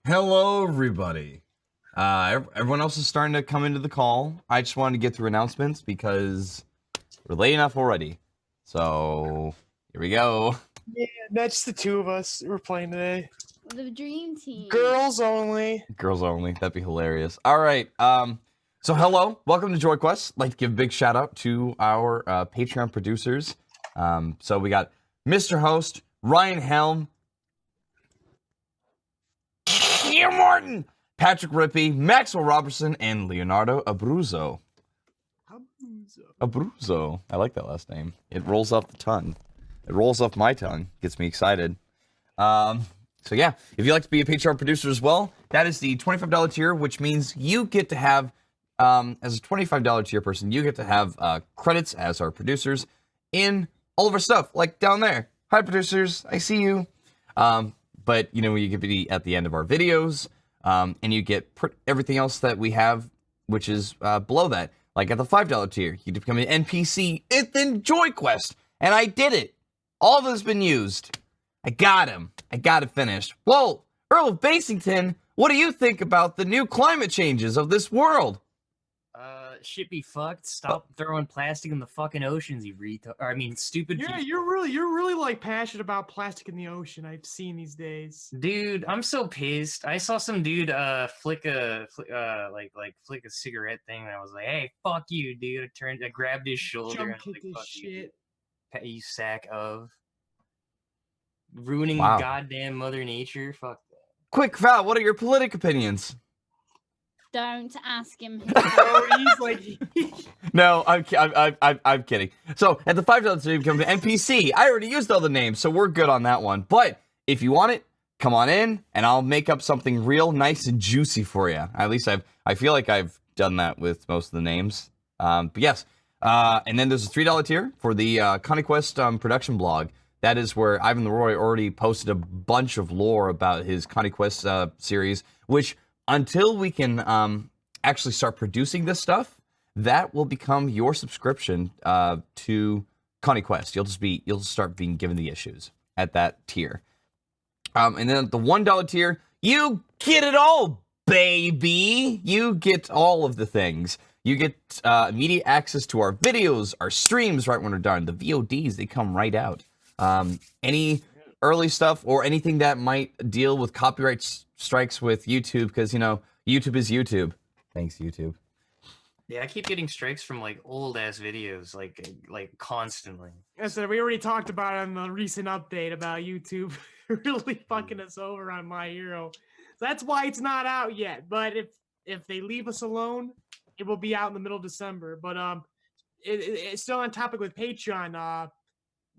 Hello, everybody. Everyone else is starting to come into the call. I just wanted to get through announcements because we're late enough already. So, here we go. Yeah, that's the two of us. We're playing today. The dream team. Girls only. Girls only. That'd be hilarious. All right. So hello. Welcome to Joyquest. I'd like to give a big shout out to our Patreon producers. So we got Mr. Host, Ryan Helm, Ian Martin, Patrick R.I.P, Maxwell Robertson, and Leonardo Abruzzo. Abruzzo. I like that last name. It rolls off the tongue. It rolls off my tongue. Gets me excited. So yeah, if you'd like to be a Patreon producer as well, that is the $25 tier, which means you get to have, as a $25 tier person, you get to have credits as our producers in all of our stuff, like down there. Hi, producers. I see you. But, you know, you get to be at the end of our videos, and you get everything else that we have, which is below that. Like at the $5 tier, you become an NPC in Joyquest. And I did it. All of it's been used. I got him. I got it finished. Whoa, Earl of Basington, what do you think about the new climate changes of this world? Shit be fucked. Stop throwing plastic in the fucking oceans, you stupid Yeah, people. you're really like passionate about plastic in the ocean. I've seen these days. Dude, I'm so pissed. I saw some dude flick a cigarette thing, and I was like, hey, fuck you, dude. I grabbed his shoulder Jump and I was kick like, this fuck shit. you sack of ruining Wow. goddamn Mother Nature. Fuck that. Quick, Val, what are your politic opinions? Don't ask him. Oh, he's like, No, I'm kidding. So at the $5 tier, you become an NPC. I already used all the names, so we're good on that one. But if you want it, come on in, and I'll make up something real nice and juicy for you. At least I feel like I've done that with most of the names. But yes, and then there's a $3 tier for the ConnieQuest production blog. That is where Ivan Leroy already posted a bunch of lore about his ConnieQuest series, which until we can actually start producing this stuff, that will become your subscription to ConnieQuest. You'll start being given the issues at that tier. And then at the $1 tier, you get it all, baby. You get all of the things. You get immediate access to our videos, our streams right when we're done. The VODs, they come right out. Any early stuff or anything that might deal with copyright strikes with YouTube, because, you know, YouTube is YouTube. Thanks, YouTube. Yeah, I keep getting strikes from like old ass videos, like constantly. I said we already talked about it in the recent update about YouTube really fucking us over on My Hero. So that's why it's not out yet. But if they leave us alone, it will be out in the middle of December. But it's still on topic with Patreon.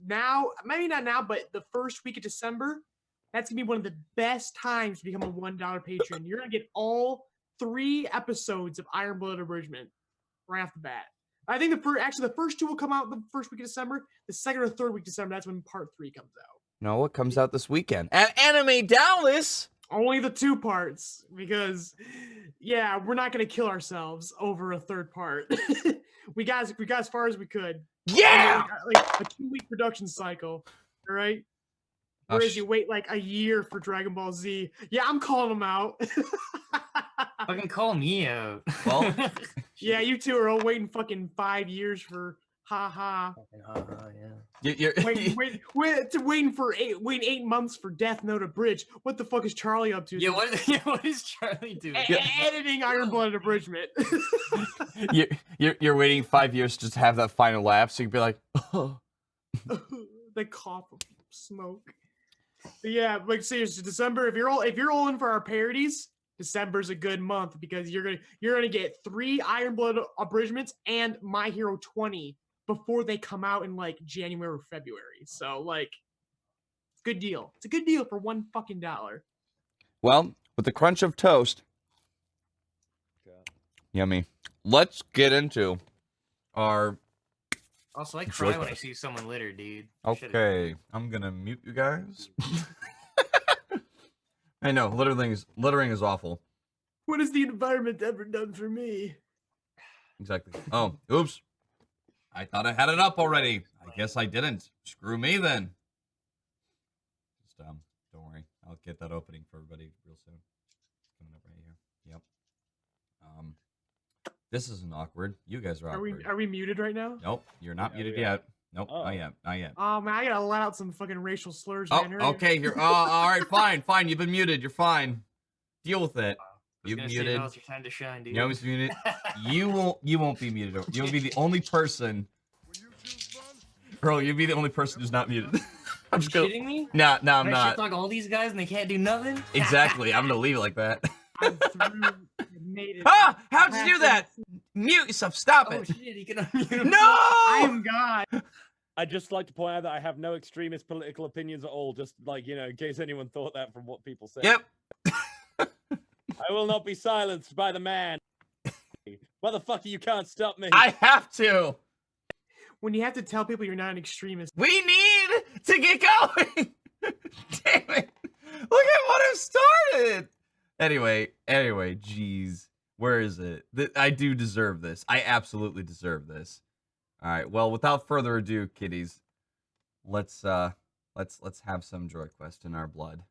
Now, maybe not now, but the first week of December, that's gonna be one of the best times to become a $1 patron. You're gonna get all 3 episodes of Iron Blood Abridgment right off the bat. I think the first 2 will come out the first week of December. The second or third week of December, that's when part 3 comes out. No, what comes out this weekend? At Anime Dallas! Only the 2 parts, because yeah, we're not gonna kill ourselves over a third part. we got as far as we could. Yeah! Like a 2-week production cycle. All right. Whereas you wait like a year for Dragon Ball Z. Yeah, I'm calling them out. Fucking call me out. Well, yeah, you two are all waiting fucking 5 years for haha. Yeah. Waiting 8 months for Death Note Abridged. What the fuck is Charlie up to? Yeah, what is Charlie doing? Editing Iron Blood Abridgment. you're waiting 5 years just to have that final laugh, so you'd be like, oh. The cough of smoke. But yeah, like seriously, December. If you're all in for our parodies, December's a good month because you're gonna get 3 Iron Blood abridgments and My Hero 20 before they come out in like January or February. So like, good deal. It's a good deal for $1 fucking dollar. Well, with the crunch of toast, yummy. Let's get into our. Also, I cry when I see someone litter, dude. Okay, I'm gonna mute you guys. I know, littering is awful. What has the environment ever done for me? Exactly. Oh, oops. I thought I had it up already. I guess I didn't. Screw me then. Just don't worry. I'll get that opening for everybody real soon. coming up right here. Yep. This isn't awkward. You guys are awkward. Are we muted right now? Nope, you're not muted we are. yet. Nope, Oh. not yet. Not yet. Oh man, I gotta let out some fucking racial slurs, Oh, man. Hurry. okay. You're. Oh, all right. Fine. You've been muted. You're fine. Deal with it. You've muted. Now's your time to shine, dude. You always muted. You won't be muted. You'll be the only person. Bro, you'll be the only person who's not muted. I'm just gonna. Shitting me? Nah, I'm I not. shit talk all these guys and they can't do nothing. Exactly. I'm gonna leave it like that. I'm through. Made it. Ah! How'd you do that? Mute yourself. Stop Oh it. shit, he can unmute himself. No! I am God. I'd just like to point out that I have no extremist political opinions at all, just like, in case anyone thought that from what people said. Yep. I will not be silenced by the man. Motherfucker, you can't stop me. I have to. When you have to tell people you're not an extremist. We need to get going. Damn it. Look at what I've started. Anyway, jeez. Where is it? I do deserve this. I absolutely deserve this. All right. Well, without further ado, kiddies, let's have some Joyquest in our blood.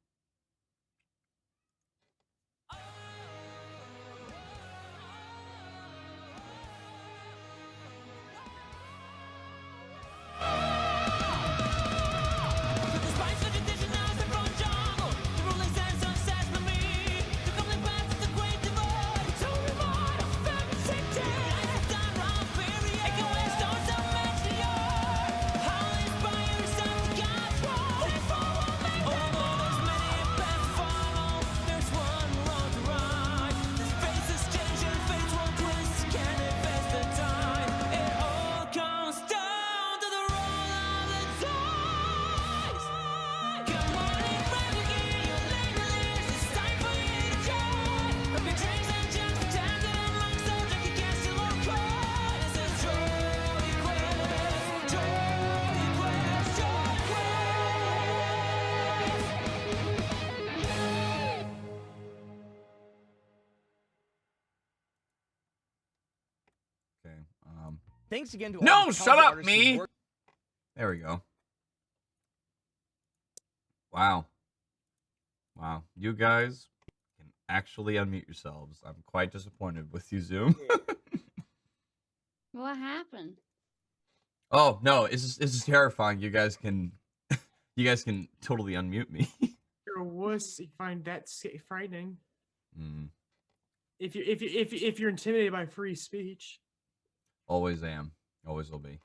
Okay. Thanks again to all No, the shut talented up, artists who me. worked- There we go. Wow. You guys can actually unmute yourselves. I'm quite disappointed with you, Zoom. What happened? Oh no, it's just terrifying. You guys can totally unmute me. You're a wuss. You find that frightening. Mm, If you're intimidated by free speech. always am. Always will be.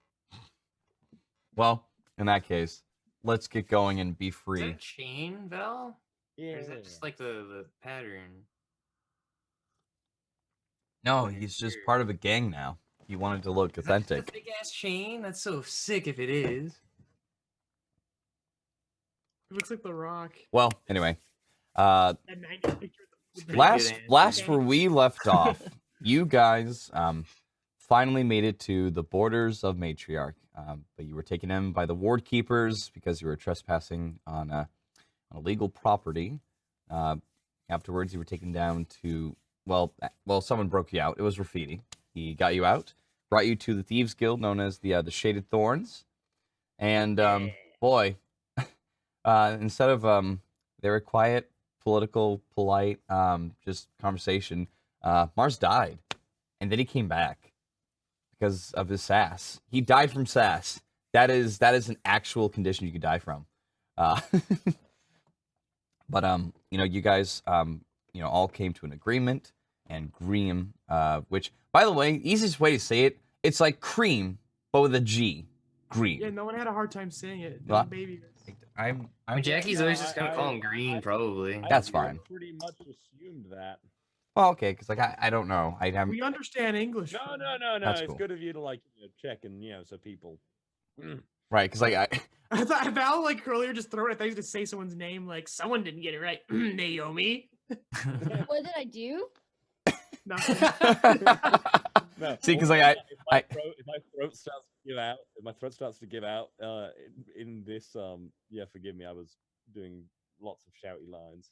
Well, in that case, let's get going and be Is free. that a chain, Val? Yeah. Or is that just like the pattern? No, he's just part of a gang now. He wanted to look authentic. Big ass chain? That's so sick if it is. It looks like The Rock. Well, anyway, That 90s picture with the- last where we left off, you guys finally made it to the borders of Matriarch, but you were taken in by the ward keepers because you were trespassing on a legal property. Afterwards, you were taken down to well, someone broke you out. It was Rafidi. He got you out, brought you to the Thieves Guild, known as the Shaded Thorns, and boy, instead of very quiet, political, polite, just conversation, Mars died, and then he came back because of his sass. He died from sass. That is an actual condition you could die from. But you guys all came to an agreement, and Greem, which, by the way, easiest way to say it, it's like cream, but with a G. Greem. Yeah, no one had a hard time saying it. Well, No baby. I mean, Jackie's always just gonna call him green, probably. That's I fine. pretty much assumed that. Well, okay, because I don't know. I have We understand English. No, friend. no. That's It's cool. good of you to check and so people. right because I I thought Val earlier just throw it. I used to say someone's name like someone didn't get it right. Naomi. What did I do? Nothing. No, See, 'cause, also, like, if my throat starts to give out, in this, forgive me, I was doing lots of shouty lines.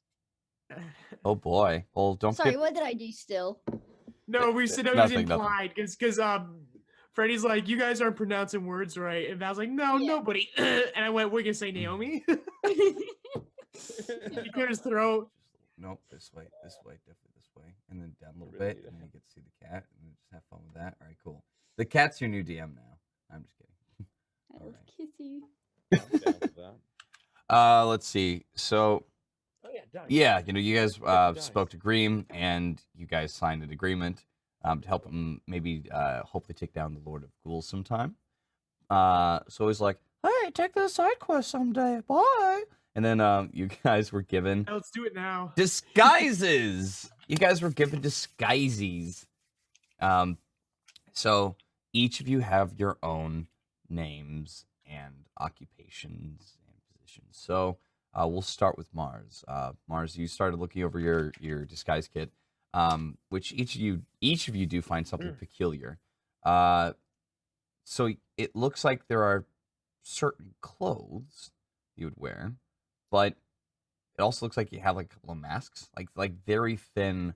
oh boy. Well, don't Sorry, get what did I do still? No, we said it was Nothing, nothing. implied because Freddie's like, you guys aren't pronouncing words right, and Val's like, no, Yeah. nobody. And I went, we're gonna say Naomi. He cleared his throat. Nope, this way, definitely and then down a little Really bit, need and a then you get to see the cat, and then just have fun with that. All right, cool. The cat's your new DM now. I'm just kidding. I love Alright. Kitty. Down for that. Let's see. So, Oh yeah, dice. yeah, you guys dice. spoke to Greem, and you guys signed an agreement to help him maybe hopefully take down the Lord of Ghouls sometime. So he's like, hey, take this side quest someday. Bye. And then you guys were given Let's do it now. disguises. You guys were given disguises. So each of you have your own names and occupations and positions. So we'll start with Mars. Mars, you started looking over your disguise kit, which each of you do find something peculiar. So it looks like there are certain clothes you would wear, but it also looks like you have like a couple of masks, like very thin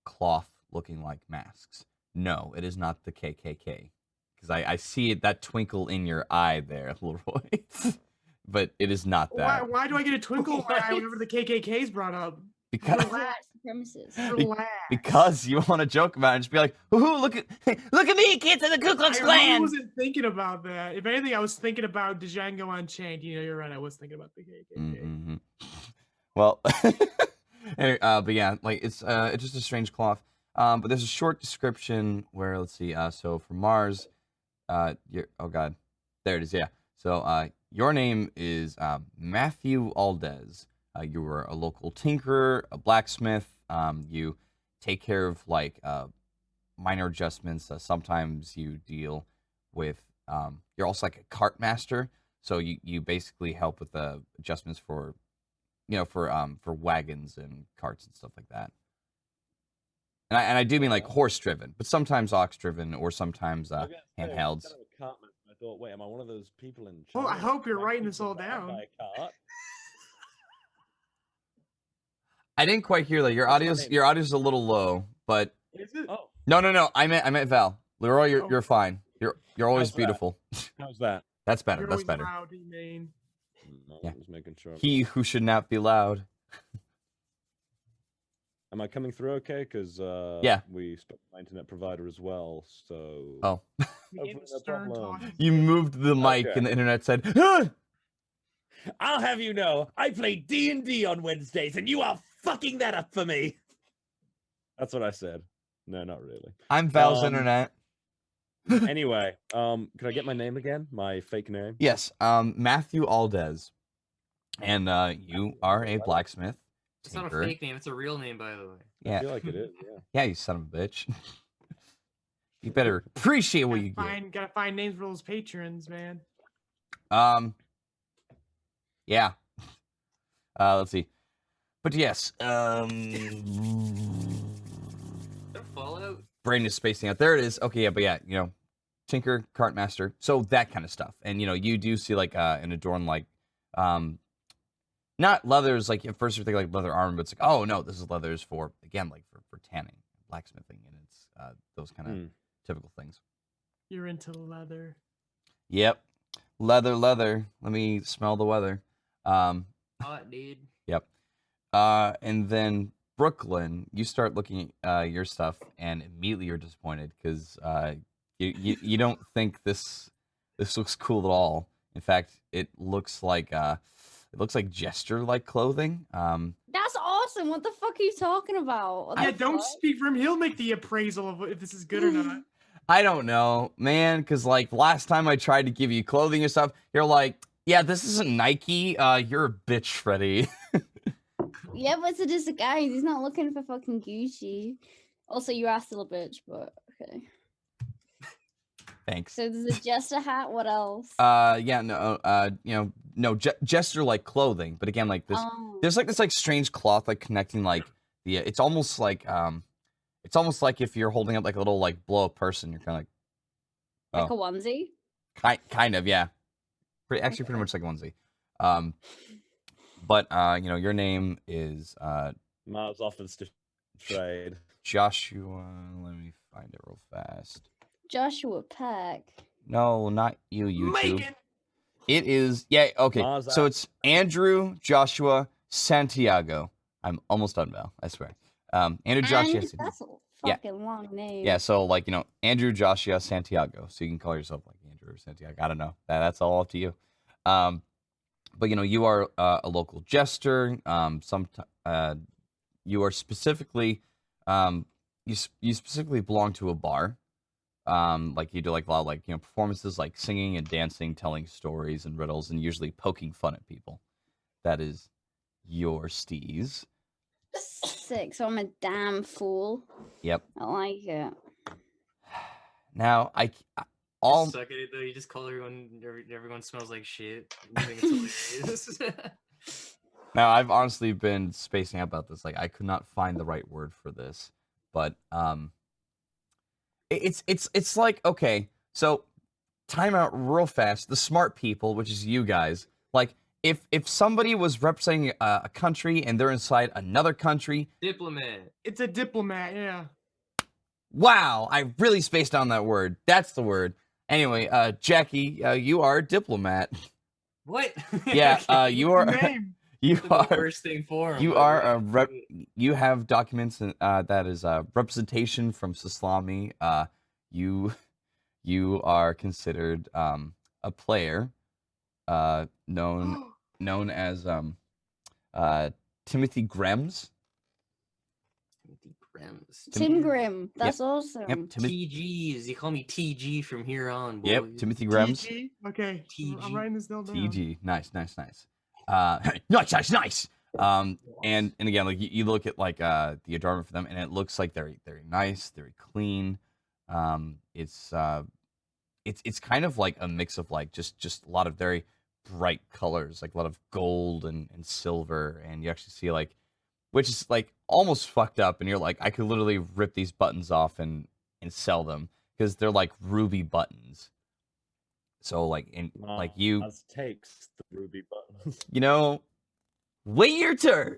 cloth looking like masks. No, it is not the KKK, because I see it, that twinkle in your eye there, Leroy. But it is not that. Why do I get a twinkle in my eye whenever the KKK's brought up? Because White supremacists. Relax. because you want to joke about it and just be like, "Ooh, look at me, kids of the Ku Klux I really Klan." wasn't thinking about that. If anything, I was thinking about Django Unchained. You know, you're right. I was thinking about the KKK. Mm-hmm. But yeah, like it's just a strange cloth. But there's a short description where, let's see. So for Mars, oh god, there it is. Yeah. So your name is Matthew Aldez. You were a local tinkerer, a blacksmith. You take care of like minor adjustments. Sometimes you deal with. You're also like a cart master, so you basically help with the adjustments for, for wagons and carts and stuff like that. And I do mean like horse driven, but sometimes ox driven or sometimes handhelds. I thought, wait, am I one of those people in? Well, I China hope you're that writing this all by down. a cart? I didn't quite hear that. Your audio's a little low, but Is it? Oh, no. I meant Val. Leroy, you're fine. You're always How's that? beautiful. how's that? That's better. You're That's always better. loud, Maine. No, Yeah. I was making sure. He who should not be loud. Am I coming through okay? Because Yeah. we stopped my internet provider as well. So Oh, Begin Hopefully with no stern problem. talking. you moved the mic Okay. and the internet said, "Ah!" I'll have you know, I play D&D on Wednesdays, and you are fucking that up for me. That's what I said. No, not really. I'm Val's Um, internet. Anyway, could I get my name again? My fake name? Yes, Matthew Aldez. And you are a blacksmith. It's not a tinkerer. fake name. It's a real name, by the way. I Yeah. feel like it is, yeah. Yeah, you son of a bitch. You better appreciate what you get. Gotta find names for those patrons, man. Yeah. Let's see. But yes, Fallout. brain is spacing out. There it is. Okay, yeah, but yeah, tinker, cart master, so that kind of stuff. And you do see like an adorned like not leathers, like at first you're thinking like leather armor, but it's like, oh no, this is leathers for, again, like for tanning, blacksmithing, and it's those kind of typical things. You're into leather. Yep. Leather. Let me smell the weather. Hot, dude. Yep. And then Brooklyn, you start looking at your stuff, and immediately you're disappointed because you don't think this looks cool at all. In fact, it looks like jester-like clothing. That's awesome. What the fuck are you talking about? What Yeah, the don't fuck? speak for him. He'll make the appraisal of if this is good or not. I don't know, man, because like last time I tried to give you clothing and stuff, you're like, yeah, this isn't Nike. You're a bitch, Freddy. Yeah, but it's a disguise. He's not looking for fucking Gucci. Also, you are still a bitch, but okay. Thanks. So there's a jester hat. What else? Yeah, no, no, jester-like clothing, but again, like this, Oh. there's like this like strange cloth like connecting like the. It's almost like if you're holding up like a little like blow up person, you're kind of Like a onesie? kind of, yeah. Pretty much like a onesie. But your name is Mars offers to trade. Joshua. Let me find it real fast. Joshua Peck. No, not you, YouTube. Megan! It is, yeah, okay. Mars So out. it's Andrew Joshua Santiago. I'm almost done, Val, I swear. Andrew Joshua. That's a Yeah. fucking long name. Yeah, so like Andrew Joshua Santiago, so you can call yourself like Andrew or Santiago. I don't know. That's all up to you. But you are a local jester. You are specifically, you specifically belong to a bar. Like you do like a lot of like performances, like singing and dancing, telling stories and riddles, and usually poking fun at people. That is your steez. Sick. So I'm a damn fool. Yep. I like it. Now All suck at it though. You just call everyone smells like shit. You think it's hilarious. Now I've honestly been spacing out about this. Like I could not find the right word for this, but it's like, okay, so time out real fast. The smart people, which is you guys, like if somebody was representing a country and they're inside another country, diplomat. It's a diplomat, yeah. Wow, I really spaced on that word. That's the word. Anyway, Jackie, you are a diplomat. What? Yeah, you are. Name. You are the worst thing for him. You are a rep. You have documents that is representation from Saslami. You are considered a player, known as Timothy Grems. Tim Grimm. That's awesome. Yep, TGs. You call me TG from here on, boys. Yep, Timothy Grems. TG? Okay. TG. I'm writing this down. TG. Nice. Nice. And again, like you look at like the adornment for them, and it looks like very nice, very clean. It's kind of like a mix of like just a lot of very bright colors, like a lot of gold and silver, and you actually see like, which is like almost fucked up, and you're like, I could literally rip these buttons off and sell them because they're like ruby buttons. So like like you takes the ruby buttons. Wait your turn.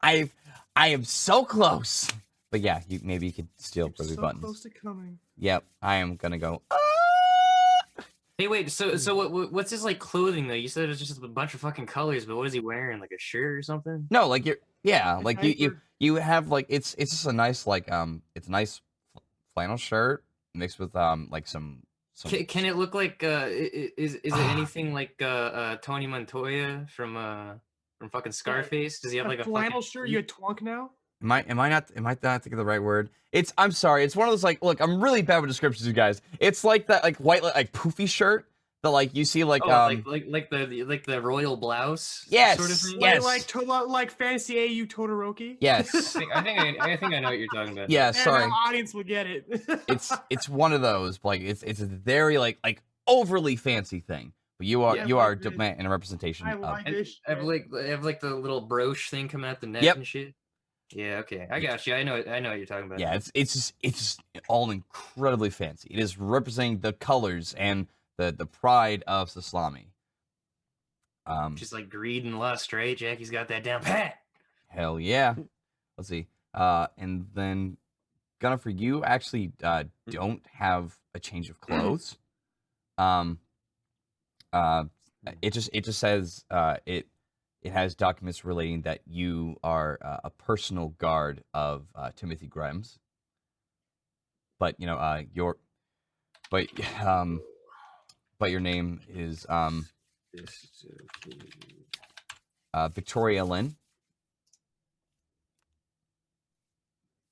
I am so close. But yeah, maybe you could steal ruby so buttons. Close to coming. Yep, I am gonna go. Hey, wait. So what's his like clothing though? You said it's just a bunch of fucking colors, but what is he wearing? Like a shirt or something? No, like like you have like it's just a nice like it's a nice flannel shirt mixed with like some. Can it look like is it anything like Tony Montoya from fucking Scarface? Does he have like a flannel fucking shirt? You a twonk now? Am I not thinking of the right word? I'm sorry. It's one of those like, look, I'm really bad with descriptions, you guys. It's like that like white like poofy shirt that like you see like like the royal blouse. Yes, sort of thing? yes. Like Fantasy AU Todoroki. Yes. I think I know what you're talking about. Yeah, sorry. The audience will get it. it's one of those like it's a very like overly fancy thing. But you are a diplomat and a representation. I like this. I have like the little brooch thing coming out the neck and shit. Yeah, okay, I got you. I know what you're talking about. Yeah, it's just all incredibly fancy. It is representing the colors and the pride of Saslami. Just like greed and lust, right? Jackie's got that down pat. Hell yeah. Let's see. And then Gunnar, you actually don't have a change of clothes. It just says it has documents relating that you are a personal guard of Timothy Grems. But your name is Victoria Lynn.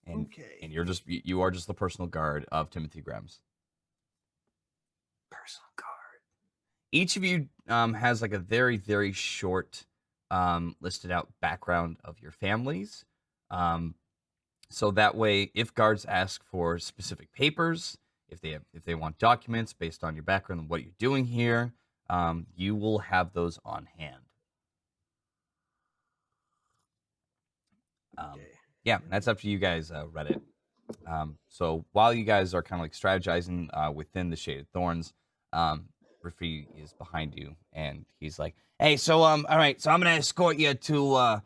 And you are just the personal guard of Timothy Grems. Personal guard. Each of you has like a very, very short listed out background of your families. So that way, if guards ask for specific papers, if they want documents based on your background and what you're doing here, you will have those on hand. Yeah, that's up to you guys, Reddit. So while you guys are kind of like strategizing within the Shaded Thorns, Rafi is behind you, and he's like, "Hey, so all right, so I'm gonna escort you to a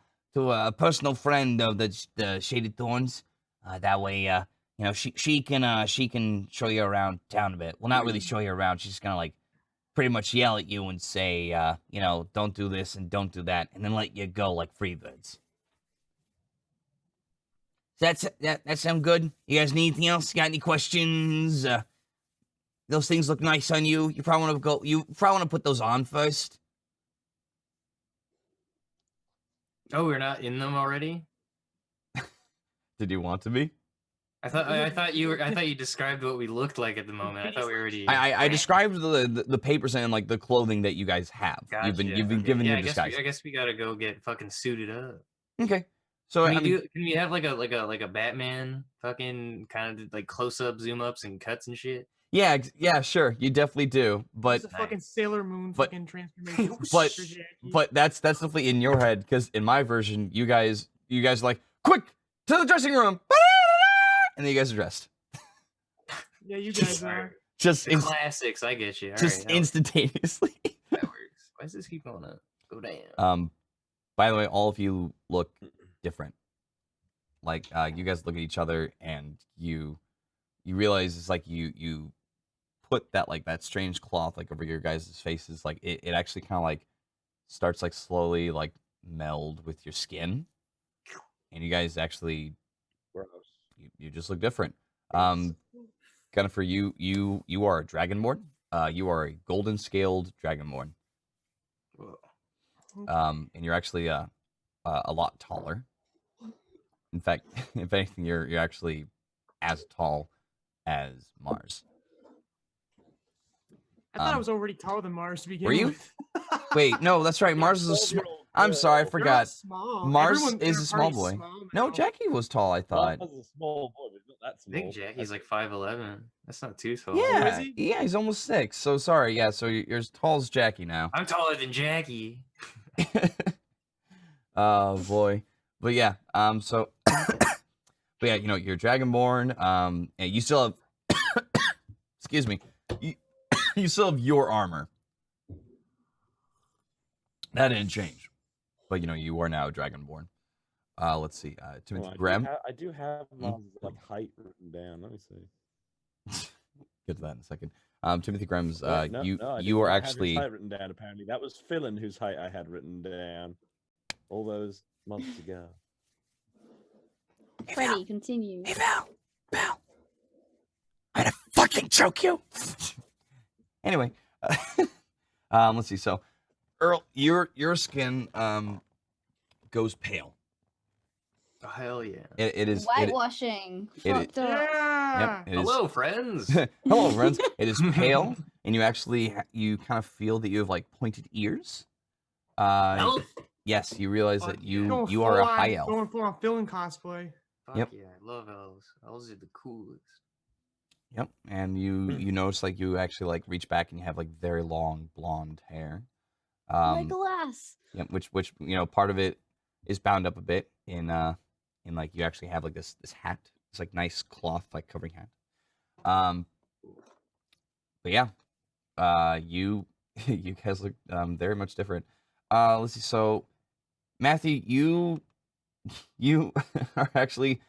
personal friend of the Shaded Thorns. That way, she can show you around town a bit. Well, not really show you around. She's just gonna like pretty much yell at you and say, don't do this and don't do that, and then let you go like free birds." That sound good? You guys need anything else? Got any questions? Those things look nice on you. You probably want to go. You probably want to put those on first. Oh, we're not in them already. Did you want to be? I thought you described what we looked like at the moment. I thought we already. I described the papers and like the clothing that you guys have. Gotcha. You've been given your I disguise. guess we gotta go get fucking suited up. Okay. So Can I mean, we have like a Batman fucking kind of like close up, zoom ups, and cuts and shit? yeah, sure, you definitely do. But It's a fucking Sailor Moon but- fucking transformation. but that's definitely in your head because in my version, you guys are like, quick to the dressing room, and then you guys are dressed. Yeah, you guys are. Just The classics, I get you. All just right, that instantaneously. works. Why does this keep going up? Go down. By the way, all of you look different. Like you guys look at each other and you realize it's like you put that strange cloth like over your guys' faces, like it actually kind of like starts like slowly like meld with your skin, and you guys actually Gross. you just look different. Kind of for you are a dragonborn. You are a golden scaled dragonborn. Whoa. And you're actually a lot taller. In fact, if anything, you're actually as tall as Mars. I thought I was already taller than Mars to begin Were you? with. Wait, no, that's right. Mars is a small. I'm sorry, I They're all forgot. small. Mars Everyone in is our a small party's boy. small No, now. Jackie was tall, I thought. Mars is a small boy, but he's not that small. Big Jackie's like 5'11". That's not too tall. Yeah, is he? yeah, he's almost 6. So sorry. Yeah, so you're as tall as Jackie now. I'm taller than Jackie. Oh boy, but yeah. So, but yeah, you know, you're Dragonborn. And you still have. Excuse me. You still have your armor. That didn't change, but you know you are now a Dragonborn. Let's see. Timothy Graham. I do have Mars' like height written down. Let me see. Get to that in a second. Timothy Graham's. Wait, no, you no, I did you are not have his actually. height written down. Apparently, that was Philin whose height I had written down all those months ago. Freddy, continue. Hey, Val. I'm gonna fucking choke you. Anyway, let's see. So, Earl, your skin goes pale. Oh, hell yeah. It is Whitewashing. it- Fucked up. Yeah. Yep. It is, Hello, friends. hello, friends. It is pale, and you actually you kind of feel that you have like pointed ears. Elf? Yes, you realize Fuck that yeah. you Going are a full high on- elf. Going full on villain cosplay. Fuck Yep. yeah, I love elves. Elves are the coolest. Yep, and you notice like you actually like reach back and you have like very long blonde hair. My glass. Yep, which you know part of it is bound up a bit in like you actually have like this hat. It's like nice cloth like covering hat. But yeah, you you guys look very much different. Let's see. So, Matthew, you are actually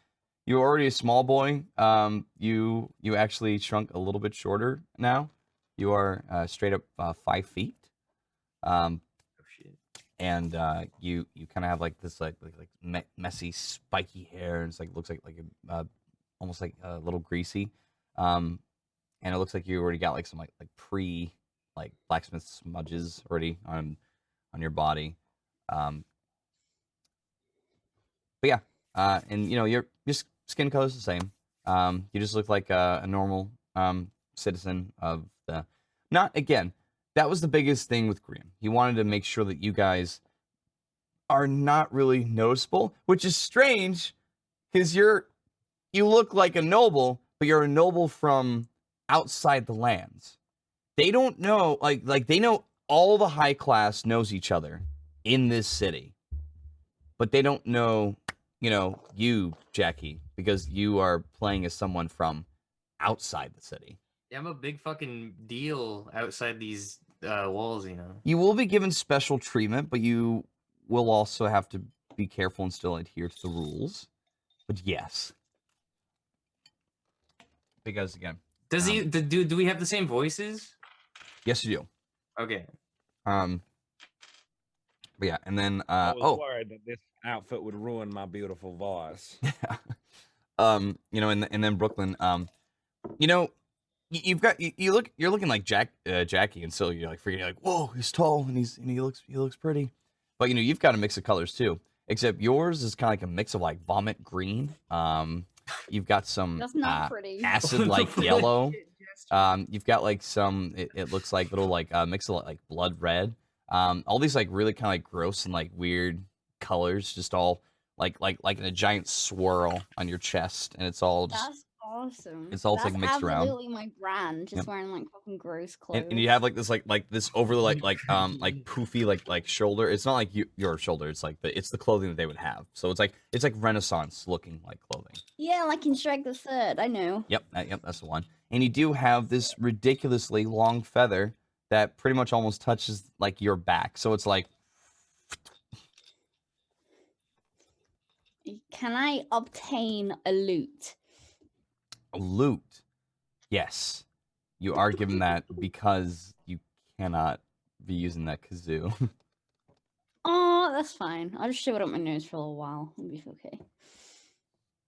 you're already a small boy. You actually shrunk a little bit shorter now. You are straight up 5 feet. Oh shit. And you kind of have like this like messy spiky hair. And it's like looks like almost like a little greasy. And it looks like you already got like some like pre like blacksmith smudges already on your body. But yeah, and you know your skin color's the same. You just look like a normal citizen of the. Not again. That was the biggest thing with Graham. He wanted to make sure that you guys are not really noticeable, which is strange because you look like a noble, but you're a noble from outside the lands. They don't know, like they know all the high class knows each other in this city, but they don't know, you know, you, Jackie, because you are playing as someone from outside the city. Yeah, I'm a big fucking deal outside these walls, you know. You will be given special treatment, but you will also have to be careful and still adhere to the rules. But yes. Because again. Does he do we have the same voices? Yes, you do. Okay. But yeah, and then I was worried that this outfit would ruin my beautiful voice. You know, and then Brooklyn, you know, you've got you're looking like Jackie, and so you're like freaking like, whoa, he's tall and he looks pretty, but you know you've got a mix of colors too. Except yours is kind of like a mix of like vomit green. You've got some That's not pretty. acid like yellow. You've got like some. It looks like little like mix of like blood red. All these like really kind of like gross and like weird colors, just all like in a giant swirl on your chest, and it's all just That's awesome. it's all, That's like, mixed around. absolutely my brand. Just Yep. wearing like fucking gross clothes. and you have like this overly like poofy like shoulder. It's not like your shoulder. It's like it's the clothing that they would have. So it's like Renaissance looking like clothing. Yeah, like in Shrek the Third. I know. Yep, that's the one. And you do have this ridiculously long feather that pretty much almost touches like your back. So it's like, Can I obtain a loot? a loot. Yes, you are given that because you cannot be using that kazoo. Oh, that's fine. I'll just shove it up my nose for a little while. It'll be okay.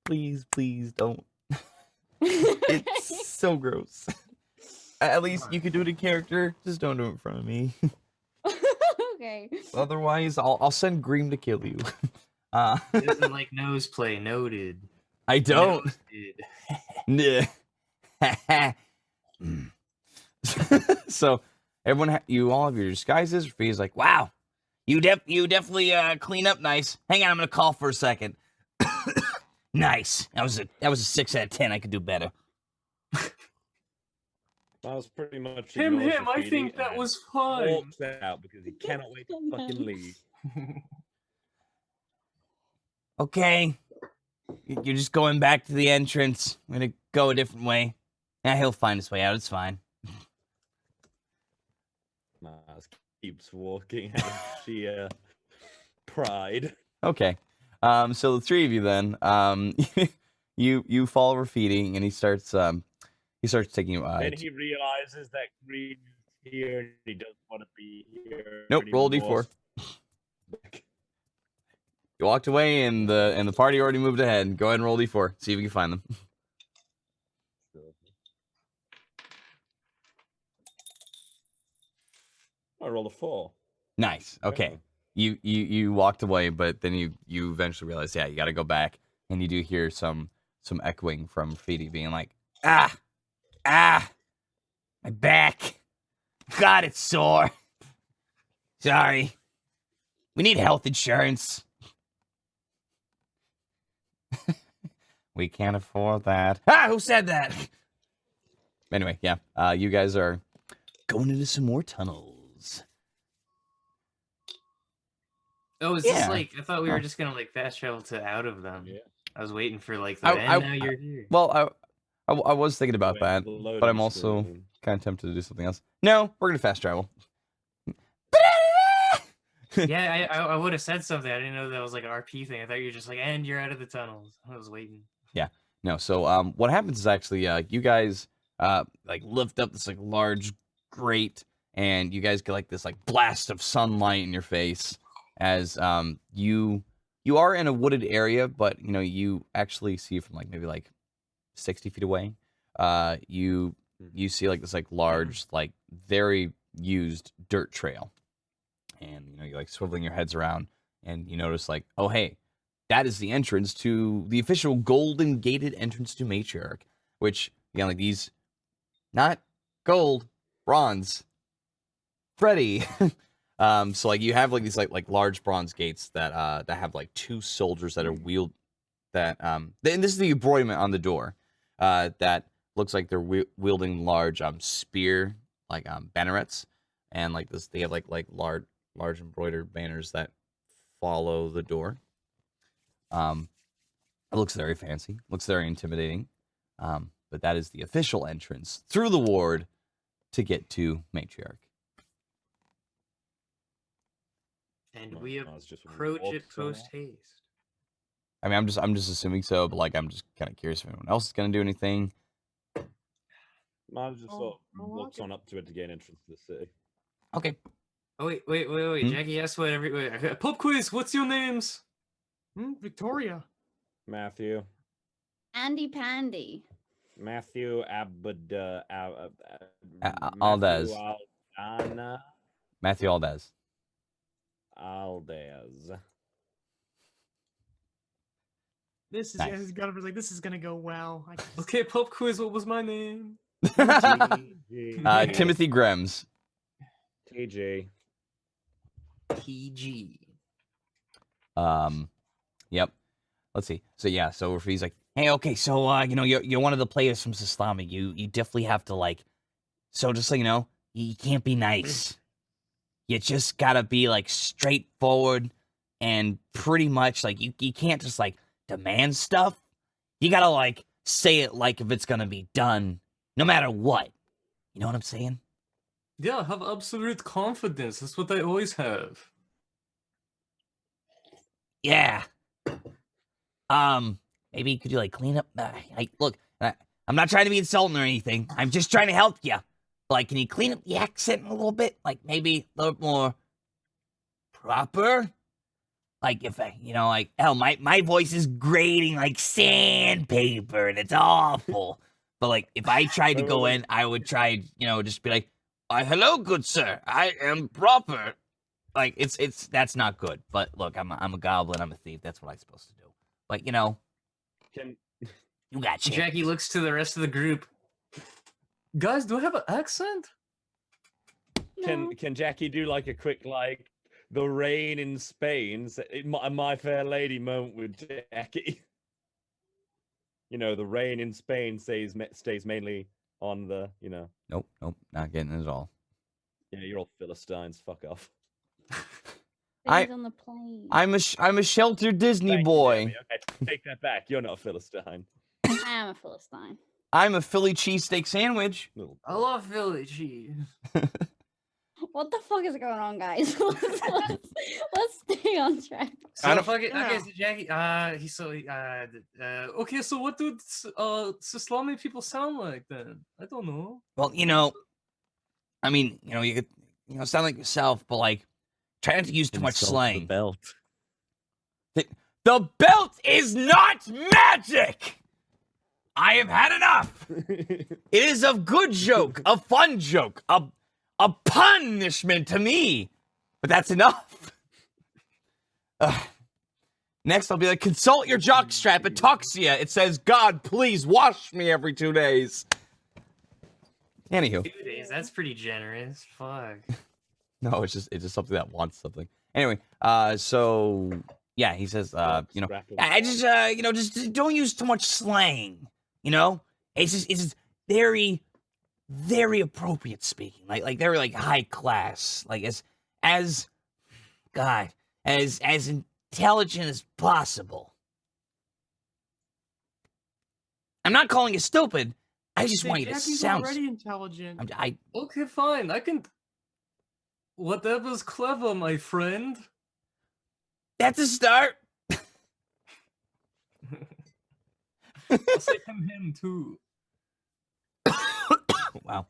Please don't. It's so gross. At least you could do it in character. Just don't do it in front of me. Okay. Otherwise, I'll send Greem to kill you. He doesn't like nose play. Noted. I don't. Noted. Nah. So everyone, you all have your disguises. Rafie's like, wow, you definitely clean up nice. Hang on, I'm gonna call for a second. Nice. That was a 6 out of 10. I could do better. That was pretty much Him. ignores I graffiti think that and was fine. walks out because he cannot wait to fucking leave. Okay. You're just going back to the entrance. I'm gonna go a different way. Yeah, he'll find his way out. It's fine. Mars keeps walking out of sheer pride. Okay. So the three of you then, you follow Rafidi, and he starts taking you. Then he realizes that Green is here and he doesn't want to be here. Nope. Roll a anymore. d4. You walked away, and the party already moved ahead. Go ahead and roll d4. See if you can find them. I rolled a 4. Nice. Okay. You walked away, but then you eventually realized, yeah, you got to go back, and you do hear some echoing from Rafidi being like, Ah, my back. God, it's sore. Sorry. We need health insurance. we can't afford that. Ah, who said that? Anyway, yeah, you guys are going into some more tunnels. Oh, is Yeah. this like? I thought we were Huh. just gonna like fast travel to out of them. Yeah. I was waiting for like the I- end. Now you're here. Well, I was thinking about Wait, that, the but I'm loading also screen. kind of tempted to do something else. No, we're gonna fast travel. Yeah, I would have said something. I didn't know that was like an RP thing. I thought you were just like, and you're out of the tunnels. I was waiting. No, so what happens is actually you guys like lift up this like large grate, and you guys get like this like blast of sunlight in your face as you are in a wooded area, but you know you actually see from like maybe like 60 feet away. You see like this like large like very used dirt trail, and you know you're like swiveling your heads around, and you notice like, oh hey, that is the entrance to the official golden gated entrance to Matriarch, which again like these, not gold, bronze, Freddy. So like you have like these like large bronze gates that have like two soldiers that are wheeled that and this is the embroiderment on the door that looks like they're wielding large spear like bannerets, and like this they have like large embroidered banners that follow the door. It looks very fancy, looks very intimidating, but that is the official entrance through the ward to get to Matriarch. And No, we I was just approach it walked somewhere. post haste. I mean, I'm just assuming so, but like I'm just kind of curious if anyone else is gonna do anything. I just sort I'll of walk walks it. on up to it to gain entrance to the city. Okay. Oh wait. Hmm? Jackie asked what every pub quiz. What's your names? Victoria. Matthew. Andy Pandy. Matthew Aldez. Aldana. Matthew Aldez. Aldez. This is Nice. his government's like, this is gonna go well. I can Okay, pop quiz. What was my name? Timothy Grems. TJ. PG. Yep. Let's see. So yeah, so he's like, hey, okay, so you know, you're one of the players from Saslami. You definitely have to like. So just so you know, you can't be nice. You just gotta be like straightforward and pretty much like you can't just like demand stuff. You gotta like say it like if it's gonna be done, no matter what. You know what I'm saying? Yeah, have absolute confidence. That's what I always have. Yeah. Maybe could you like clean up? Look, I'm not trying to be insulting or anything. I'm just trying to help you. Like, can you clean up the accent a little bit? Like, maybe a little more proper? Like, if I, you know, like, hell, my voice is grating like sandpaper and it's awful. But, like, if I tried to go in, I would try, you know, just be like, hello, good sir. I am proper. Like, it's that's not good. But, look, I'm a goblin. I'm a thief. That's what I'm supposed to do. But, you know, you got chance. Jackie looks to the rest of the group. Guys, do I have an accent? No. Can Jackie do like a quick like the rain in Spain? My Fair Lady moment with Jackie. You know, the rain in Spain stays mainly on the, you know. Nope, not getting it at all. Yeah, you're all Philistines. Fuck off. Things on the plane. I'm a sheltered Disney Thank you, boy. Naomi. Okay, take that back. You're not a Philistine. I am a Philistine. I'm a Philly cheesesteak sandwich. I love Philly cheese. What the fuck is going on, guys? let's stay on track. So fuck it. Yeah. Okay, so Jackie, okay, so what do Saslami people sound like then? I don't know. Well, you know, I mean, you know, you could, you know, sound like yourself, but like, try not to use too much Insult the slang. belt. The belt is not magic. I have had enough. It is a good joke, a fun joke, a punishment to me. But that's enough. Next, I'll be like, consult your jockstrap. It talks to you. It says, God, please wash me every 2 days. Anywho. 2 days. That's pretty generous. Fuck. No, it's just something that wants something. Anyway, so yeah, he says, you know, I just, you know, just don't use too much slang. You know, it's just very, very appropriate speaking, like very like high class, like as intelligent as possible. I'm not calling you stupid. I just want you to Jackie's sound. already intelligent. Okay, fine. I can. Whatever's clever, my friend. That's a start. I'll say him too. Wow.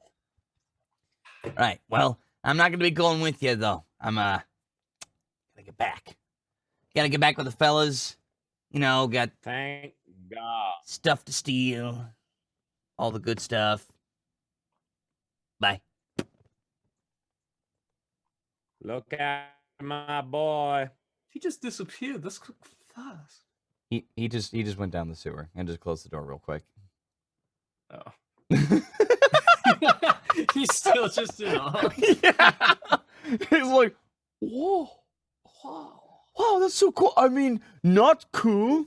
All right. Well, I'm not gonna be going with you though. I'm gotta get back. Gotta get back with the fellas. You know, got Thank God. stuff to steal. All the good stuff. Bye. Look at my boy. He just disappeared. That's fast. he just went down the sewer and just closed the door real quick. Oh. He's still just in awe. Yeah. He's like, whoa, wow, that's so cool. I mean, not cool.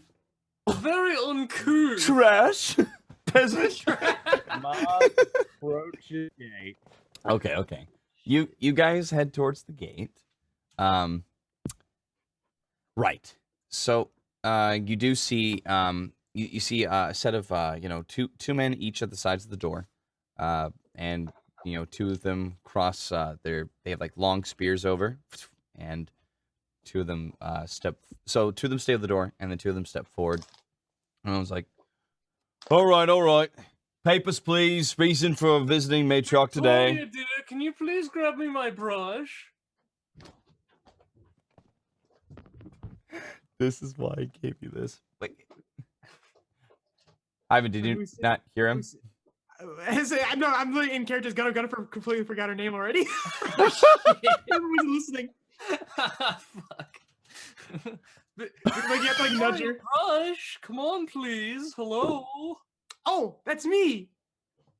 Very uncouth. Trash. Peasant. My approaches gate. Okay. You guys head towards the gate. Right. So, you do see, you see a set of, you know, two men each at the sides of the door. And, you know, two of them cross, they have like long spears over, and two of them, two of them stay at the door, and then two of them step forward. And I was like, all right. Papers, please. Reason for visiting matriarch today. Oh, yeah, dear. Can you please grab me my brush? This is why I gave you this. Like, Ivan, did you Who's- not hear him? No, I'm really in characters. Gunner completely forgot her name already. Everyone's listening. Fuck. Like you have to like nudge her. Rush, come on, please. Hello. Oh, that's me.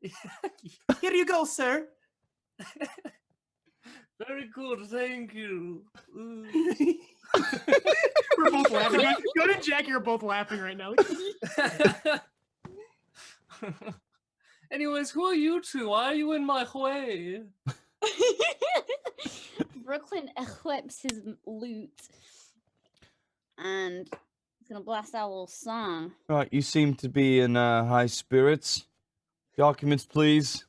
Here you go, sir. Very good, thank you. Ooh. We're both laughing. Gunner and Jackie are both laughing right now. Anyways, who are you two? Why are you in my way? Brooklyn equips his loot and he's gonna blast out a little song. Right, you seem to be in high spirits. Documents, please.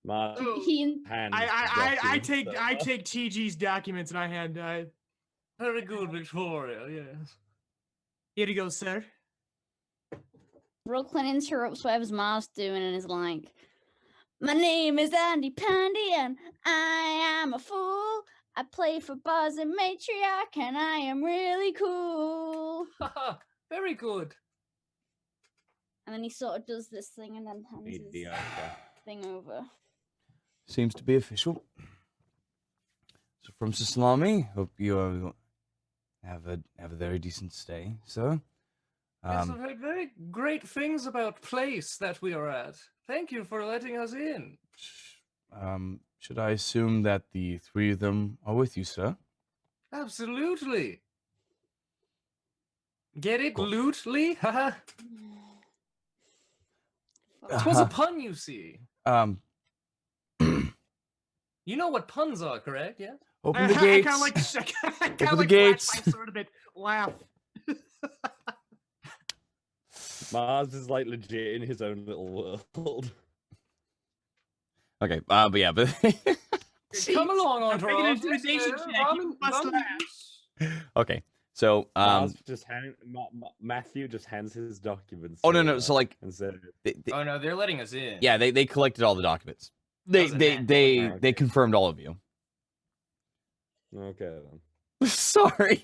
My He hand. I take TG's documents and I hand. Very good, Victoria, yes. Here you go, sir. Brooklyn interrupts whatever's Mars doing and is like, "My name is Andy Pandy and I am a fool. I play for Buzz and Matriarch and I am really cool." Very good. And then he sort of does this thing and then hands his thing over. Seems to be official. So from Salami, hope you have a very decent stay, sir. Yes, I've heard very great things about place that we are at. Thank you for letting us in. Should I assume that the three of them are with you, sir? Absolutely. Get it, Cool. lootly? Haha. Fuck. Twas a pun, you see. Open You know what puns are, correct? Yeah. the I gates. kind of like Open the gates. flashlight sort of it. Laugh. Mars is like legit in his own little world. Okay, but yeah, but Come along, I'm making an Entourage. intimidation check. You must laugh. okay. So Mars just Matthew just hands his documents. oh no over so like and said, Oh no, they're letting us in. yeah, they collected all the documents. They Doesn't they matter. they Okay. they confirmed all of you. "Okay then." Sorry.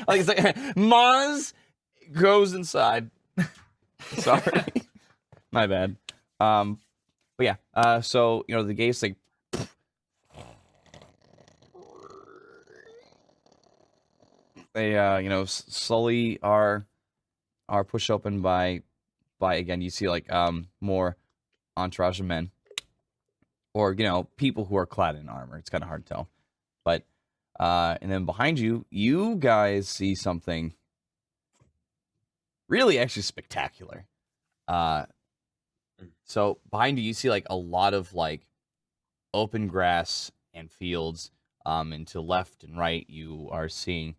Like it's like Maz goes inside. Sorry. My bad. But yeah, so you know the gates like they slowly are pushed open by again, you see like more entourage of men, or you know, people who are clad in armor. It's kind of hard to tell, but and then behind you, you guys see something really actually spectacular. So behind you, you see like a lot of like open grass and fields. And to left and right, you are seeing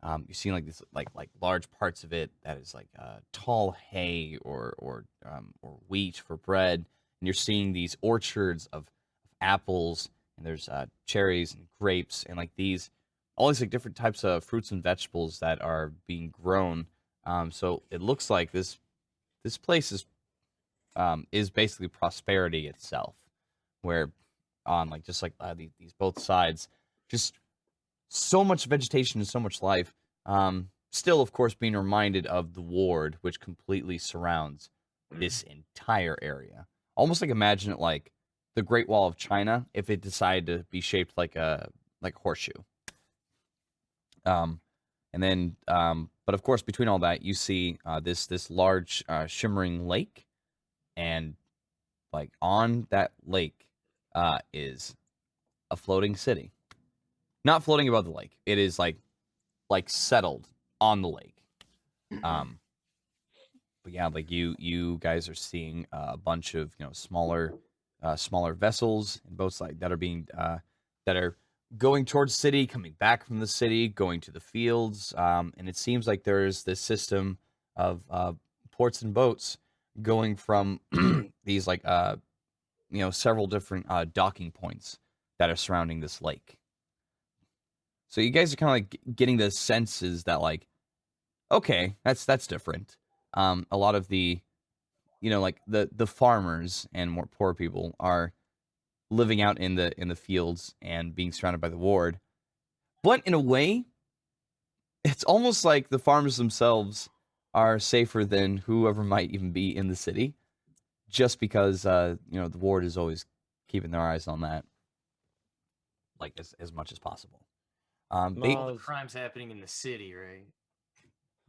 you're seeing like this like large parts of it that is like tall hay or wheat for bread, and you're seeing these orchards of apples, and there's cherries and grapes and like these all these like different types of fruits and vegetables that are being grown. So it looks like this place is basically prosperity itself, where on like just like these both sides, just so much vegetation and so much life. Still, of course, being reminded of the ward, which completely surrounds this entire area. Almost like imagine it like the Great Wall of China if it decided to be shaped like a horseshoe. And then, but of course, between all that, you see this large shimmering lake, and like on that lake is a floating city. Not floating above the lake. It is like settled on the lake. But yeah, like you guys are seeing a bunch of smaller vessels in both sides that are being that are going towards the city, coming back from the city, going to the fields, and it seems like there's this system of ports and boats going from these like several different docking points that are surrounding this lake. So you guys are kind of like getting the senses that like, okay, that's different. A lot of the, like the farmers and more poor people are living out in the fields and being surrounded by the ward. But in a way, it's almost like the farmers themselves are safer than whoever might even be in the city, just because the ward is always keeping their eyes on that, like as much as possible. All the crimes happening in the city, right?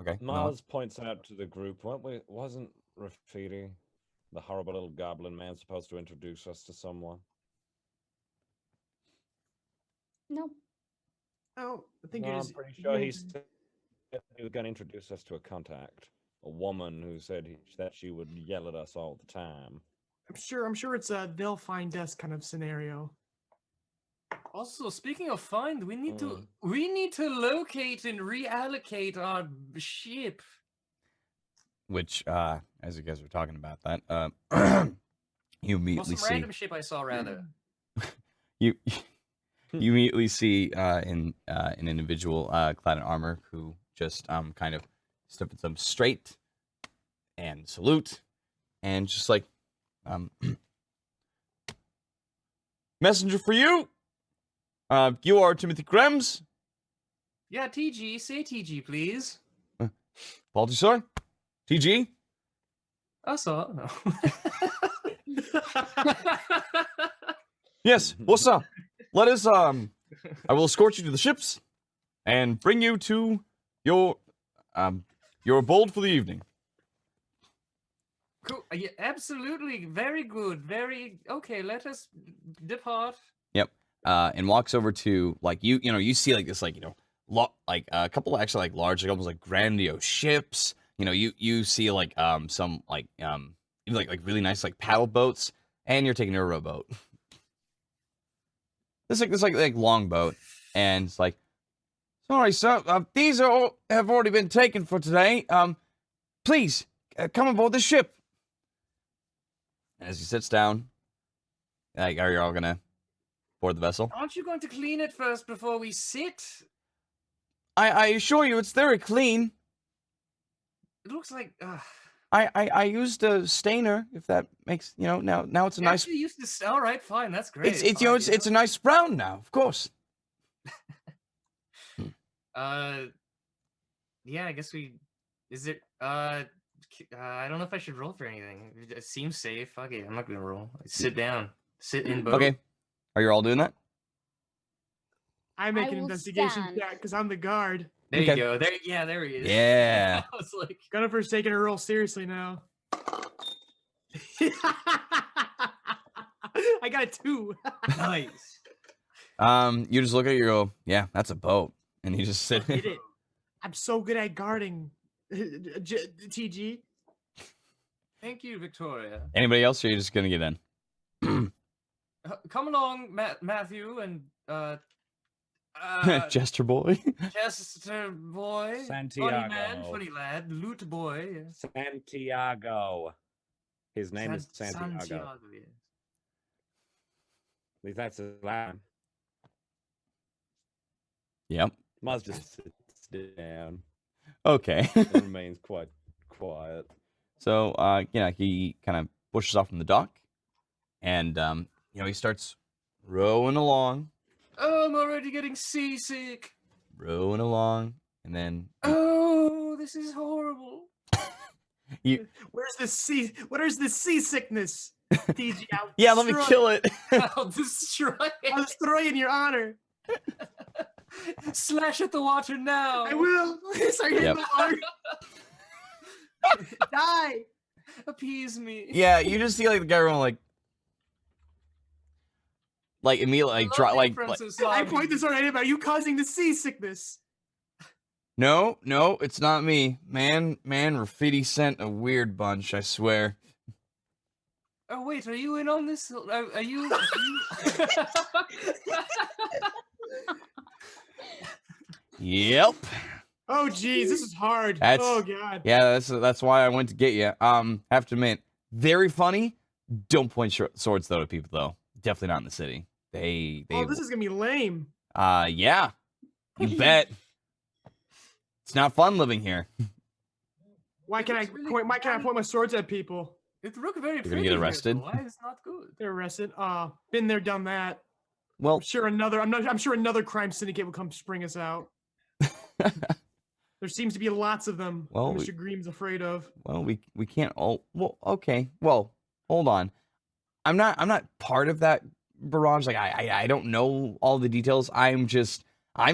Okay. Miles points out to the group, wasn't Rafidi, the horrible little goblin man, supposed to introduce us to someone? No. Oh, I think No, it I'm is. pretty sure he said he was going to introduce us to a contact, a woman who said that she would yell at us all the time. I'm sure it's a they'll find us kind of scenario. Also, speaking of find, we need to locate and reallocate our ship. Which, as you guys were talking about that, you Well, immediately some see random ship I saw rather. you you immediately see an individual clad in armor who just kind of steps them straight and salute and just like messenger for you. You are Timothy Krems. Yeah, TG, say TG, please. Apologies, sir. TG. I saw. No. Yes. What's up? Let us. I will escort you to the ships and bring you to your abode for the evening. Cool. Yeah, absolutely. Very good. Very okay. Let us depart. Yep. And walks over to like you see like this like like a couple actually like large like almost like grandiose ships. You see like some like even like really nice like paddle boats, and you're taking a rowboat. This like long boat, and it's like, sorry sir, these have already been taken for today. Please come aboard the ship. And as he sits down, like, are you all gonna board the vessel? Aren't you going to clean it first before we sit? I assure you, it's very clean. It looks like. I used a stainer, if that makes now it's a nice. You used to. All right, fine, that's great. It's a nice brown now, of course. Yeah, I guess we. Is it? I don't know if I should roll for anything. It seems safe. Fuck it, I'm not gonna roll. Sit down. Sit in boat. Okay, are you all doing that? I make an will investigation stand. check because I'm the guard. There Okay. you go. There he is. Yeah. I was like, Gunnifer's taking her role seriously now. I got a 2. nice. You just look at it, you go, yeah, that's a boat, and you just sit. Did it. I'm so good at guarding. TG. Thank you, Victoria. Anybody else, or are you just gonna get in? Come along, Matthew and Jester boy. Chester boy, Santiago. funny man, funny lad, loot boy. Santiago. His name is Santiago. Yes. At least that's his line. Yep. Maz just sits down Okay. and remains quite quiet. So, he kind of pushes off from the dock, and he starts rowing along, Oh, I'm already getting seasick. rowing along, and then Oh, this is horrible. Where's the sea? What is the seasickness? TG, yeah, let me kill it. I'll destroy I'll it. destroy in your honor. Slash at the water now. I will. Start hitting Yep. the water. Die. Appease me. Yeah, you just see like the guy rolling like immediately like drop like I point this already about you causing the seasickness. no, it's not me. Man, Rafidi sent a weird bunch, I swear. Oh wait, are you in on this? Are you? Yep. Oh geez, this is hard. That's- Oh god. Yeah, that's why I went to get you. Have to admit, very funny. Don't point swords though to people though. Definitely not in the city. They Oh, this is gonna be lame. yeah. You bet. It's not fun living here. Why can I It's really point? Why can't I point my swords at people? It look very gonna pretty. get here, arrested? so why is not good? They're arrested. Been there, done that. Well, I'm sure another crime syndicate will come spring us out. There seems to be lots of them. Well, Mr. Green's afraid of. Well, we can't all. Well, okay. Well, hold on. I'm not part of that barrage. Like I don't know all the details. I'm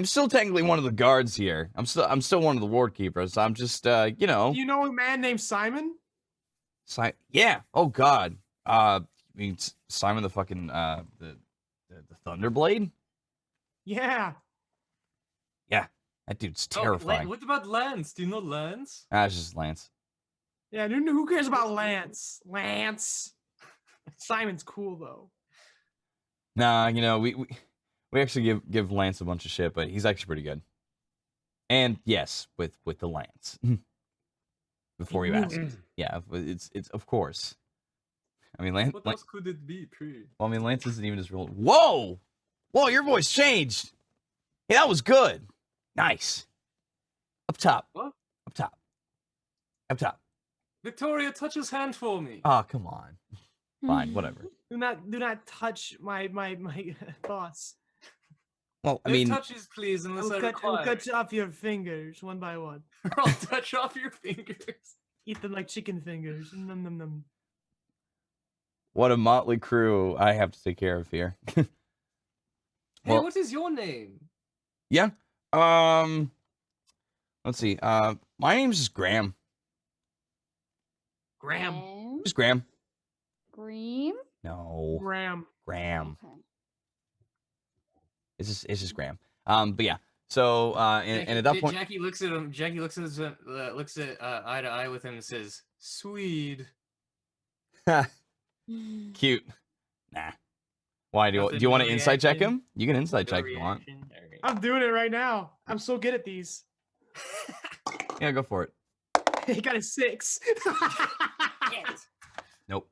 still technically one of the guards here. I'm still one of the ward keepers. I'm just you know. Do you know a man named Simon? Yeah. Oh God. I mean Simon the fucking the Thunderblade. Yeah. Yeah. That dude's Oh, terrifying. what about Lance? Do you know Lance? It's just Lance. Yeah, who cares about Lance? Lance. Simon's cool though. Nah, you know, we actually give Lance a bunch of shit, but he's actually pretty good. And yes, with the Lance. Before you asked. Yeah, it's of course. I mean, Lance. What else could it be, Tree? Well, I mean, Lance isn't even his real. Whoa! Whoa, your voice changed. Hey, that was good. Nice. Up top. What? Up top. Up top. Victoria, touch his hand for me. Oh, come on. Fine, whatever. Do not touch my boss. Well, I No mean, touches, please, unless I'll I cut require. off your fingers one by one. I'll touch off your fingers. Eat them like chicken fingers. Num num num. what a motley crew I have to take care of here. Hey, Well- what is your name? Yeah. Let's see. My name's just Graham. Graham. Just Graham. Green? No, Graham. Graham. Okay. It's just Graham. But yeah. So and at that point, Jackie looks at him. Jackie looks at eye to eye with him and says, "Sweet." cute. Nah. Why do you want to insight check him? You can insight check if you want. I'm doing it right now. I'm so good at these. Yeah, go for it. He got a 6. Nope.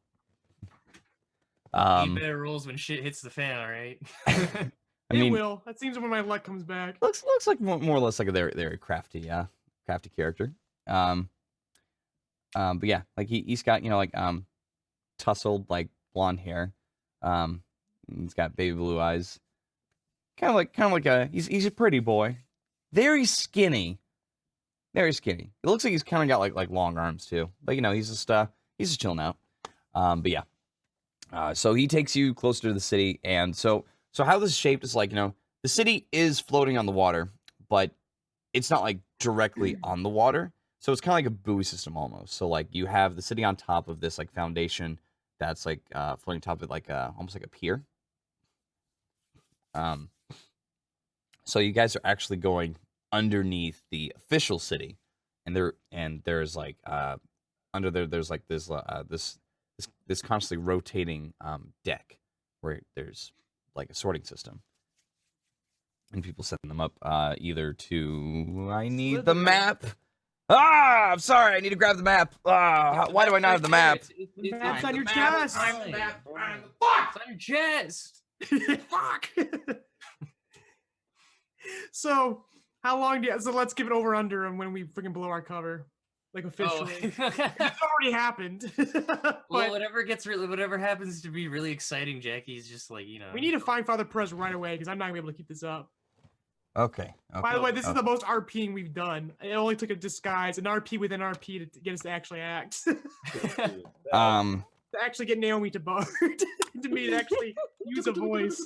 You better rolls when shit hits the fan, all right? I It mean, will. That seems when my luck comes back. looks like more or less like they're a crafty character. But yeah, like he's got like tousled like blonde hair. He's got baby blue eyes. Kind of like he's a pretty boy. Very skinny. Very skinny. It looks like he's kind of got like long arms too. But you know, he's just chilling out. But yeah. So he takes you closer to the city, and so how this is shaped is like, you know, the city is floating on the water, but it's not like directly on the water. So it's kind of like a buoy system almost. So like you have the city on top of this like foundation that's like floating top of it like almost like a pier. So you guys are actually going underneath the official city, and there's like under there's like this constantly rotating deck where there's like a sorting system, and people set them up either to I need the map. I'm sorry, I need to grab the map. Why do I not have the map? The map's on your chest. It's on your chest. Fuck. So, how long do you? So let's give it over under and when we freaking blow our cover, like officially. It's already happened. Well, But whatever happens to be really exciting, Jackie's just like, you know. we need to find Father Perez right away because I'm not gonna be able to keep this up. Okay. By the way, this is the most RPing we've done. It only took a disguise, an RP within RP to get us to actually act. To actually get Naomi to Bard. To me to actually use a voice.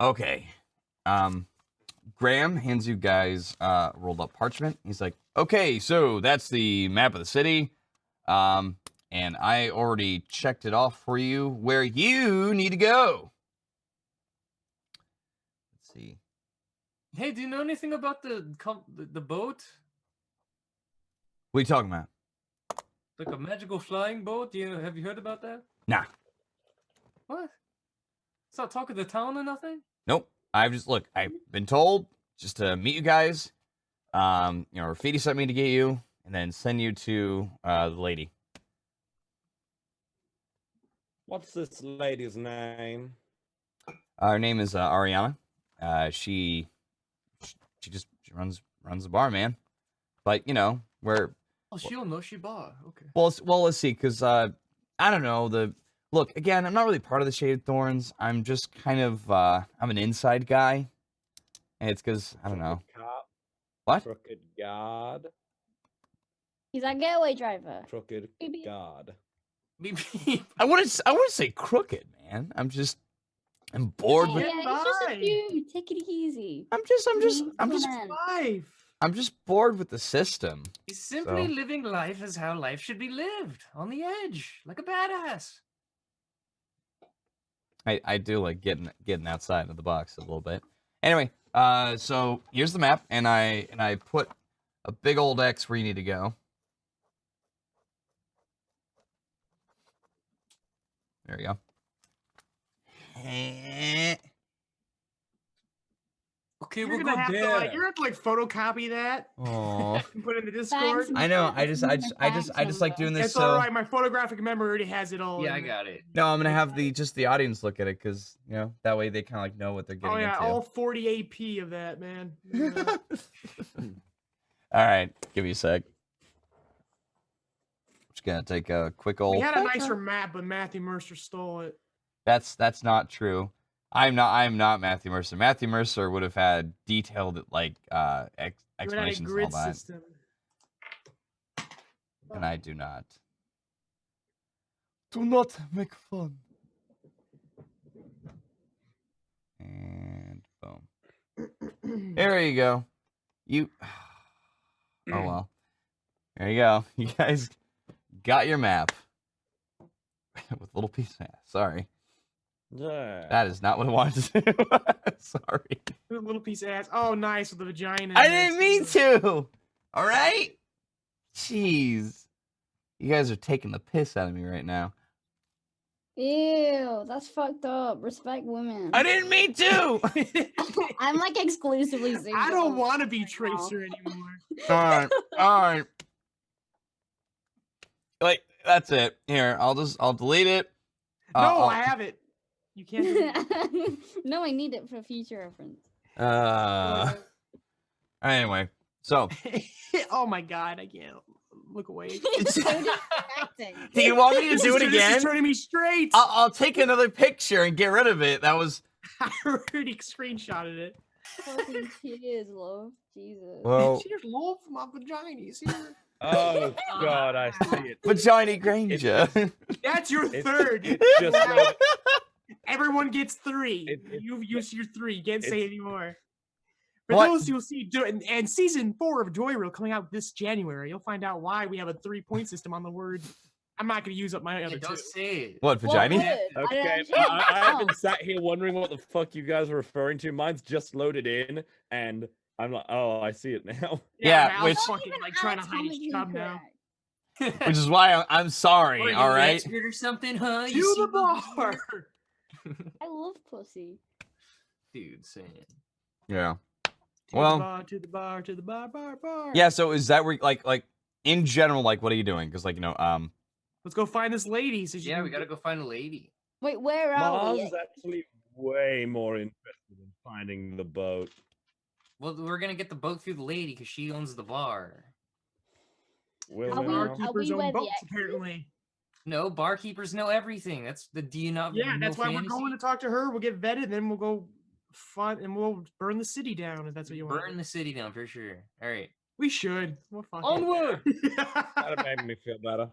Okay. Graham hands you guys rolled up parchment. He's like, okay, so that's the map of the city. And I already checked it off for you where you need to go. Let's see. Hey, do you know anything about the boat? What are you talking about? Like a magical flying boat? Have you heard about that? Nah. What? It's not talking to town or nothing? Nope. I've been told just to meet you guys. You know, Rafidi sent me to get you and then send you to the lady. What's this lady's name? Her name is Ariana. She runs the bar, man. But you know, Oh, she'll know she bar. Okay. well, let's see, because I don't know. Look, again, I'm not really part of the Shaded Thorns. I'm just kind of I'm an inside guy, and it's because I don't know. Cop. What? Crooked God. He's our getaway driver. Crooked Beep, beep. God. Beep, beep. I wouldn't say crooked, man. I'm bored Oh, with. Get yeah, he's just a by. dude. Take it easy. I'm just Man. Life. I'm just bored with the system. He's simply So- living life as how life should be lived, on the edge, like a badass. I do like getting outside of the box a little bit. Anyway, so here's the map, and I put a big old X where you need to go. There you go. Okay, You're we'll gonna go have to there. like, you're gonna have to like photocopy that Oh, and put it in the Discord. Thanks. I know. I just like doing this. It's So all right. My photographic memory already has it all. Yeah, in I there. got it. no, I'm gonna have the audience look at it because that way they kind of like know what they're getting Oh yeah, into. all 40 AP of that, man. Look at that. All right, give me a sec. Just gonna take a quick old. We had a photo. nicer map, but Matthew Mercer stole it. That's not true. I'm not Matthew Mercer. Matthew Mercer would have had detailed like We had a explanations and all grid that, system. and I do not. Do not make fun. And boom. There you go. You. Oh well. There you go. You guys got your map with little piece of ass. Sorry. Yeah. That is not what I wanted to do. Sorry. A little piece of ass. Oh, nice with the vagina. I didn't mean to. All right. Jeez. You guys are taking the piss out of me right now. Ew, that's fucked up. Respect women. I didn't mean to. I'm like exclusively single. I don't want to be right now. Tracer anymore. All right. All right. Like that's it. Here, I'll delete it. No, I'll- I have it. You can't. Do it. No, I need it for future reference. Anyway, so Oh my god, I can't look away. Acting. do you want me to do it This again? is turning me straight. I'll take another picture and get rid of it. That was I already screenshotted it. Fucking cheers, love. Jesus. well, Cheers, love, my vagina's here. Oh God, I see it. Vagina Granger. That's your It's- third. It's just loaded. Everyone gets 3. It- You've used your 3. You can't say it's- anymore. For What? those you'll see, and season 4 of JoyRide coming out this January, you'll find out why we have a 3-point system on the word. I'm not going to use up my Yeah, other 2. don't say it. What, vagina? Well, good. Okay, actually I've know. been sat here wondering what the fuck you guys are referring to. Mine's just loaded in, and I'm like, oh, I see it now. Yeah, Mal's which- fucking like trying to hide his Anatomically chub now. correct. Which is why I'm sorry. What are you, All an right. expert or something, huh? To You see the movies bar. here? I love pussy. Dude, saying. Yeah. To Well- the bar, to the bar, to the bar, bar, bar. Yeah. So is that where like in general, like what are you doing? Because like Let's go find this lady. So she Yeah, can we gotta go find a lady. Wait, where are Mars we? is actually way more interested in finding the boat. Well, we're gonna get the boat through the lady because she owns the bar. Will Are we we- now? are Barkeepers we where own the boats, ex- apparently. No, barkeepers know everything. That's the do you not? Yeah, know that's why fantasy? we're going to talk to her. We'll get vetted, then we'll go fun and we'll burn the city down if that's what you want. burn the city down for sure. All right. We should. We'll fuck it. Onward! That made me feel better.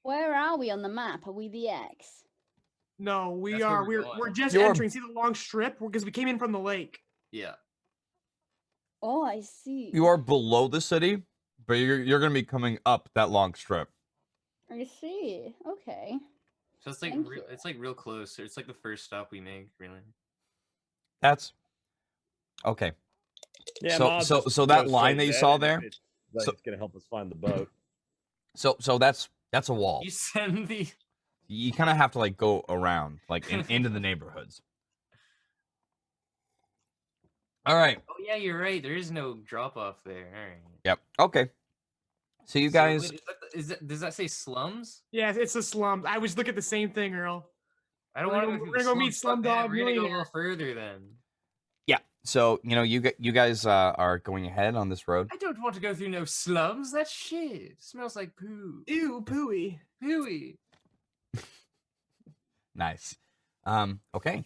Where are we on the map? Are we the X? No, we That's where are. we're We're going. just You're- entering. See the long strip? Because we came in from the lake. Yeah. Oh, I see. you are below the city, but you're gonna be coming up that long strip. I see. Okay. So it's like Thank real, you. it's like real close. It's like the first stop we make, really. That's okay. Yeah, So- Mars so- just so that goes line straight that you there, saw and there? It's, like, So- it's gonna help us find the boat. So that's a wall. You send the. You kind of have to like go around like into the neighborhoods. All right. Oh yeah, you're right. There is no drop off there. All right. Yep. Okay. So you So guys. wait, is that does that say slums? Yeah, it's the slums. I was looking at the same thing, Earl. I don't We're want gonna- to. we're gonna go meet Slumdog We're gonna go a Millionaire. little further then. Yeah. So you guys are going ahead on this road. I don't want to go through no slums. That shit smells like poo. Ew, pooey. Pooey. Nice. Okay.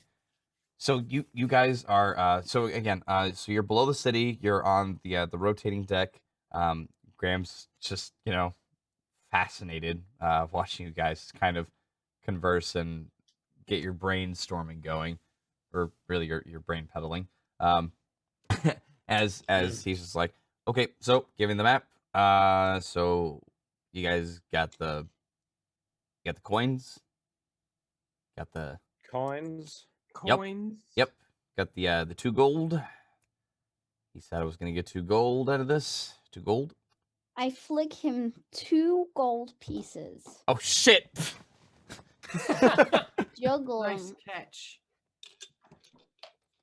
So you guys are so again so you're below the city. You're on the rotating deck. Graham's just fascinated watching you guys kind of converse and get your brainstorming going, or really your brain pedaling. As he's just like, okay, so giving the map. So you guys got the coins, got the Coins. Yep. Coins. Yep. Got the 2 gold. He said I was gonna get 2 gold out of this. 2 gold. I flick him 2 gold pieces. Oh shit! Juggle Nice 'em. catch.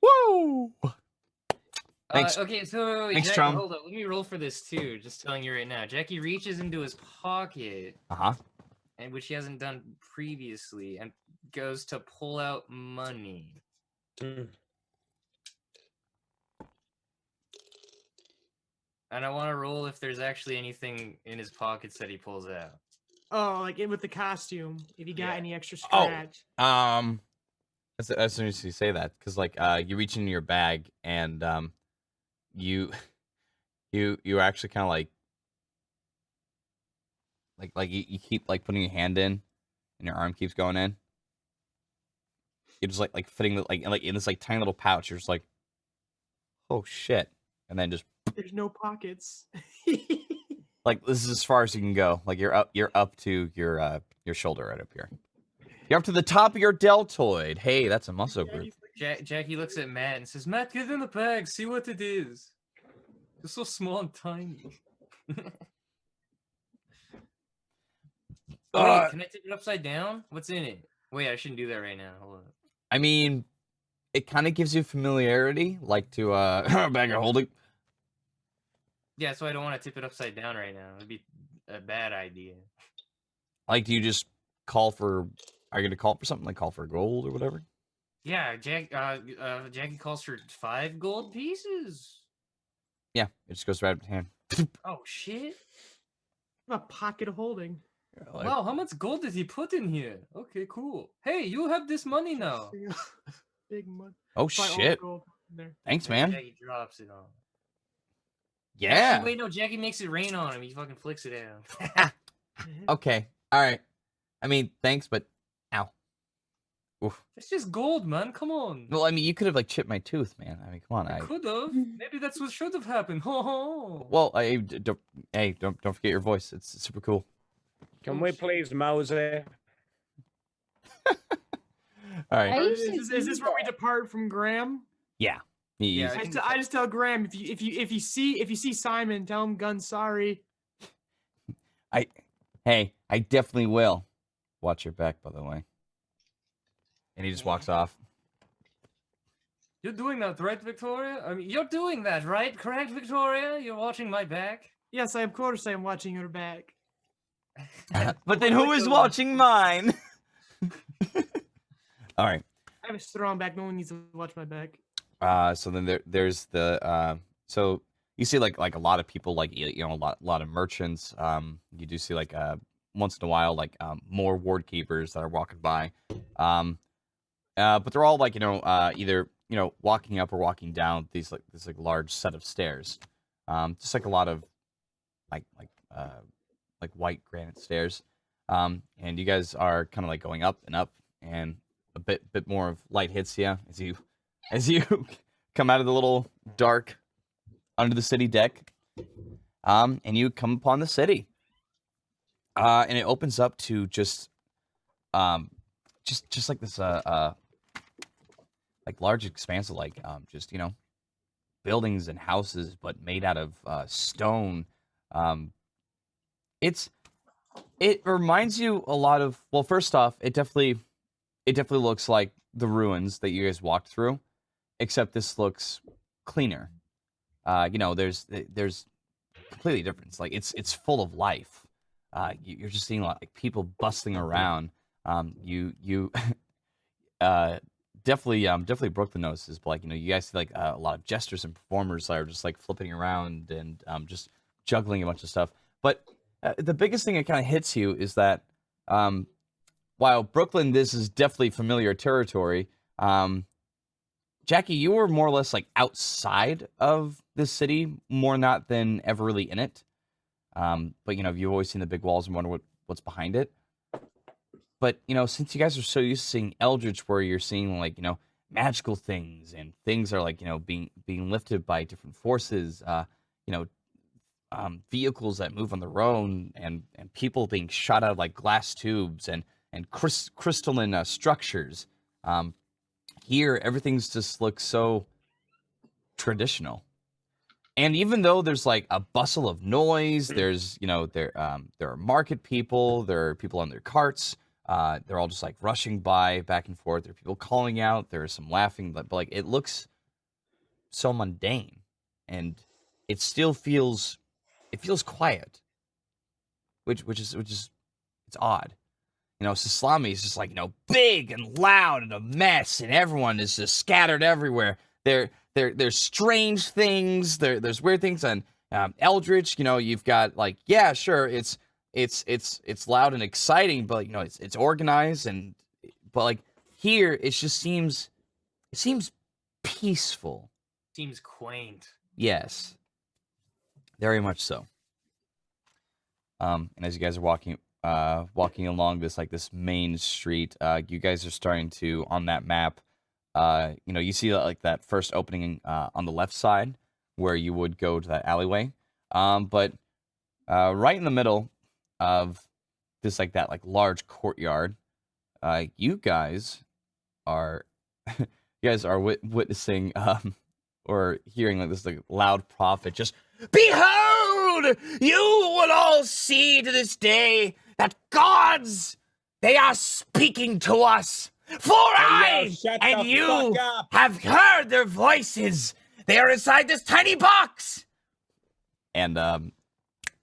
Woo! Thanks. Okay, so Thanks, Jackie, Chum. hold up. Let me roll for this too. Just telling you right now. Jackie reaches into his pocket, Uh-huh. and which he hasn't done previously, and goes to pull out money. Mm. And I want to roll if there's actually anything in his pockets that he pulls out. Oh, like in with the costume. If you got Yeah. any extra Oh. scratch. As soon as you say that, because like you reach into your bag and you actually kind of like you keep like putting your hand in, and your arm keeps going in. You're just like fitting the, like in this like tiny little pouch. You're just like, oh shit, and then just There's no pockets. like this is as far as you can go. Like you're up to your shoulder right up here. You're up to the top of your deltoid. Hey, that's a muscle group. Jackie looks at Matt and says, "Matt, get in the bag. See what it is. It's so small and tiny." Wait, can I tip it upside down? What's in it? Wait, I shouldn't do that right now. Hold on. I mean, it kind of gives you familiarity, like to bag of holding. Yeah, so I don't want to tip it upside down right now. It'd be a bad idea. Like, do you just call for? Are you gonna call for something like call for gold or whatever? Yeah, Jackie calls for 5 gold pieces. Yeah, it just goes right up to hand. Oh shit! A pocket of holding. Like, Wow, how much gold did he put in here? Okay, cool. Hey, you have this money now. Big money. oh Probably all the shit! gold in there. Thanks, And man. Jackie drops it on. Yeah. Actually, wait, no. Jackie makes it rain on him. He fucking flicks it out. Okay. All right. I mean, thanks, but ow. Oof. It's just gold, man. Come on. Well, I mean, you could have like chipped my tooth, man. I mean, come on. I could have. Maybe that's what should have happened. Ho ho. Well, don't forget your voice. It's super cool. Can we please, Mosey? All right. I Is, usually is this do where we that. depart from Graham? Yeah. Yeah, I just tell Graham if you see Simon, tell him Gun sorry. Hey, I definitely will. Watch your back, by the way. And he just walks off. You're doing that, right, Victoria? I mean, you're doing that, right? Correct, Victoria? You're watching my back? Yes, I of course I am watching your back. But then who is watching mine? All right. I have a strong back. No one needs to watch my back. So then there's the so you see like a lot of people, like a lot of merchants. You do see like once in a while like more ward keepers that are walking by. But they're all like either walking up or walking down this large set of stairs. Just like a lot of like white granite stairs. And you guys are kind of like going up and up, and a bit more of light hits you as you come out of the little dark under the city deck. And you come upon the city. And it opens up to just like this like large expanse of like just buildings and houses, but made out of stone. It reminds you a lot of, well, first off, it definitely looks like the ruins that you guys walked through, except this looks cleaner. There's completely difference. Like it's full of life. You're just seeing a lot like people bustling around. You definitely Brooklyn notices, but like you guys see like a lot of jesters and performers that are just like flipping around and just juggling a bunch of stuff. But the biggest thing that kind of hits you is that while Brooklyn, this is definitely familiar territory. Jackie, you were more or less like outside of the city, more not than ever really in it. But you've always seen the big walls and wonder what's behind it. But since you guys are so used to seeing Eldritch, where you're seeing like magical things and things are like being lifted by different forces, vehicles that move on their own, and people being shot out of like glass tubes and crystalline structures. Here, everything's just looks so traditional. And even though there's like a bustle of noise, there's there are market people, there are people on their carts. They're all just like rushing by back and forth. There are people calling out. There's some laughing, but like it looks so mundane, and it still feels quiet, which is it's odd. Sislami is just like big and loud and a mess, and everyone is just scattered everywhere. There's strange things. There's weird things. And Eldritch, you've got like sure it's loud and exciting, but it's organized, but like here it just seems peaceful. Seems quaint. Yes, very much so. And as you guys are walking along this main street, you guys are starting to, on that map, you see like that first opening on the left side where you would go to that alleyway. But right in the middle of this that large courtyard, you guys are witnessing or hearing like this loud prophet just, "Behold, you will all see to this day that gods, they are speaking to us. For I shut and the you fuck up." have heard their voices. They are inside this tiny box." And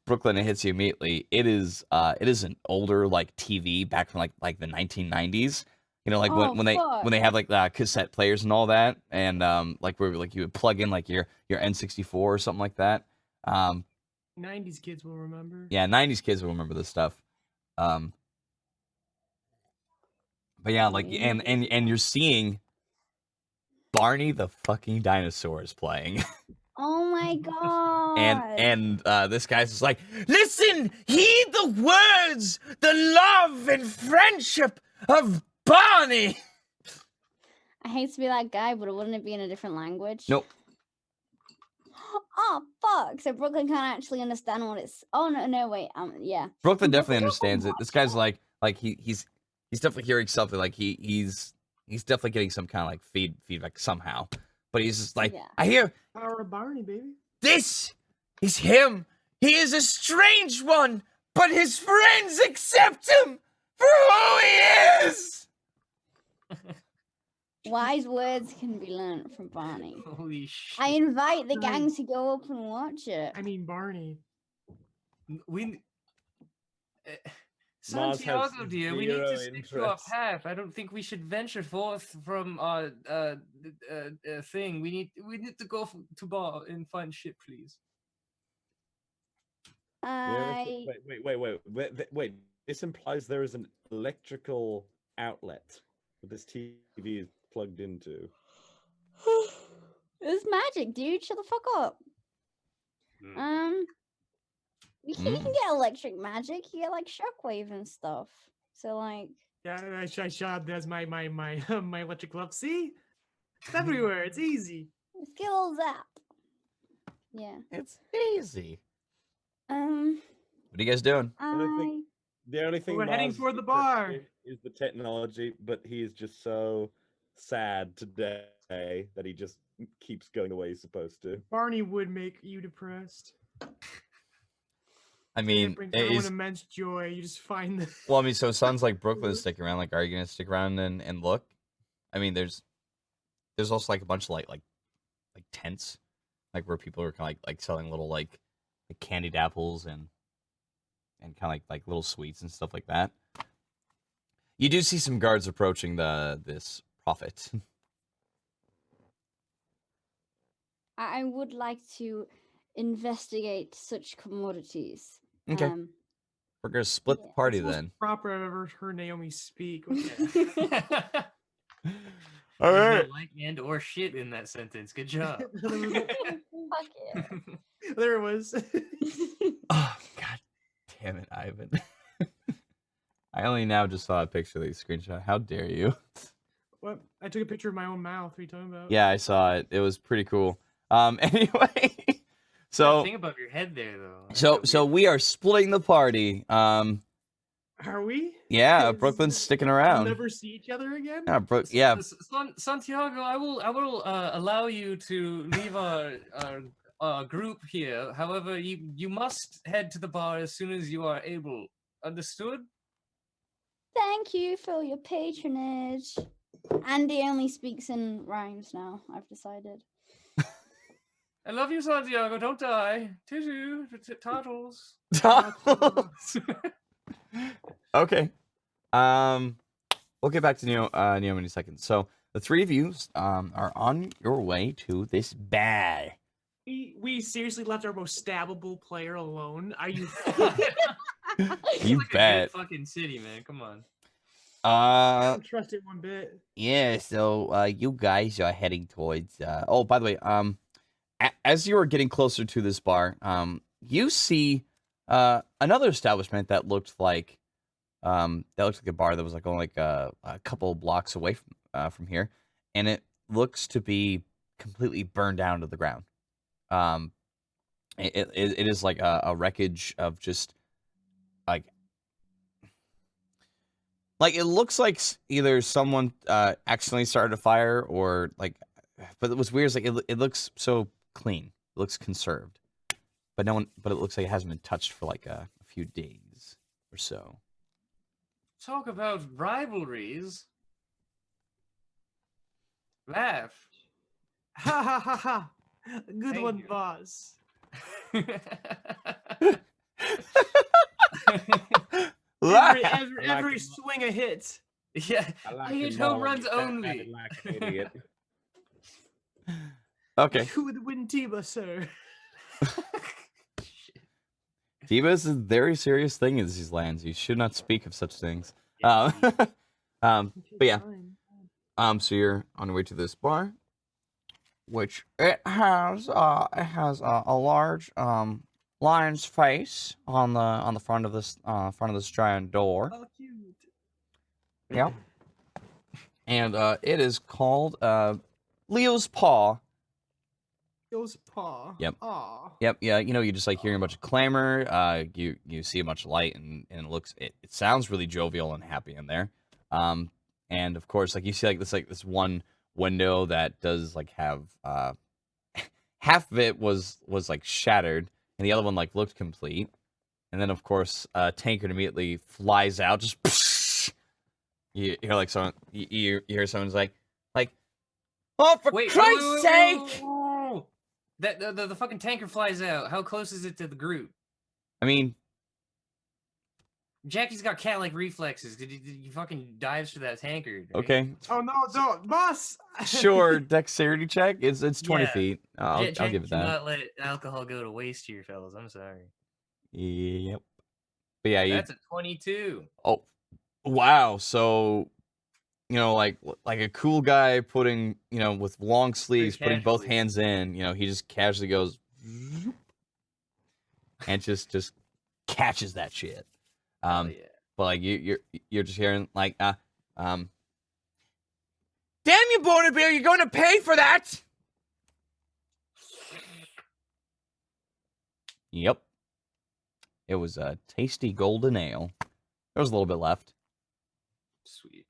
Brooklyn, it hits you immediately. It is an older TV back from like the 1990s. When they have cassette players and all that, and where you would plug in your N64 or something like that. 90s kids will remember. Yeah, 90s kids will remember this stuff. But yeah, and you're seeing Barney the fucking dinosaur is playing. Oh my god. and this guy's just like, "Listen, heed the words, the love and friendship of Barney." I hate to be that guy, but wouldn't it be in a different language? Nope. Oh fuck! So Brooklyn can't actually understand what it's. Oh no, wait. Yeah. Brooklyn definitely understands it. This guy's like he's definitely hearing something. Like he's definitely getting some kind of feedback somehow. But he's just like, Yeah. "I hear Power of Barney, baby. this is him. He is a strange one, but his friends accept him for who he is." Wise words can be learnt from Barney. Holy shit. I invite the gang to go up and watch it. I mean, Barney. We Mars has Santiago, dear, we need to zero stick to our interest. path. I don't think we should venture forth from our thing. We need to go to bar and find shit, please. I Wait. This implies there is an electrical outlet that this TV is plugged into. It's magic, dude. Shut the fuck up. You can get electric magic. You get shockwave and stuff. So Yeah, I shot. That's my my electric glove. See, it's everywhere. It's easy. skill zap. Yeah. It's easy. What Um. are you guys doing? The only thing We're heading Mars toward the is bar. is the technology, but he is just so sad today that he just keeps going the way he's supposed to. Barney would make you depressed. I mean, It brings everyone immense joy. You just find the. well, I mean, so it sounds like Brooklyn's sticking around. Are you gonna stick around and look? I mean, there's also a bunch of like tents, where people are kind of selling little like candied apples and kind of like little sweets and stuff like that. You do see some guards approaching this prophet. I would like to investigate such commodities. Okay. We're gonna split the party That's the most then. proper I've ever heard Naomi speak. All There's right. no like and or shit in that sentence. Good job. Fuck yeah. There it was. Oh, God damn it, Ivan. I only now just saw a picture of the screenshot. How dare you? What? I took a picture of my own mouth. What are you talking about? Yeah, I saw it. It was pretty cool. Anyway, That so thing above your head there, though. That's so got so weird- we are splitting the party. Are we? Yeah, Is- Brooklyn's sticking We'll around. never see each other again? Yeah. Santiago, I will allow you to leave our group here. However, you must head to the bar as soon as you are able. Understood? Thank you for your patronage. Andy only speaks in rhymes now, I've decided. I love you, Santiago. Don't die. Tissue, turtles. Okay. We'll get back to Neo in a second. So the three of you are on your way to this bar. We seriously left our most stabbable player alone. Are you? You Like a good bet. fucking city, man. Come on. I don't trust it one bit. Yeah, so you guys are heading towards oh, by the way, as you are getting closer to this bar, you see another establishment that looked like a bar that was like only like a couple blocks away from here, and it looks to be completely burned down to the ground. It is like a wreckage of just like it looks like either someone accidentally started a fire or like, but what's weird is like it looks so clean, it looks conserved, but it looks like it hasn't been touched for like a few days or so. Talk about rivalries. Laugh. Ha ha ha ha! Good Thank one, you. boss. Every swing a hit. Yeah, I hit home runs only. Like an idiot. Okay, Who would win Tiba, sir? Diva is a very serious thing in these lands. You should not speak of such things. Yeah, But yeah, so you're on your way to this bar, which it has a large lion's face on the front of this giant door. Oh, cute. Yep. And it is called Leo's Paw. Leo's paw. Yep. Aw. Yep. Yeah. You know, you just like hearing a bunch of clamor. You see a bunch of light, and it sounds really jovial and happy in there. And of course, like you see like this one window that does like have half of it was like shattered, and the other one like looked complete. And then of course, Tankard immediately flies out. Just you hear like someone you hear someone's like, oh, for Christ's sake! whoa. That the fucking tanker flies out. How close is it to the group? I mean, Jackie's got cat-like reflexes. Did he fucking dives for that tanker? Right? okay, Oh no, don't, boss. sure, dexterity check. It's 20 Yeah. feet. I'll Jackie give it should that. not let alcohol go to waste here, fellas. I'm sorry. Yep. But yeah, That's a 22. oh, wow. So, you know, like a cool guy putting, you know, with long sleeves, putting both casually. hands in, you know, he just casually goes and just catches that shit. Hell yeah. But like you're just hearing like damn you, Boner Bear, you're going to pay for that. Yep. It was a tasty golden ale. There was a little bit left. Sweet.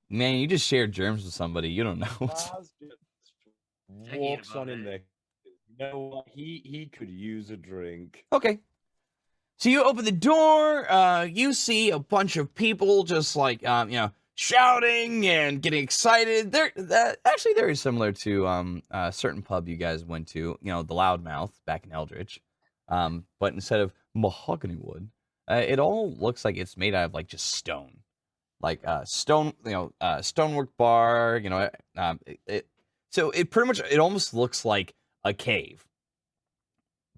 Man, you just shared germs with somebody. You don't know. Baz just Jackie walks above on in it. there. You know what? He could use a drink. Okay. So you open the door, you see a bunch of people just like, you know, shouting and getting excited. They're actually very similar to a certain pub you guys went to, you know, the Loudmouth back in Eldritch. But instead of mahogany wood, it all looks like it's made out of like just stone. Like stone, you know, stonework bar, you know, so it pretty much, it almost looks like a cave.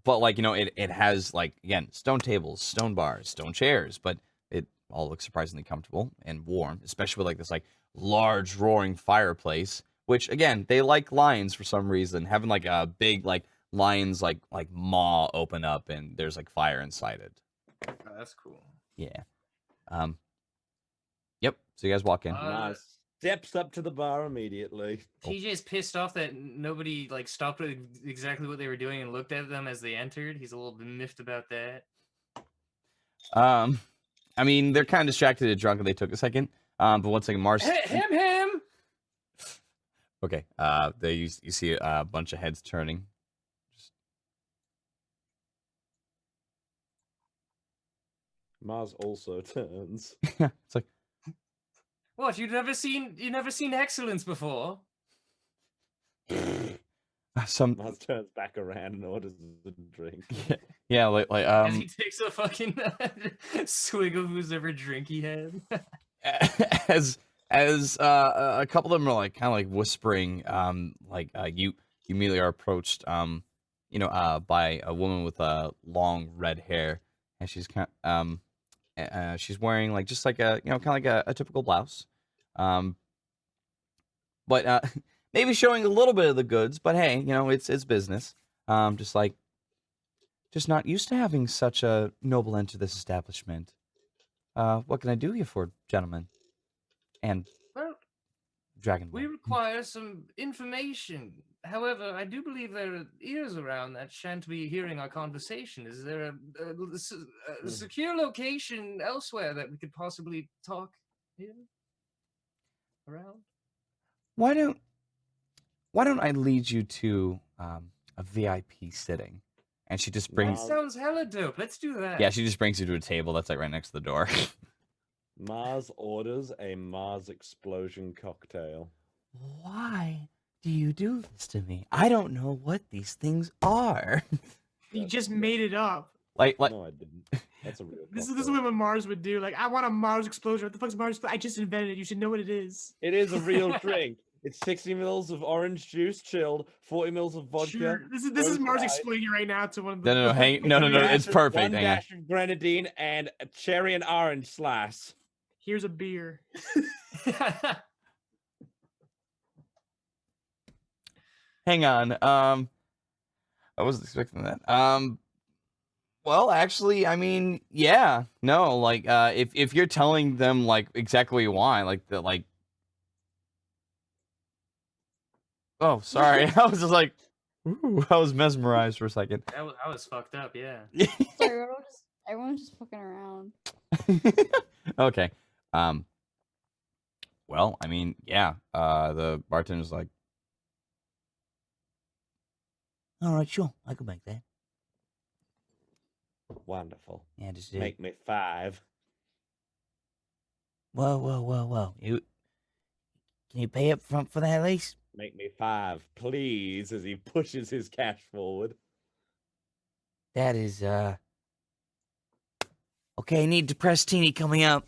But like, you know, it has like, again, stone tables, stone bars, stone chairs, but it all looks surprisingly comfortable and warm, especially with like this like large roaring fireplace which again, they like lions for some reason. Having like a big like lion's like maw open up and there's like fire inside it. Oh, that's cool. Yeah. Yep. So you guys walk in. Mars steps up to the bar immediately. TJ's pissed off that nobody like stopped with exactly what they were doing and looked at them as they entered. He's a little bit miffed about that. I mean, they're kind of distracted and drunk and they took a second. But one second, Mars. Him. Okay. You see a bunch of heads turning. Mars also turns. It's like What? You never seen excellence before? Mars turns back around and orders a drink. yeah, As he takes a fucking swig of whoever drink he had. as a couple of them are like kind of like whispering, you immediately are approached, by a woman with long red hair, and she's she's wearing like just like a kind of like a typical blouse, but maybe showing a little bit of the goods, but hey, it's business. Just not used to having such a noble enter this establishment. What can I do here for, gentlemen? And Well, Dragon. we require some information. However, I do believe there are ears around that shan't be hearing our conversation. Is there a secure location elsewhere that we could possibly talk here? Around? Why don't I lead you to a VIP sitting? And she just brings. That sounds hella dope. Let's do that. Yeah, she just brings you to a table that's like right next to the door. Mars orders a Mars explosion cocktail. Why do you do this to me? I don't know what these things are. He just made it up. like No, I didn't. That's a real This is cocktail. what Mars would do. Like, I want a Mars explosion. What the fuck's Mars? I just invented it. You should know what it is. It is a real drink. It's 60 mils of orange juice chilled, 40 mils of vodka. Sure. This is Mars Rose explaining it right now to one of the. no, hang, no, One it's dash of- perfect. One Hang on. dash of grenadine and a cherry and orange slice. Here's a beer. Hang on. I wasn't expecting that. Well, actually, I mean, yeah, no, like, if you're telling them like exactly why, like the like. Oh, sorry. I was just like, ooh, I was mesmerized for a second. I was fucked up, yeah. Sorry, everyone's just fucking around. Okay. Well, I mean, yeah. The bartender's like, All right, sure. I can make that. Wonderful. Yeah, just Make me 5. Whoa. Can you pay up front for that at least? Make me 5, please, as he pushes his cash forward. That is okay, need depressed-tini coming up.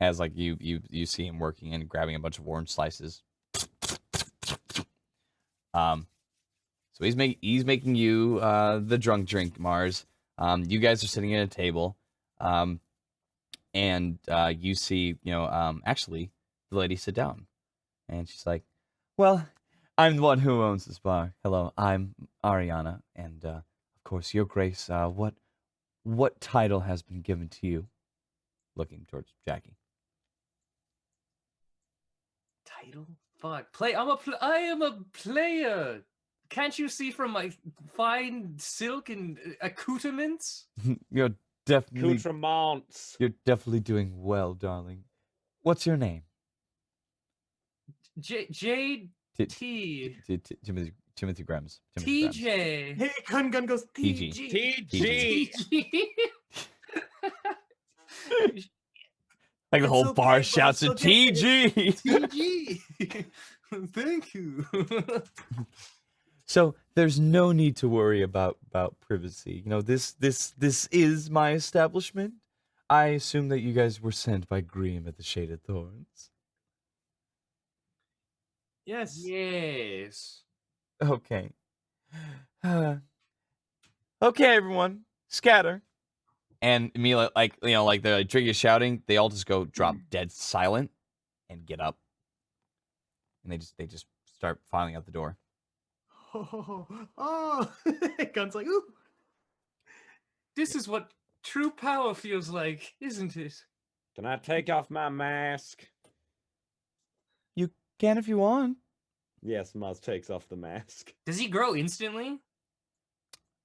as like you see him working and grabbing a bunch of orange slices. So he's making you the drunk drink, Mars. You guys are sitting at a table, and you see actually the lady sit down, and she's like, "Well, I'm the one who owns this bar. Hello, I'm Ariana, and of course, Your Grace. What title has been given to you?" Looking towards Jackie. Title? Fuck. I am a player. Can't you see from my fine silk and accoutrements? You're definitely Accoutrements. doing well, darling. What's your name? J T- T Timothy Grimes. TJ. Hey, gun goes TG. TG. TG. Like the It's whole okay, bar but shouts it's at okay. TG. TG. Thank you. So there's no need to worry about privacy. This is my establishment. I assume that you guys were sent by Grimm at the Shaded Thorns. Yes. Yes. Okay. Okay, everyone, scatter. And immediately, like the drink is shouting, they all just go drop dead silent and get up. and they just start filing out the door. Oh, Gun's like, ooh. This is what true power feels like, isn't it? Can I take off my mask? You can if you want. Yes, Maz takes off the mask. Does he grow instantly?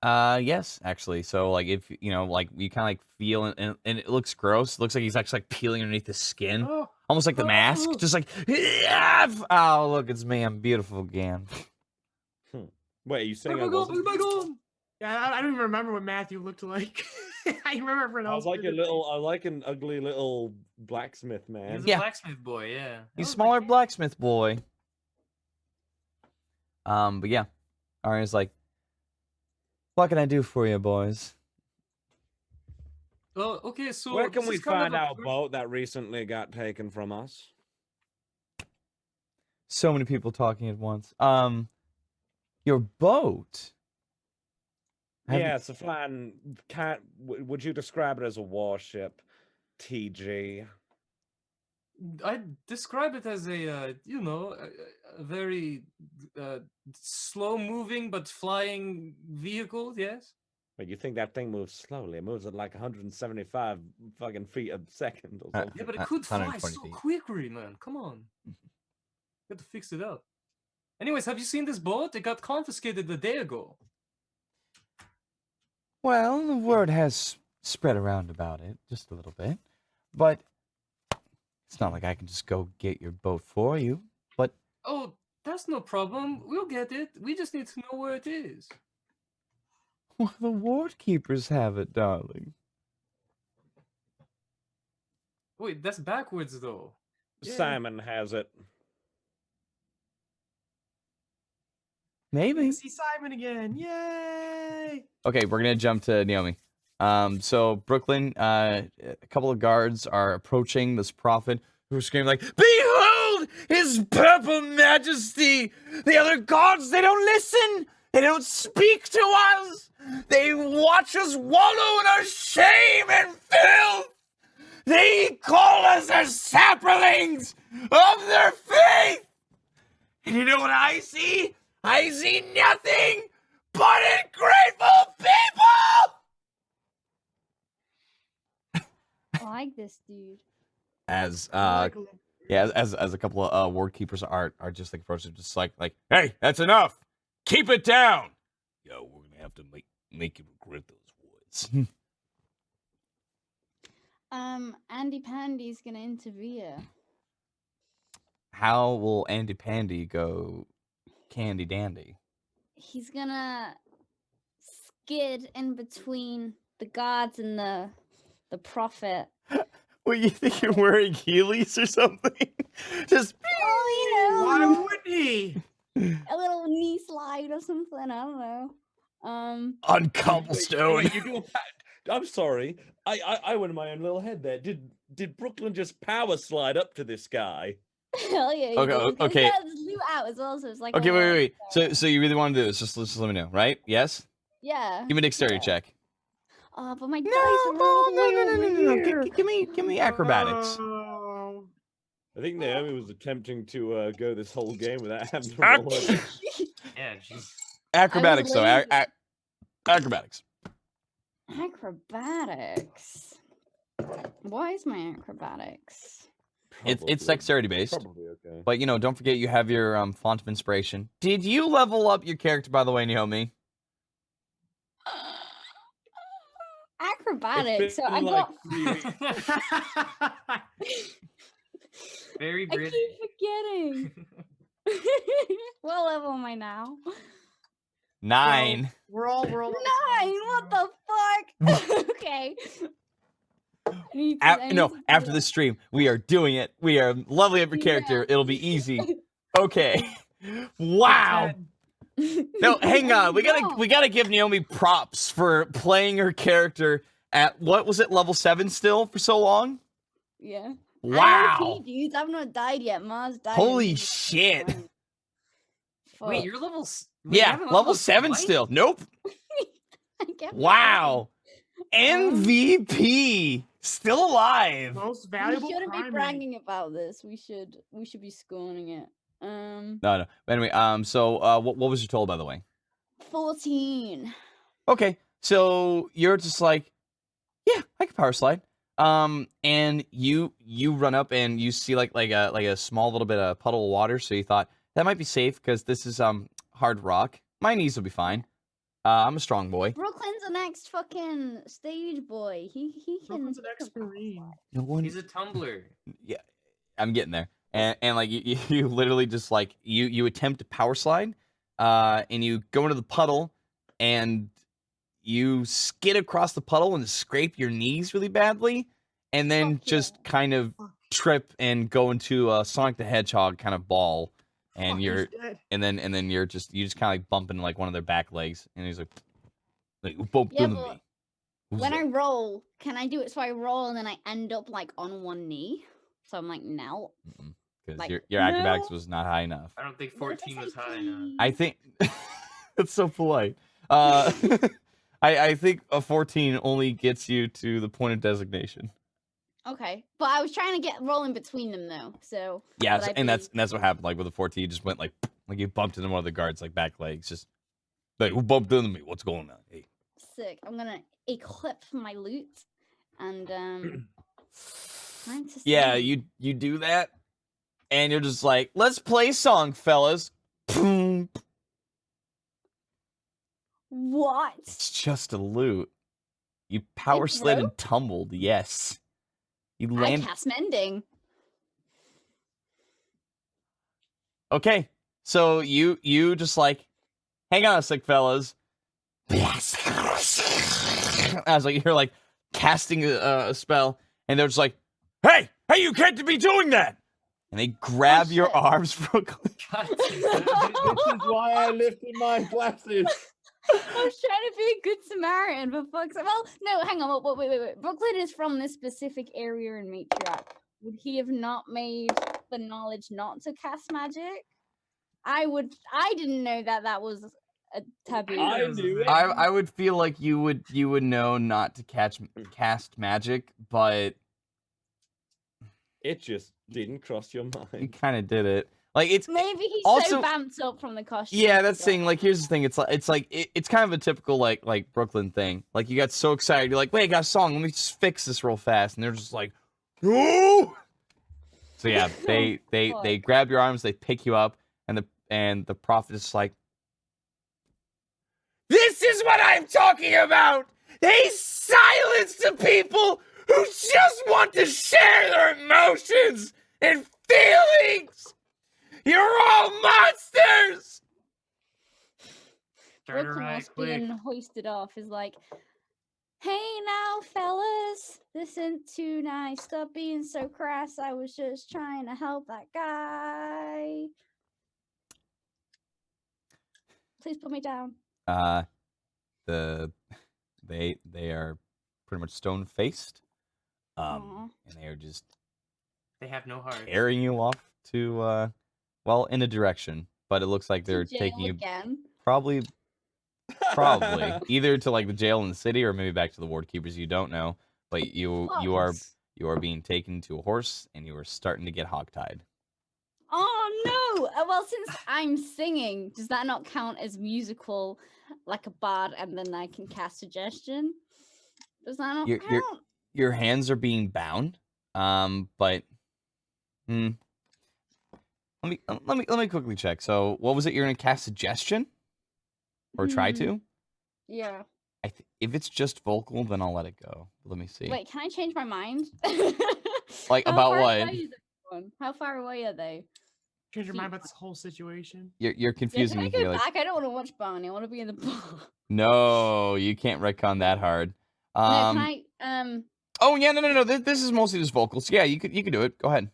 Yes, actually. So like if you know, like you kind of like feel and it looks gross. It looks like he's actually like peeling underneath the skin, Oh, almost like the mask. oh. Just like, oh look, it's me. I'm beautiful again. Wait, are you saying I Oh my god, wasn't? oh my god! Yeah, I don't even remember what Matthew looked like. I remember everyone I else. was like a did it. little, I like an ugly little blacksmith man. He's a Yeah. blacksmith boy, yeah. He's Oh, smaller my God. blacksmith boy. But yeah, Arya's like, what can I do for you, boys? Well, okay, so Where can this we is kind of find a our per- boat that recently got taken from us? So many people talking at once. Your boat. Have you- Yeah, it's a flying. Would you describe it as a warship? TG. I describe it as a, you know, a very slow-moving but flying vehicle. Yes. But you think that thing moves slowly? It moves at like 175 fucking feet a second or Uh, something. Yeah, but it could fly 120 so feet. quickly, man. Come on. Got to fix it up. Anyways, have you seen this boat? It got confiscated a day ago. Well, the word has spread around about it just a little bit, but it's not like I can just go get your boat for you. But Oh, that's no problem. We'll get it. We just need to know where it is. well, the ward keepers have it, darling. Wait, that's backwards though. Yeah. Simon has it. Maybe. See Simon again. Yay! Okay, we're gonna jump to Naomi. So Brooklyn, a couple of guards are approaching this prophet who's screaming like, "Behold his purple majesty! The other gods, they don't listen! They don't speak to us! They watch us wallow in our shame and filth! They call us their saplings of their faith! And you know what I see? I see nothing but ungrateful people!" I like this dude. As I like a little- yeah, as a couple of ward keepers are just like approaching, just like, hey, that's enough. Keep it down. Yo, we're gonna have to make you regret those words. Andy Pandy's gonna interfere. How will Andy Pandy go candy dandy? He's gonna skid in between the guards and the prophet. What, you think you're wearing Heelys or something? Just Oh, Why you know, would he? a little knee slide or something. I don't know. on cobblestone. Wait, you do a I'm sorry. I went in my own little head there. Did Brooklyn just power slide up to this guy? Hell yeah. Okay, okay. He got his loot out as well, so it's like. a Okay, little- wait. So you really want to do this? Just let me know, right? Yes. Yeah. Give me a dexterity Yeah. check. But my dice are all the way over here. Give me acrobatics. Oh. I think Naomi was attempting to go this whole game without having to roll it. Yeah, jeez. Acrobatics, though. lazy. Acrobatics. Acrobatics. Why is my acrobatics? It's Probably. dexterity based, Probably okay. but you know, don't forget you have your font of inspiration. Did you level up your character, by the way, Naomi? Acrobatics. So been I like got. 3 weeks. Very I British. keep forgetting. What level am I now? 9. We're all 9. What the fuck? Okay. I need to- I need No, to do after that. the stream, we are doing it. We are leveling up your character. It'll be easy. Okay. Wow. No, hang on. We gotta give Naomi props for playing her character at what was it, level 7 still for so long? Yeah. Wow. RIP, dudes. I've not died yet. Mars died. Holy and- shit. Wait, Fuck. you're level. Yeah, level 7 still. Nope. I kept Wow. MVP. Still alive. Most We valuable shouldn't be primate. bragging about this. We should be scorning it. No. But anyway, so what was your total, by the way? 14. Okay, so you're just like, yeah, I can power slide. And you run up and you see like a small little bit of puddle of water. So you thought that might be safe because this is hard rock. My knees will be fine. I'm a strong boy. Brooklyn's the next fucking stage boy. He can. Brooklyn's an ex-Marine. No one. He's a tumbler. Yeah, I'm getting there. And like you literally just like you attempt to power slide, and you go into the puddle, and you skid across the puddle and scrape your knees really badly, and then Fuck just yeah. kind of Fuck. trip and go into a Sonic the Hedgehog kind of ball, and Fuck, you're he's dead. and then you just kind of like bump into like one of their back legs, and he's like who bumped Yeah, into but me? Who's When that?" I roll, can I do it so I roll and then I end up like on one knee? So I'm like knelt. Because like, your acrobatics no. was not high enough. I don't think What if 14 I was say high enough. please? I think that's so polite. I think a 14 only gets you to the point of designation. Okay, but I was trying to get rolling between them though. So Yeah, would I and be that's what happened. Like with the 14, you just went like you bumped into one of the guards like back legs. Just like who bumped into me? What's going on? Hey. sick. I'm gonna equip my loot and time to Yeah, sing. you do that, and you're just like, let's play song, fellas. What? It's just a loot. You power slid and broke? tumbled. Yes, you I land. cast mending. Okay, so you just like, hang on a sec, fellas. As like you're like casting a spell, and they're just like, hey, you can't be doing that. And they grab your shit. arms, Brooklyn. God, This is why I lifted my glasses. I was trying to be a good Samaritan, for fuck's sake. Well, no, hang on. Wait. Brooklyn is from this specific area in Matriarch. Would he have not made the knowledge not to cast magic? I didn't know that was a taboo. I knows knew that. it. I would feel like you would know not to cast magic, but It just didn't cross your you mind. kind of did it. Like it's Maybe he's Also- so vamped up from the costume. yeah, that's the thing. Like here's the thing. It's kind of a typical like Brooklyn thing. Like you got so excited, you're like, wait, I got a song. Let me just fix this real fast, and they're just like, no. So yeah, they fuck. grab your arms, they pick you up, and the prophet is like, this is what I'm talking about. They silence the people who just want to share their emotions and feelings. You're all monsters. turn Brooklyn around was quick. being hoisted off is like, hey now, fellas, this isn't too nice. Stop being so crass. I was just trying to help that guy. Please put me down. They are pretty much stone faced, Aw. and they are just They have no heart. carrying you off to well, in a direction, but it looks like To they're jail taking you again. probably either to like the jail in the city or maybe back to the ward keepers. You don't know, but you are being taken to a horse, and you are starting to get hogtied. Oh no! Well, since I'm singing, does that not count as musical, like a bard, and then I can cast suggestion? Does that not You're- count? Your hands are being bound, but let me quickly check. So, what was it? You're gonna cast suggestion, or try Hmm. to? Yeah. If it's just vocal, then I'll let it go. Let me see. Wait, can I change my mind? Like, How about far what? away is everyone? How far away are they? Change your mind Feet. about this whole situation. You're Yeah, confusing can I me, go Felix. back? I don't want to watch Barney. I want to be in the bar. No, you can't retcon that hard. No, can I? Oh yeah, no. This is mostly just vocals. Yeah, you could do it. Go ahead.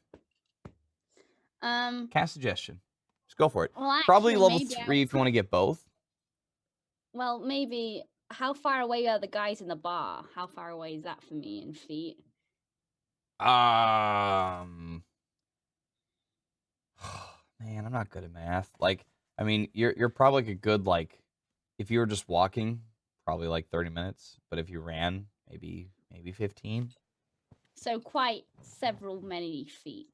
Cast suggestion. Just go for it. Well, Probably actually, level maybe 3 if you want to get both. Well, maybe. How far away are the guys in the bar? How far away is that for me in feet? Man, I'm not good at math. Like, I mean, you're probably like a good like, if you were just walking, probably like 30 minutes. But if you ran, maybe 15. So quite several many feet.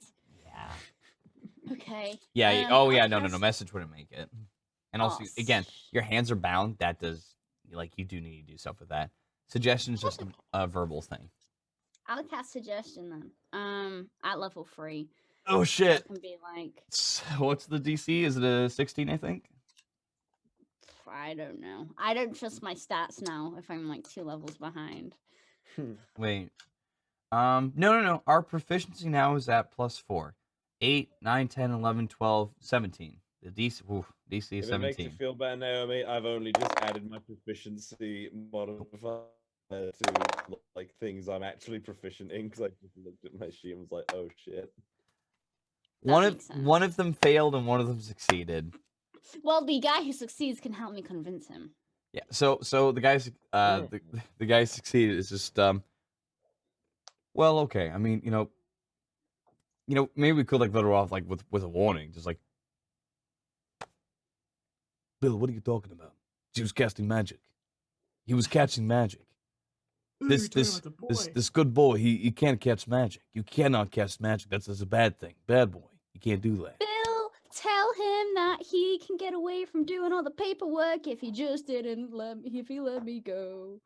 Yeah. Okay. Yeah. Oh yeah. I'll No. cast- Message wouldn't make it. And also, Oh, again, your hands are bound. That does like you do need to do stuff with that. Suggestion is just a verbal thing. I'll cast suggestion then. At level 3. Oh I shit. can be like, So what's the DC? Is it a 16? I think. I don't know. I don't trust my stats now if I'm like 2 levels behind. Wait. No. Our proficiency now is at +4. 8, 9, 10, 11, 12, 17. The DC, DC is If it makes you 17. feel better, Naomi, I've only just added my proficiency modifier to like things I'm actually proficient in because I just looked at my sheet and was like, oh shit. Makes One sense. of them failed and one of them succeeded. Well, the guy who succeeds can help me convince him. Yeah. So the guys the guy succeeded is just well, okay. I mean, maybe we could like let her off like with a warning, just like, Bill, what are you talking about? She was casting magic. He was catching magic. Ooh, This you're talking this about the this boy. this good boy, he can't catch magic. You cannot cast magic. That's a bad thing. Bad boy. You can't do that. Bill, tell him that he can get away from doing all the paperwork if he just didn't if he let me go.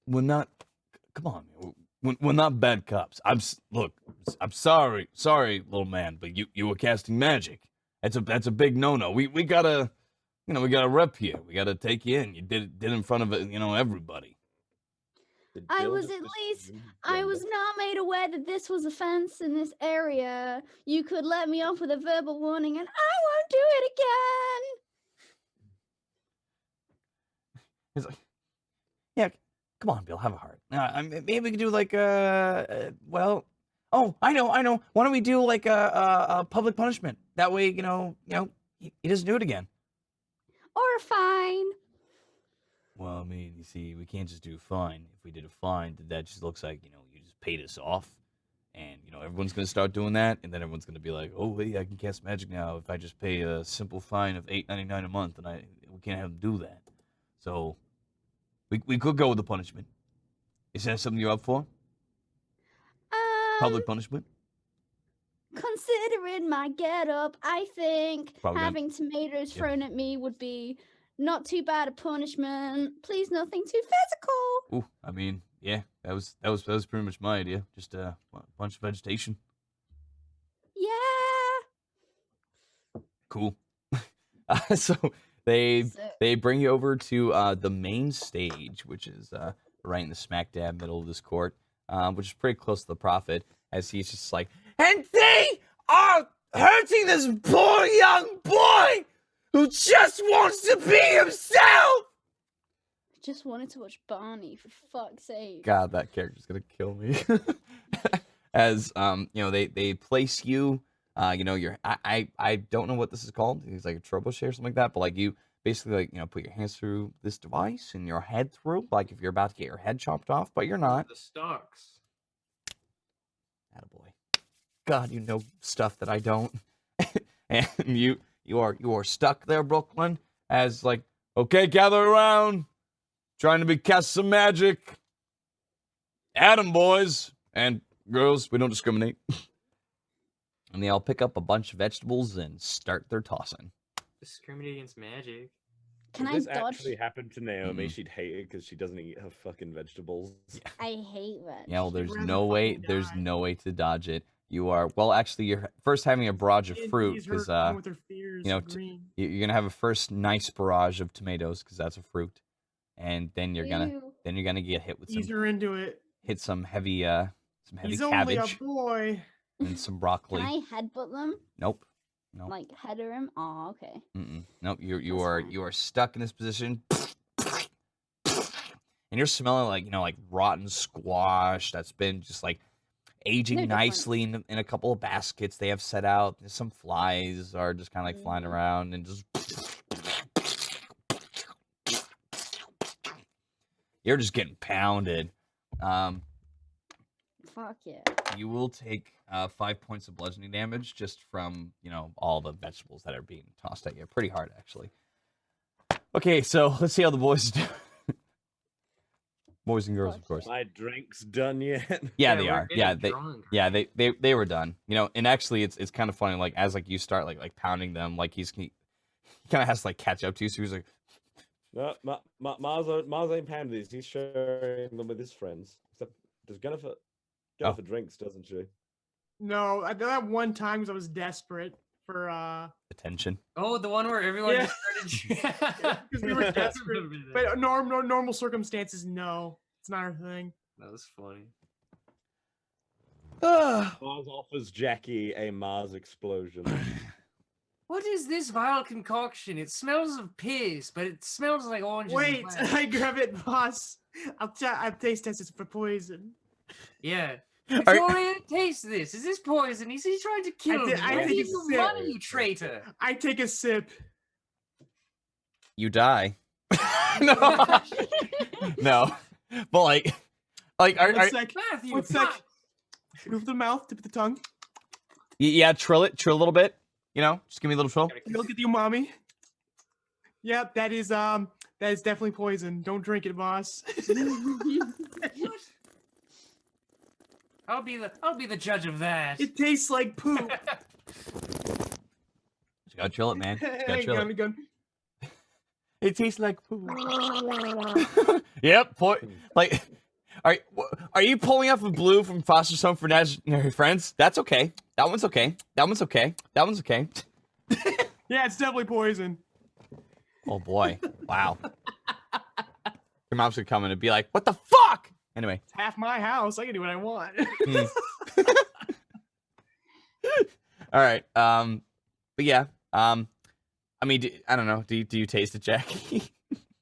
We're not. Come on, man. We're not bad cops. Look. I'm sorry, little man, but you were casting magic. That's a big no-no. We gotta, we got a rep here. We gotta take you in. You did it in front of everybody. Did I Bill was just at least, assume I was gender? not made aware that this was a fence in this area. You could let me off with a verbal warning and I won't do it again. He's like, yeah, come on, Bill, have a heart. Maybe we could do like well, oh, I know. Why don't we do like a public punishment? That way, he doesn't do it again. Or fine. Well, I mean, you see, we can't just do a fine. If we did a fine, that just looks like, you just paid us off. And, everyone's going to start doing that. And then everyone's going to be like, oh, hey, I can cast magic now if I just pay a simple fine of $8.99 a month. And we can't have them do that. So, we could go with the punishment. Is that something you're up for? Public punishment? Considering my getup, I think Probably gonna- having tomatoes Yep. thrown at me would be not too bad a punishment. Please, nothing too physical. Ooh, I mean, yeah, that was pretty much my idea. Just a bunch of vegetation. Yeah. Cool. So they So- bring you over to the main stage, which is right in the smack dab middle of this court, which is pretty close to the prophet, as he's just like, and they are hurting this poor young boy who just wants to be himself. Just wanted to watch Barney, for fuck's sake. God, that character's gonna kill me. As they place you. I don't know what this is called. It's like a trebuchet or something like that. But like you basically put your hands through this device and your head through, like if you're about to get your head chopped off, but you're not. The Starks. Attaboy. God, you know stuff that I don't. And you are stuck there, Brooklyn, as like, okay, gather around. Trying to be cast some magic. Adam boys and girls, we don't discriminate. And they all pick up a bunch of vegetables and start their tossing. Discriminate against magic. Can If I this dodge? actually happened to Naomi, Mhm. she'd hate it because she doesn't eat her fucking vegetables. I hate that. Yeah, well, She'd there's rather no way. fucking There's die. no way to dodge it. Actually, you're first having a barrage of fruit These hurt because along with their fears you know, of green. you're gonna have a first nice barrage of tomatoes because that's a fruit, and then you're gonna Ew. get hit with Ease her into it. some heavy He's only a cabbage boy. and some Can broccoli. I headbutt them? Nope. Like header him? Oh, okay. Nope. You That's are fine. you are stuck in this position. And you're smelling like rotten squash that's been just like aging No different. nicely in a couple of baskets they have set out. Some flies are just kind of like flying Mhm. around and just you're just getting pounded. Fuck yeah. You will take 5 points of bludgeoning damage just from all the vegetables that are being tossed at you. Pretty hard actually. Okay, so let's see how the boys do. Boys and girls, of course. My drink's done yet? Yeah, they we're are. getting Yeah, they. drunk, Yeah, right? they were done. You know, and actually, it's kind of funny. Like as like you start like pounding them, like he kind of has to like catch up to you. So he's like, No, Mars ain't pounding these. He's sharing them with his friends. Except does Jennifer drinks, doesn't she? No, I did that one time because I was desperate for attention. Oh, the one where everyone Yeah. just started. because we were desperate. But normal circumstances, no, it's not our thing. That was funny. Mars offers Jackie a Mars explosion. What is this vile concoction? It smells of piss, but it smells like oranges. and Wait, wax. I grab it, boss. I'll taste test it for poison. Yeah. Are- Victoria, taste this. Is this poison? Is he trying to kill me? I Where think did it's you sick. money, you traitor? I take a sip. You die. No, no, but like are, One sec. Matthew, One sec. fuck. Move the mouth, tip of the tongue. yeah, trill a little bit. You know, just give me a little trill. Look at you, mommy. Yep, that is definitely poison. Don't drink it, boss. What? I'll be the judge of that. It tastes like poop. Just gotta chill it, man. Just gotta Hang chill on, it. gun. It tastes like poo. Yep. Like, are you pulling up a blue from Foster's Home for Imaginary Friends? That's okay. That one's okay. That one's okay. That one's okay. Yeah, it's definitely poison. Oh boy. Wow. Your mom's gonna come in and be like, "What the fuck?" Anyway. It's half my house. I can do what I want. All right. But yeah. I mean, I don't know. Do you taste it, Jackie?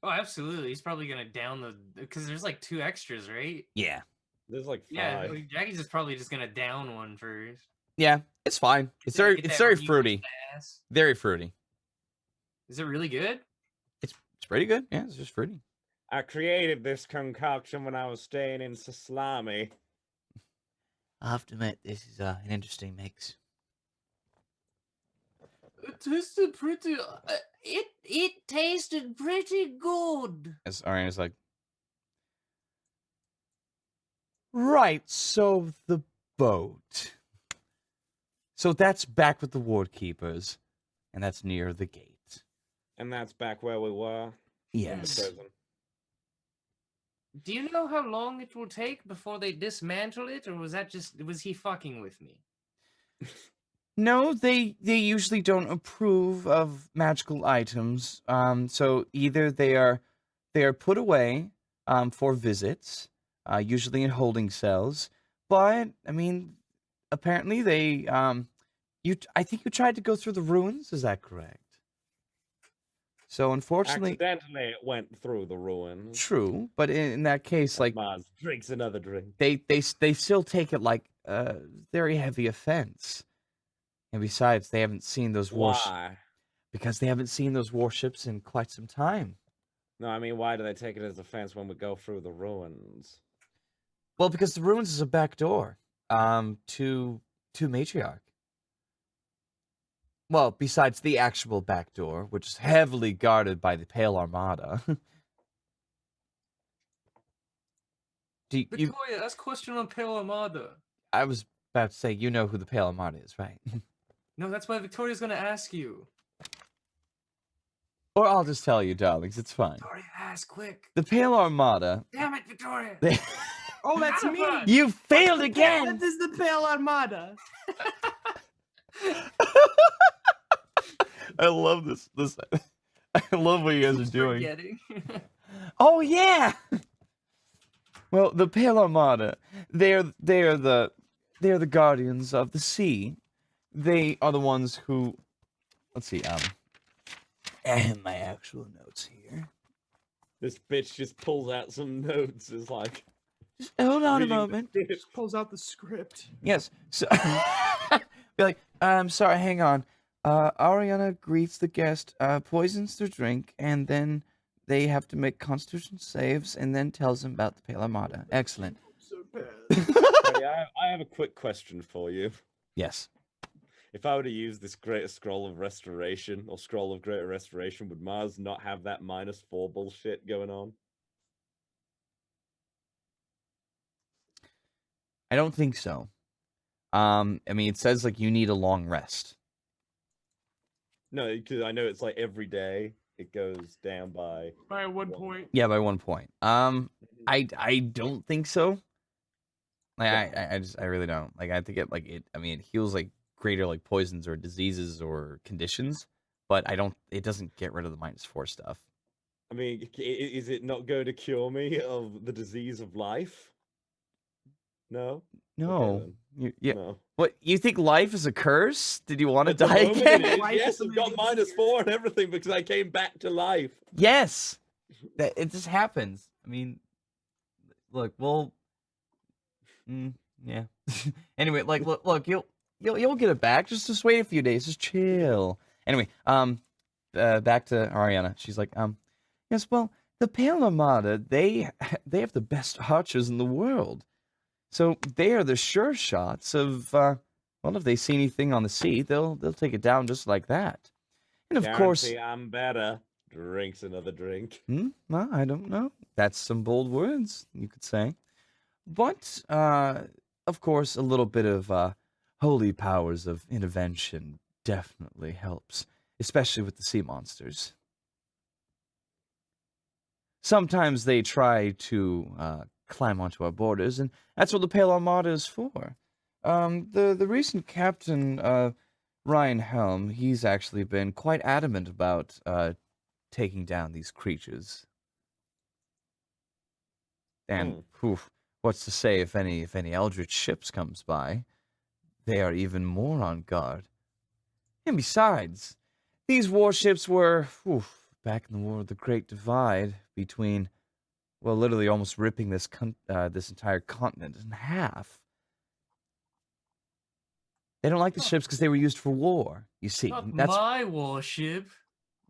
Oh, absolutely. He's probably gonna down the because there's like 2 extras, right? Yeah. There's like 5. Yeah, like, Jackie's just probably just gonna down one first. Yeah. It's fine. It's Get very that fruity. really ass. Very fruity. Is it really good? It's pretty good. Yeah, it's just fruity. I created this concoction when I was staying in Salami. I have to admit, this is an interesting mix. It tasted pretty. It tasted pretty good. As Ariana's like, right, so the boat. So that's back with the ward keepers, and that's near the gate. And that's back where we were. In the Yes. prison. Do you know how long it will take before they dismantle it, or was he fucking with me? No, they usually don't approve of magical items. So either they are put away for visits, usually in holding cells. But I mean, apparently they I think you tried to go through the ruins. Is that correct? So unfortunately, Accidentally, it went through the ruins. true. But in that case, like Mars drinks another drink. they still take it like a very heavy offense. And besides, they haven't seen those warships Why? because they haven't seen those warships in quite some time. No, I mean, why do they take it as offense when we go through the ruins? Well, because the ruins is a back door to Matriarch. Well, besides the actual back door, which is heavily guarded by the Pale Armada. Do you, Victoria, ask question on Pale Armada. I was about to say, you know who the Pale Armada is, right? No, that's why Victoria's gonna ask you. Or I'll just tell you, darlings, it's fine. Victoria, ask quick. The Pale Armada. Damn it, Victoria. Oh, that's me. Alpha! You failed again! That is the Pale Armada. I love this. I love what you guys are doing. Forgetting. Oh yeah. Well, the Pale Armada, they're the guardians of the sea. They are the ones who, let's see, I have my actual notes here. This bitch just pulls out some notes. It's like, hold on a reading the moment. script. Just pulls out the script. Yes. So, be like, I'm sorry, hang on. Ariana greets the guest, poisons their drink, and then they have to make constitution saves, and then tells them about the Pale Armada. Excellent. So bad. Hey, I have a quick question for you. Yes. If I were to use this Greater Scroll of Restoration, or Scroll of Greater Restoration, would Mars not have that -4 bullshit going on? I don't think so. I mean, it says like you need a long rest. No, because I know it's like every day it goes down by By 1 one. point. Yeah, by 1 point. I don't think so. Like I really don't. Like I think I mean it heals like greater like poisons or diseases or conditions, but it doesn't get rid of the -4 stuff. I mean, is it not going to cure me of the disease of life? No? No. Yeah. No. What, you think life is a curse? Did you want to At the die moment again? it is. Life Yes, is I've got amazing. -4 and everything because I came back to life. Yes. That it just happens. I mean, look, well, yeah. Anyway, like look, you'll get it back. Just wait a few days. Just chill. Anyway, back to Ariana. She's like, yes, well, the Pale Armada, they have the best archers in the world. So they are the sure shots of well, if they see anything on the sea, they'll take it down just like that. And of course, Guarantee I'm better. Drinks another drink. well, I don't know. That's some bold words, you could say. But of course, a little bit of holy powers of intervention definitely helps, especially with the sea monsters. Sometimes they try to climb onto our borders, and that's what the Pale Armada is for. The recent captain, Ryan Helm, he's actually been quite adamant about taking down these creatures. And what's to say if any eldritch ships comes by, they are even more on guard. And besides, these warships were back in the War of the Great Divide between, well, literally almost ripping this entire continent in half. They don't like the ships because they were used for war. You see, Not that's my warship.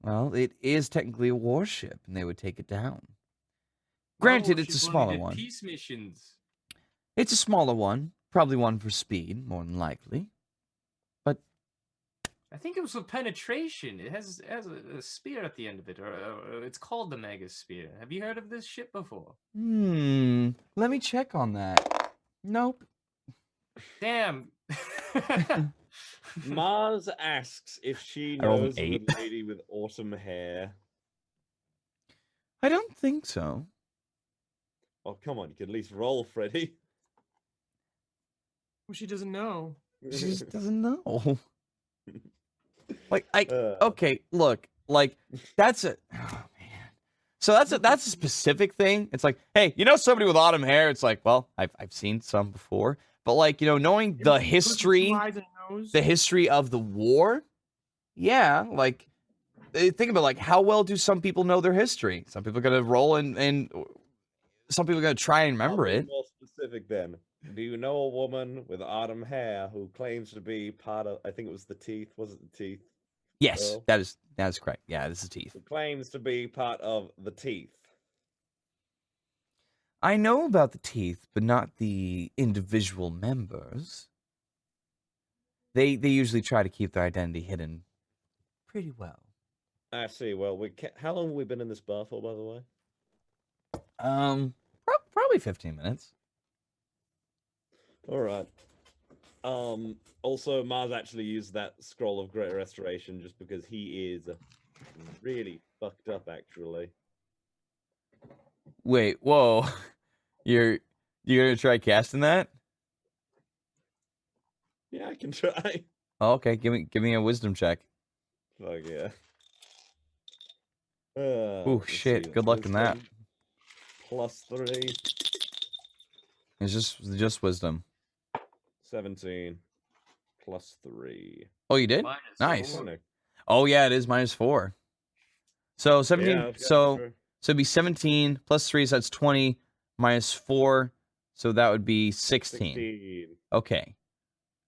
well, it is technically a warship, and they would take it down. My Granted, it's a warship only smaller did one. Peace missions. It's a smaller one, probably one for speed, more than likely. But I think it was for penetration. It has a spear at the end of it, or it's called the Mega Spear. Have you heard of this ship before? let me check on that. Nope. Damn. Mars asks if she I rolled an knows of 8. a lady with autumn hair. I don't think so. Oh, come on, you can at least roll, Freddy. Well, she doesn't know. She just doesn't know. Like Uh, okay, look, like that's a oh man. So that's a specific thing. It's like, hey, you know somebody with autumn hair? It's like, well, I've seen some before, but like, you know, knowing Maybe the she puts her 2 history, eyes in her nose. the history of the war, yeah, like think about like how well do some people know their history? Some people are gonna roll and some people are gonna try and remember I'll be it. more specific then. Do you know a woman with autumn hair who claims to be part of? I think it was the teeth. Was it the teeth? Yes, Earl? that is correct. Yeah, this is teeth. Who claims to be part of the teeth? I know about the teeth, but not the individual members. They usually try to keep their identity hidden pretty well. I see. Well, how long have we been in this bar for, by the way? Probably 15 minutes. All right. Also, Mars actually used that scroll of greater restoration just because he is really fucked up, actually. Wait, whoa. You're gonna try casting that? Yeah, I can try. Oh, okay, give me a wisdom check. Fuck yeah. Oh Let's shit, see, good luck in that. +3, It's just wisdom. 17, +3. Oh, you did? Minus Nice. 4. Oh yeah, it is -4. So 17. Yeah, So it'd be 17 plus 3, so that's 20 -4. So that would be 16. 16. Okay.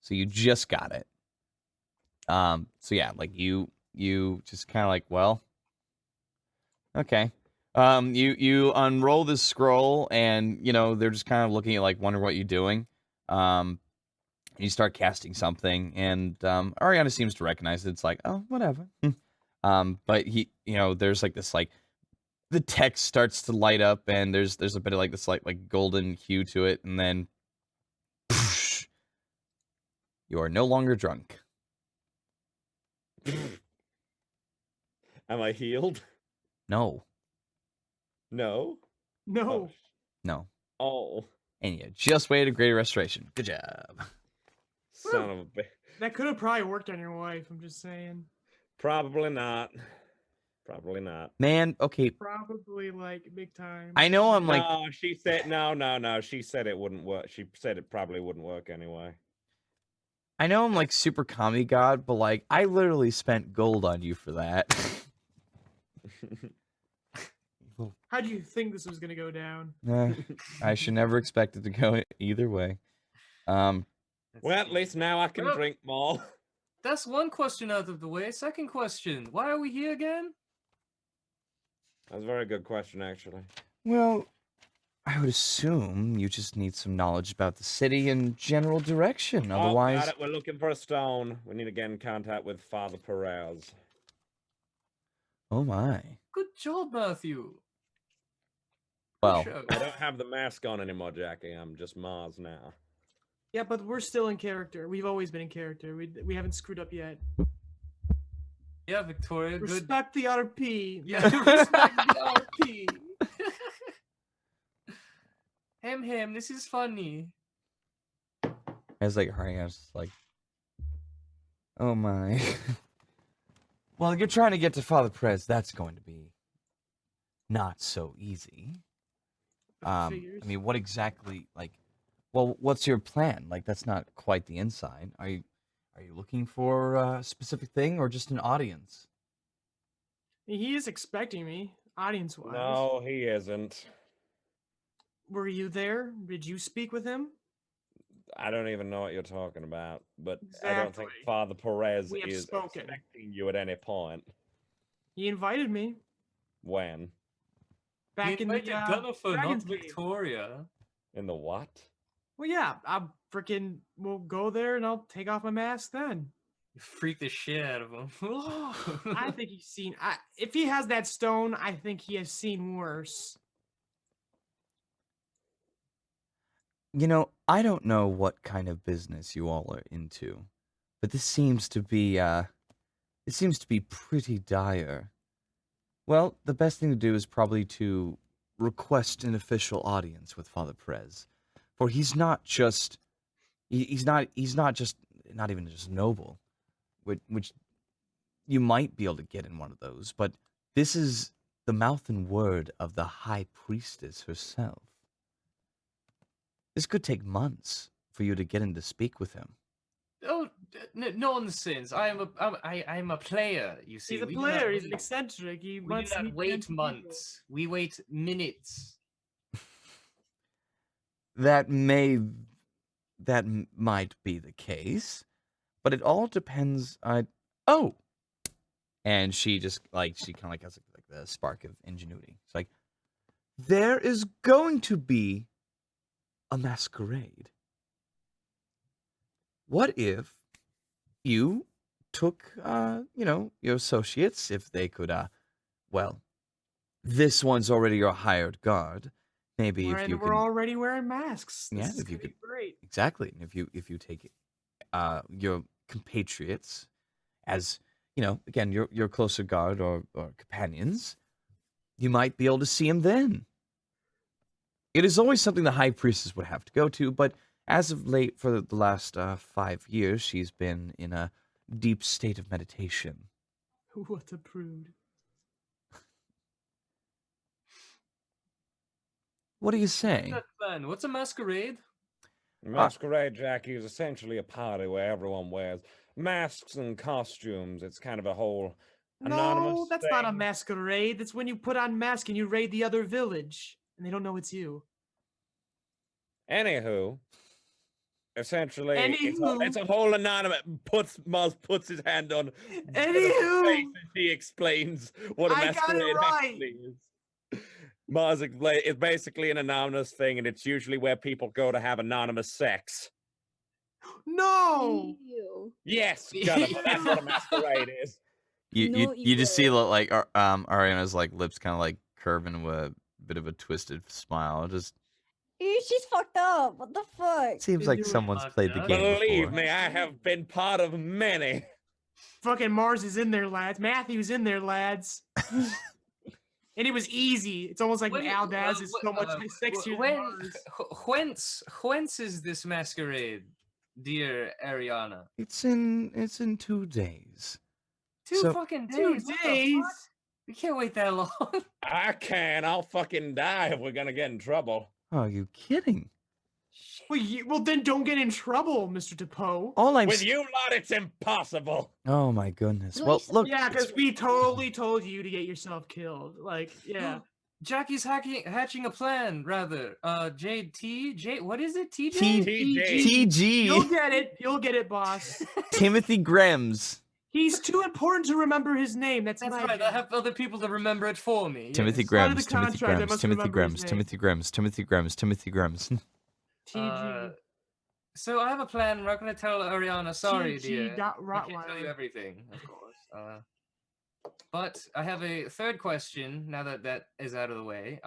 So you just got it. So yeah, like you just kind of like, well, okay. You unroll this scroll, and you know they're just kind of looking at like, wondering what you're doing. You start casting something, and Ariana seems to recognize it. It's like, oh, whatever. But he, you know, there's like this like the text starts to light up, and there's a bit of like this like golden hue to it, and then You are no longer drunk. Am I healed? No. No. No. No. Oh, And you just waited a greater restoration. Good job. son of a bitch. That could have probably worked on your wife. I'm just saying. Probably not. Probably not. Man, okay. Probably like big time. I know I'm like, No, she said no. She said it wouldn't work. She said it probably wouldn't work anyway. I know I'm like super commie god, but like I literally spent gold on you for that. How do you think this was gonna go down? I should never expect it to go either way. Well, at least now I can Well- drink more. That's one question out of the way. Second question: why are we here again? That's a very good question, actually. Well, I would assume you just need some knowledge about the city and general direction. Oh, Otherwise, got it. We're looking for a stone. We need to get in contact with Father Perez. oh my. Good job, Matthew. Well, Push out. I don't have the mask on anymore, Jackie. I'm just Mars now. Yeah, but we're still in character. We've always been in character. We haven't screwed up yet. Yeah, Victoria. Good. Respect the RP. Yeah, respect the RP. Hem, this is funny. I was like, hurry, I was just like, oh my. Well, you're trying to get to Father Perez. That's going to be not so easy. I Figures. mean, what exactly, like, well, what's your plan? Like, that's not quite the inside. Are you looking for a specific thing or just an audience? He is expecting me, audience-wise. No, he isn't. Were you there? Did you speak with him? I don't even know what you're talking about, but I don't think Exactly. Father Perez We have is spoken. expecting you at any point. He invited me When? back He in the invited Jennifer, Dragon not Cave. Victoria. In the what? Well, yeah, we'll go there and I'll take off my mask then. You freaked the shit out of him. I think he's seen. If he has that stone, I think he has seen worse. You know, I don't know what kind of business you all are into, but this seems to be pretty dire. Well, the best thing to do is probably to request an official audience with Father Perez, for he's not just he's not even just noble, which you might be able to get in one of those, but this is the mouth and word of the High Priestess herself. This could take months for you to get in to speak with him. Oh, nonsense! I am a player. You see, He's a We do not player. He's an wait- eccentric. He We wants do to not meet wait fancy people. months. We wait minutes. That might be the case, but it all depends on. Oh, and she just she kind of like has like the spark of ingenuity. It's like there is going to be a masquerade. What if you took your associates, if they could well, this one's already your hired guard. Maybe if you We're can already wearing masks. Yeah, This is if you gonna be could- great. exactly. And if you take your compatriots as again your closer guard or companions, you might be able to see him then. It is always something the high priestess would have to go to, but as of late, for the last 5 years, she's been in a deep state of meditation. What a prude. What do you say? That plan. What's a masquerade? Masquerade, Jackie, is essentially a party where everyone wears masks and costumes. It's kind of a whole anonymous No, that's not a thing. masquerade. That's when you put on mask and you raid the other village, and they don't know it's you. Anywho, essentially, Anywho. it's a whole anonymous. Mars puts his hand on Anywho. face and he explains what a I got it masquerade right. actually is. Mars is basically an anonymous thing, and it's usually where people go to have anonymous sex. No. Ew. Yes, Jennifer, that's what a masquerade is. No, You just see you like Ariana's like lips kind of like curving with a bit of a twisted smile. Just She's fucked up. What the fuck? Seems Been like doing someone's fucked played the up. game Believe before. me, I have been part of many. Fucking Mars is in there, lads. Matthew's in there, lads. And it was easy. It's almost like Aldaz is so much sexier than Mars. Whence is this masquerade, dear Ariana? It's in 2 days. Two So- fucking days. 2 what the days. fuck? We can't wait that long. I can. I'll fucking die if we're gonna get in trouble. Oh, are you kidding? Well, then don't get in trouble, Mr. DePoe. All I'm. With you lot, it's impossible. Oh my goodness. At Well, least- look. Yeah, because we totally told you to get yourself killed. Like, yeah. Jackie's hatching a plan, rather. JT? What is it? TJ? TJ. You'll TG. get it. You'll get it, boss. Timothy Grems. He's too important to remember his name. That's That's my right. job. I have other people to remember it for me. Timothy yes. Part of Grems. the Timothy contract, I Grems. must Timothy remember his Grems. name. Timothy Grems. Timothy Grems. Timothy Grems. TG. So I have a plan. I'm not going to tell Ariana. Sorry, TG dear. dot I can't tell you Rottweiler. everything, of course. But I have a third question. Now that that is out of the way,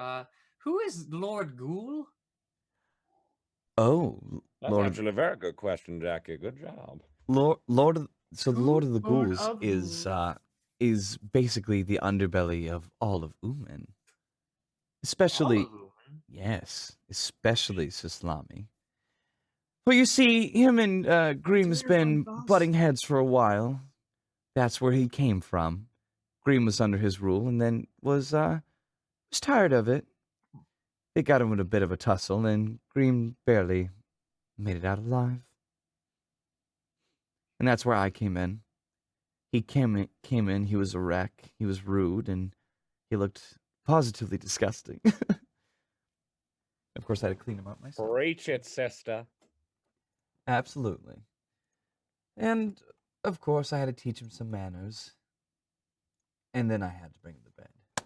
who is Lord Ghoul? Oh, That's Lord. actually a very good question, Jackie. Good job. Lord of, so the Who? Lord of the Lord Ghouls of is basically the underbelly of all of Oomen. Especially, All of them. yes, especially Sislami. Well, you see, him and Greem has Dear been boss. butting heads for a while. That's where he came from. Greem was under his rule, and then was tired of it. They got him in a bit of a tussle, and Greem barely made it out alive. And that's where I came in. He came in, he was a wreck, he was rude, and he looked positively disgusting. Of course, I had to clean him up myself. Preach it, sister. Absolutely. And, of course, I had to teach him some manners. And then I had to bring him to bed.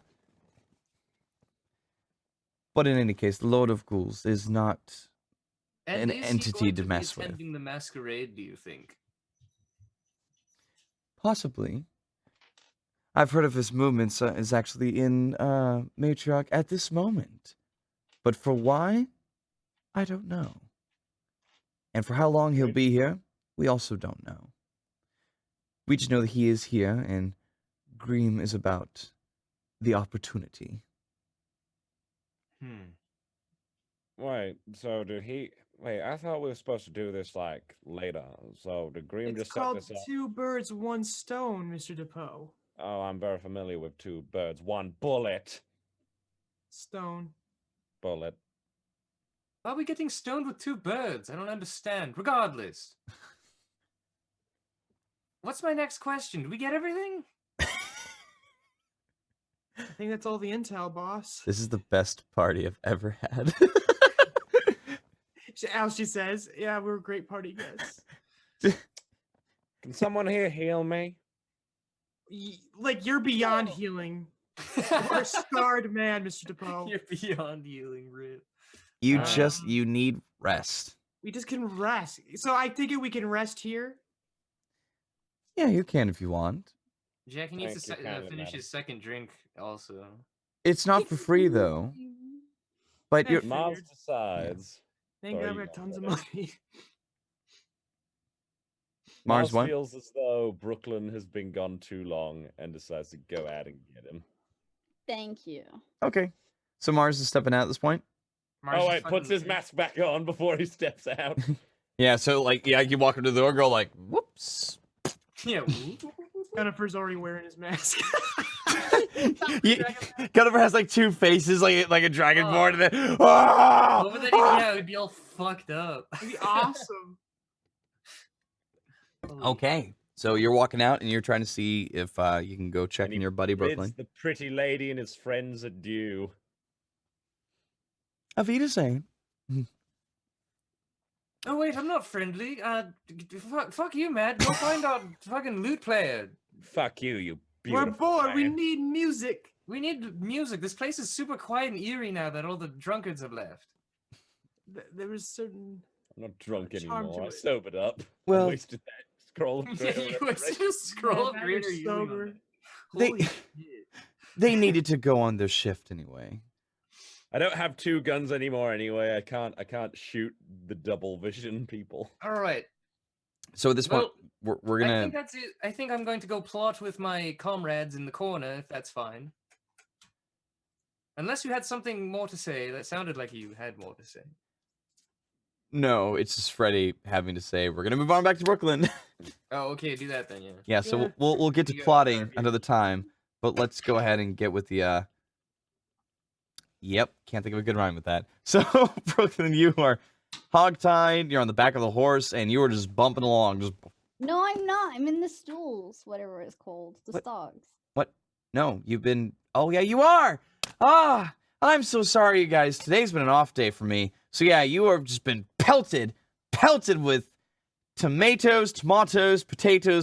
But in any case, the Lord of Ghouls is not And an is he entity going to be mess with. attending the masquerade, do you think? possibly. I've heard of his movements is actually in Matriarch at this moment. But for why, I don't know. And for how long he'll be here, we also don't know. We just know that he is here, and Greem is about the opportunity. Wait, so did he... Wait, I thought we were supposed to do this, like, later. So did Greem It's just set called this up? Two Birds, One Stone, Mr. DePoe. Oh, I'm very familiar with two birds. One bullet. Stone. Bullet. Why are we getting stoned with two birds? I don't understand. Regardless. What's my next question? Do we get everything? I think that's all the intel, boss. This is the best party I've ever had. As she says, yeah, we're great party guests. Can someone here heal me? Like, you're beyond healing. You're a scarred man, Mr. DePoe. You're beyond healing, Rip. You Um, you need rest. We just can rest. So I think we can rest here. Yeah, you can if you want. Jackie needs Thank to you kindly, finish madam. his second drink also. It's not for free though. But Yeah, you're Figured. Mars decides. Thank Sorry, God we you have go tons of ahead. money. Mars what? feels as though Brooklyn has been gone too long and decides to go out and get him. Thank you. Okay. So Mars is stepping out at this point? Mars Oh is wait, puts fucking- his mask back on before he steps out. Yeah, so like you walk up to the door, go like, whoops. Yeah. Jennifer's already wearing his mask. Gunnifer has like two faces, like a dragonborn, and then Oh, but then yeah, it'd be all fucked up. It'd be awesome. Holy Okay. So you're walking out and you're trying to see if you can go check And in he your buddy Brooklyn. Bids the pretty lady and his friends adieu. Avita saying. Oh wait, I'm not friendly. Fuck you, Matt. Go find our fucking lute player. Fuck you, you We're beautiful bored. We man. need music. We need music. This place is super quiet and eerie now that all the drunkards have left. There was certain. I'm not drunk charm anymore. to I it. sobered up. Well- I wasted that scroll of Yeah, greenery you on was Reddit. just scroll Yeah, greener you're using on sober. that. They- Holy shit. They needed to go on their shift anyway. I don't have 2 guns anymore anyway. I can't shoot the double vision people. All right. So at this point, we're I gonna. think that's it. I think I'm going to go plot with my comrades in the corner, if that's fine. Unless you had something more to say. That sounded like you had more to say. No, it's just Freddy having to say we're gonna move on back to Brooklyn. Oh, okay, do that then, yeah. Yeah, so Yeah. we'll get to You go, plotting R.I.P. another time, but let's go ahead and get with the. Yep, can't think of a good rhyme with that. So Brooklyn, you are hogtied. You're on the back of the horse, and you are just bumping along. Just No, I'm not. I'm in the stools, whatever it's called. The What? stocks. what? No, you've been. Oh yeah, you are. Ah, I'm so sorry, you guys. Today's been an off day for me. So yeah, you have just been pelted with tomatoes, potatoes.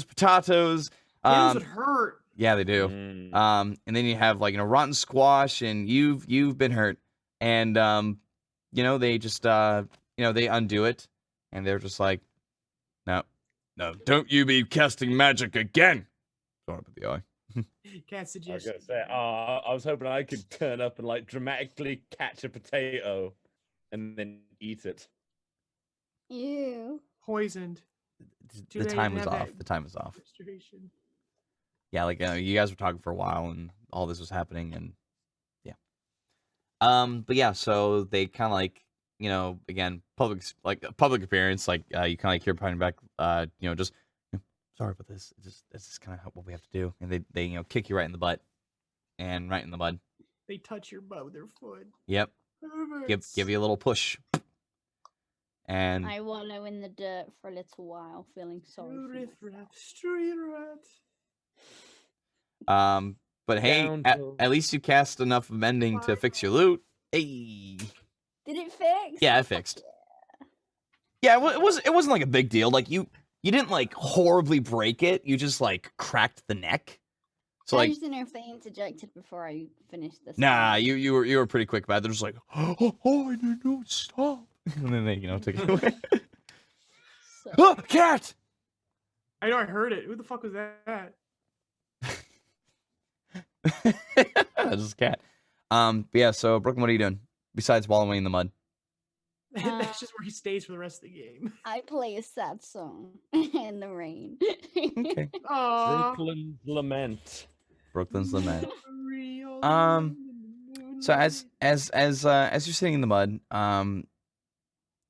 Potatoes would hurt. Yeah, they do. Mm. And then you have like rotten squash, and you've been hurt, and they just they undo it, and they're just like, no, don't you be casting magic again. Throw up at the eye. Can't I was suggest. gonna say, I was hoping I could turn up and like dramatically catch a potato and then eat it. Ew. Poisoned. Too The late, time you was have off. that The time was off. frustration. Yeah, like you guys were talking for a while, and all this was happening, and yeah. But yeah, so they kind of like again public appearance, like you kind of like hear behind your back, just sorry about this. It's just kind of what we have to do, and they kick you right in the butt, and right in the mud. They touch your butt with their foot. Yep, Perverts. give you a little push, and I wallow in the dirt for a little while, feeling sorry for Riff myself. raff, street rat. but hey, Down at to- least you cast enough mending to fix your loot. Hey, Did it fix? yeah, it fixed. Yeah, it wasn't like a big deal. Like you didn't like horribly break it. You just like cracked the neck. So I like, just didn't know if they interjected before I finished this. nah, you were pretty quick about it. They're just like, oh, I didn't know, stop, and then they took it away. So, Oh, cat! I know, I heard it. Who the fuck was that? That's just a cat. But yeah. So Brooklyn, what are you doing besides wallowing in the mud? That's just where he stays for the rest of the game. I play a sad song in the rain. Okay. Aww. Brooklyn's Lament. Brooklyn's lament. Real So as you're sitting in the mud,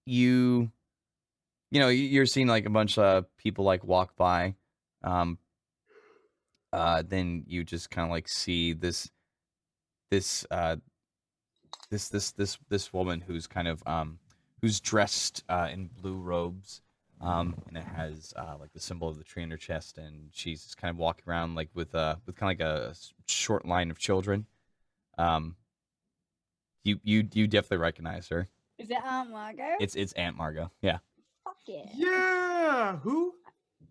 you're seeing like a bunch of people like walk by. Then you just kind of like see this woman who's kind of who's dressed in blue robes, and it has like the symbol of the tree in her chest, and she's just kind of walking around like with kind of like a short line of children. You definitely recognize her. Is it Aunt Margot? It's Aunt Margot. Yeah. Fuck yeah. Yeah. Who?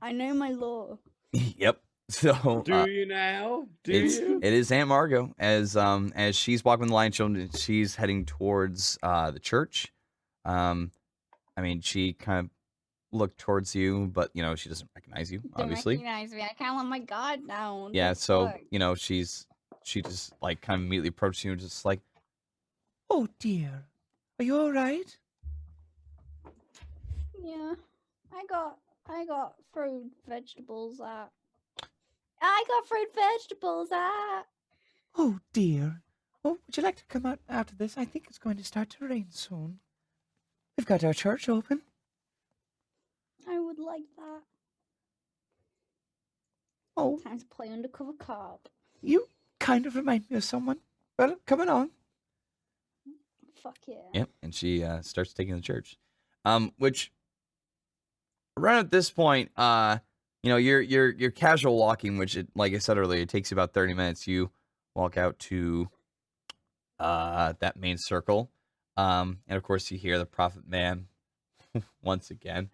I know my law. Yep. So Do you now? it is Aunt Margot as she's walking the line of children. She's heading towards the church. I mean, she kind of looked towards you, but she doesn't recognize you, Don't obviously. recognize me. I can't let my guard down. Yeah, The so fuck? she just like kind of immediately approached you, just like, "Oh dear, are you all right?" Yeah. I got fruit vegetables at. I got fruit vegetables at. Oh dear. Oh, would you like to come out after this? I think it's going to start to rain soon. We've got our church open. I would like that. Oh, Time to play undercover cop. you kind of remind me of someone. Well, come along. Fuck yeah. Yep, and she starts taking the church. Which around at this point, you're casual walking, which like I said earlier, it takes you about 30 minutes. You walk out to that main circle. And of course you hear the prophet man once again.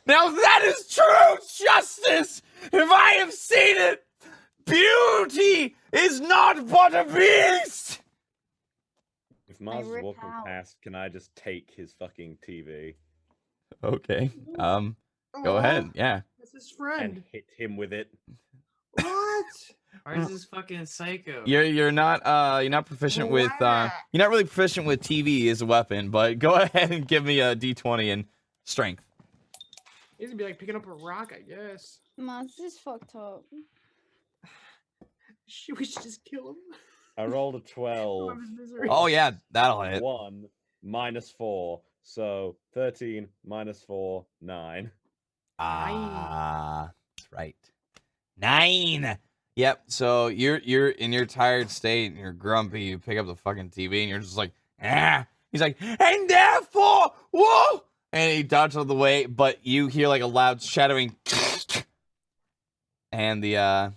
Now that is true justice! If I have seen it, beauty is not but a beast! If Mars is rip walking out. past, can I just take his fucking TV Okay. Go Aw, ahead. Yeah. That's his and friend. hit him with it? What? Why is this fucking psycho? You're not proficient with Wow. you're not really proficient with TV as a weapon, but go ahead and give me a D20 and strength. It's gonna be like picking up a rock, I guess. Maz, this is fucked up. We should just kill him. I rolled a 12. Of his misery. Oh yeah, that'll hit. 1 minus 4. So 13 minus 4, 9. Ah, that's right. 9. Yep. So you're in your tired state and you're grumpy. You pick up the fucking TV and you're just like, ah. He's like, and therefore, whoa, and he dodges out of the way, but you hear like a loud shattering, and the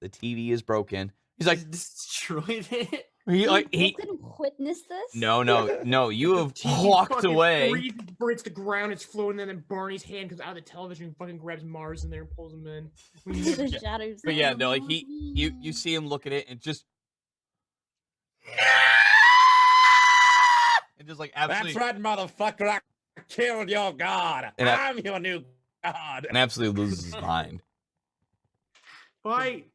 TV is broken. He's like, Destroyed it. You couldn't witness this? no, you have TV walked fucking away. breaks the ground, it's floating, and then Barney's hand comes out of the television and fucking grabs Mars in there and pulls him in. The shadows. But yeah, no, like you see him look at it and just, and just like absolutely, That's right, motherfucker. I killed your god. And I'm your new god. and absolutely loses his mind. Fight!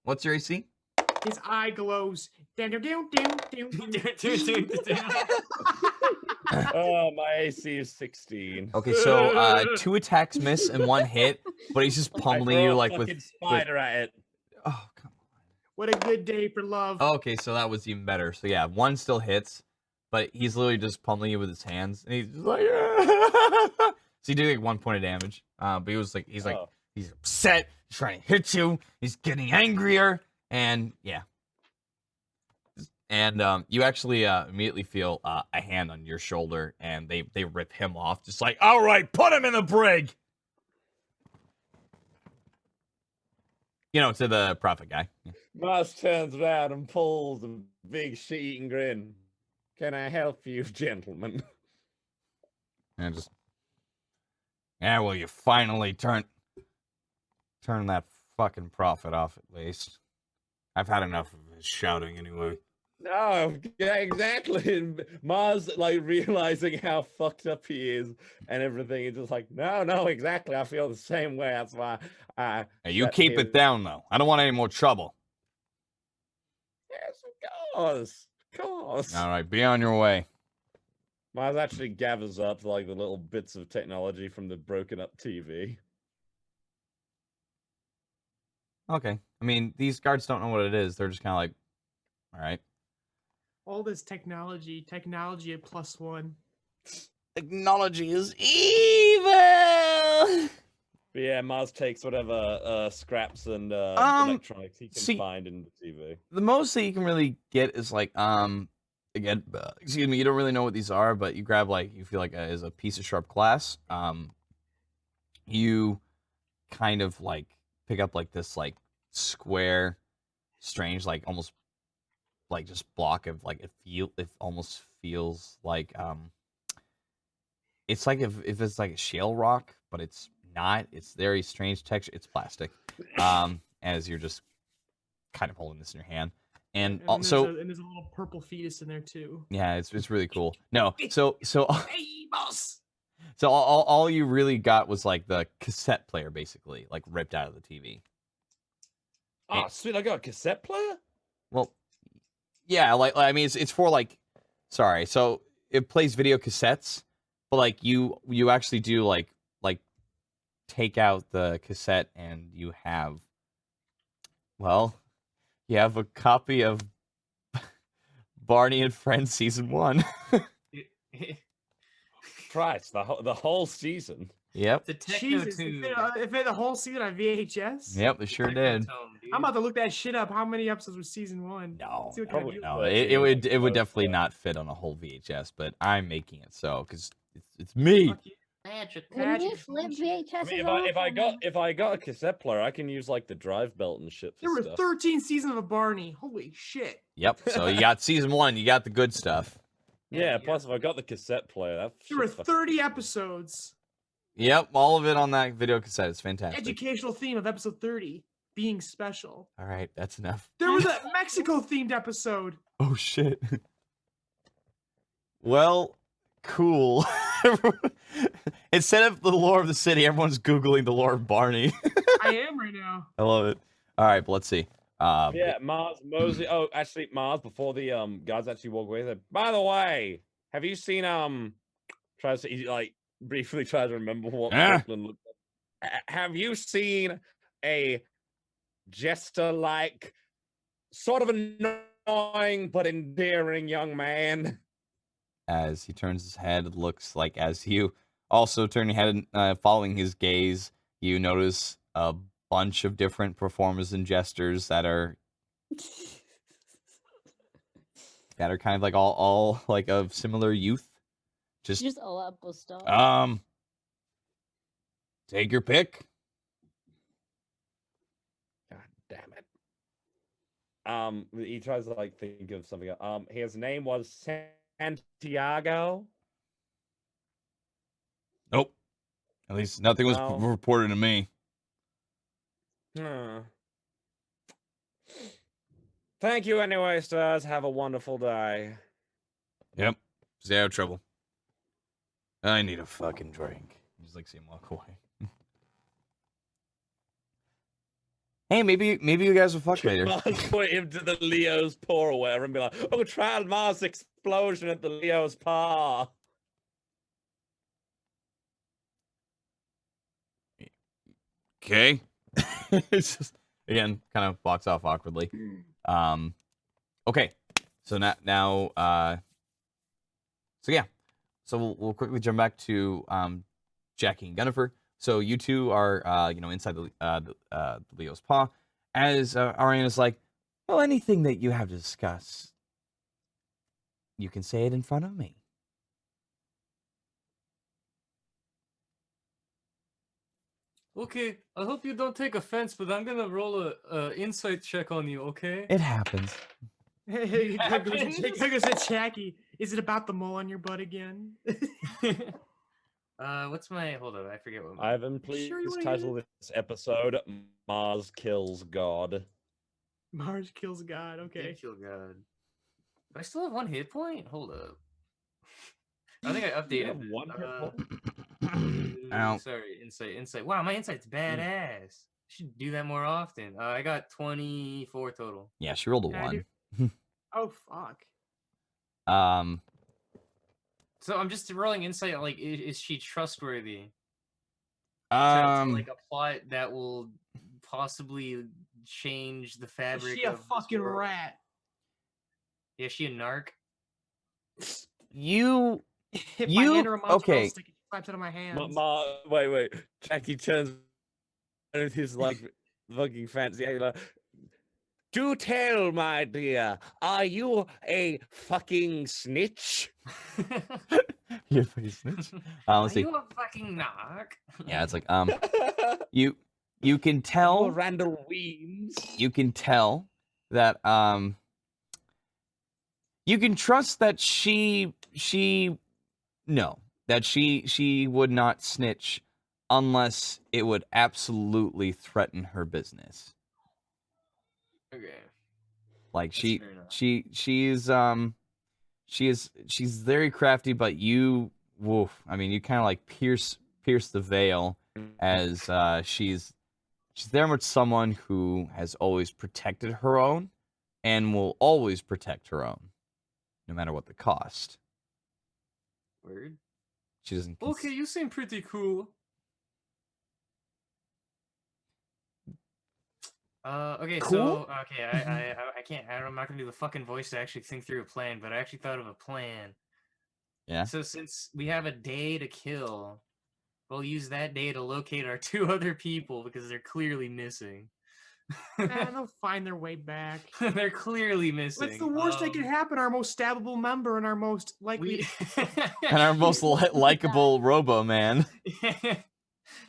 What's your AC? His eye glows. Down, down, down, down, down. Oh, my AC is 16. Okay, so 2 attacks miss and 1 hit, but he's just I pummeling throw you a like fucking with. spider at it. Oh come What a good day for love. on. Okay, so that was even better. So yeah, 1 still hits, but he's literally just pummeling you with his hands, and he's just like. So he did like 1 point of damage. But he was like, he's upset. He's trying to hit you. He's getting angrier, and yeah. And you actually immediately feel a hand on your shoulder, and they rip him off, just like, all right, put him in the brig. You know, to the prophet guy. Yeah. Mars turns around and pulls a big shit-eating grin. Can I help you, gentlemen? And just, yeah, well, you finally turn that fucking prophet off at least. I've had enough of his shouting anyway. No, yeah, exactly. Mars, like, realizing how fucked up he is and everything, is just like, no, exactly. I feel the same way. That's why I... Hey, you shut keep him- it down, though. I don't want any more trouble. Yes, of course. All right, be on your way. Mars actually gathers up, like, the little bits of technology from the broken up TV. Okay. I mean, these guards don't know what it is. They're just kind of like, all right. All this technology at +1. Technology is evil. But yeah, Mars takes whatever scraps and electronics he can find in the TV. The most that you can really get is like, again, excuse me, you don't really know what these are, but you grab like, you feel like is a piece of sharp glass. You kind of like pick up like this like square, strange, like almost like just block of like it almost feels like it's like if it's like a shale rock, but it's not. It's very strange texture. It's plastic. As you're just kind of holding this in your hand. And also there's a little purple fetus in there too. yeah, it's really cool. No, so Hey, boss! so all you really got was like the cassette player basically, like ripped out of the TV. Oh, sweet! I got a cassette player. Well, yeah, like I mean, it's for like, sorry, so it plays video cassettes, but like you actually do like take out the cassette and you have, well, you have a copy of Barney and Friends season 1. Christ, the whole season. Yep. The Jesus, Techno if they had the whole season on VHS? Yep, they sure did. I'm about to look that shit up. How many episodes was season 1? No, See what kind of probably deal- no, But it would most, definitely not fit on a whole VHS, but I'm making it so because it's me. Fuck you. Magic. Wouldn't you Magic flip bullshit. VHS? I mean, if I got a cassette player, I can use like the drive belt and shit There for were stuff. 13 seasons of Barney. Holy shit. Yep. So you got season 1, you got the good stuff. Yeah, plus if I got the cassette player, that There were shit's fucking- 30 episodes. Yep, all of it on that video cassette. It's fantastic. Educational theme of episode 30 being special. All right, that's enough. There was a Mexico themed episode. Oh shit. Well, cool. Instead of the lore of the city, everyone's Googling the lore of Barney. I am right now. I love it. All right, but let's see. Yeah, Mars Mosley. Oh, actually, Mars. Before the guards actually walk away, said, "By the way, have you seen Tries to he, like briefly tries to remember what Brooklyn looked like. Have you seen a jester-like, sort of annoying but endearing young man?" As he turns his head, it looks like as you also turn your head and following his gaze, you notice a bunch of different performers and jesters that are kind of like all like of similar youth. Just all apple stuff. Take your pick. God damn it. He tries to like think of something else. His name was Santiago. Nope. At least nothing was No. reported to me. Thank you anyway, stars. Have a wonderful day. Yep. Stay out of trouble. I need a fucking drink. Just like see him walk away. Hey, maybe you guys will fuck later. Mars put him to the Leo's paw or whatever and be like, "Oh, try Mars explosion at the Leo's paw." Okay. It's just again kind of walks off awkwardly. Okay. So now so yeah. So we'll quickly jump back to Jackie and Gunnifer. So you two are inside the Leo's paw. As Ariana's like, well, anything that you have to discuss, you can say it in front of me. Okay, I hope you don't take offense, but I'm gonna roll a insight check on you, okay? It happens. Hey, Douglas said, Jackie, is it about the mole on your butt again? What's my hold on? I forget what. My... Ivan, please Sure you wanna title this episode "Mars Kills God." Mars kills God. Okay. Did kill God. Do I still have 1 hit point? Hold up. I think I updated. have 1 hit point? Ow. Sorry, insight. Wow, my insight's badass. Should do that more often. I got 24 total. Yeah, she rolled a Can I do- 1. Oh fuck. So I'm just rolling insight. Like, is she trustworthy? To, like a plot that will possibly change the Is fabric. she a of this fucking world? rat? Yeah, is she a narc? You If You- I hand her a mozzarella okay. stick, she slaps it on my hands. Wait. Jackie turns with his like fucking fancy. Like, do tell, my dear, are you a fucking snitch? Your face snitch. Are Let's see. you a fucking narc? Yeah, it's like you can Oh, tell Randall Weems. you can tell that you can trust that she would not snitch unless it would absolutely threaten her business. Okay. Like That's fair enough. she's very crafty, but you you kind of like pierce the veil as she's very much someone who has always protected her own and will always protect her own, no matter what the cost. Word. She doesn't. Okay, you seem pretty cool. Okay, Cool? I'm not gonna do the fucking voice to actually think through a plan, but I actually thought of a plan. Yeah. So since we have a day to kill, we'll use that day to locate our 2 other people because they're clearly missing. They'll find their way back. They're clearly missing. What's the worst that could happen? Our most stabbable member and our most likely. And our most likable Robo Man.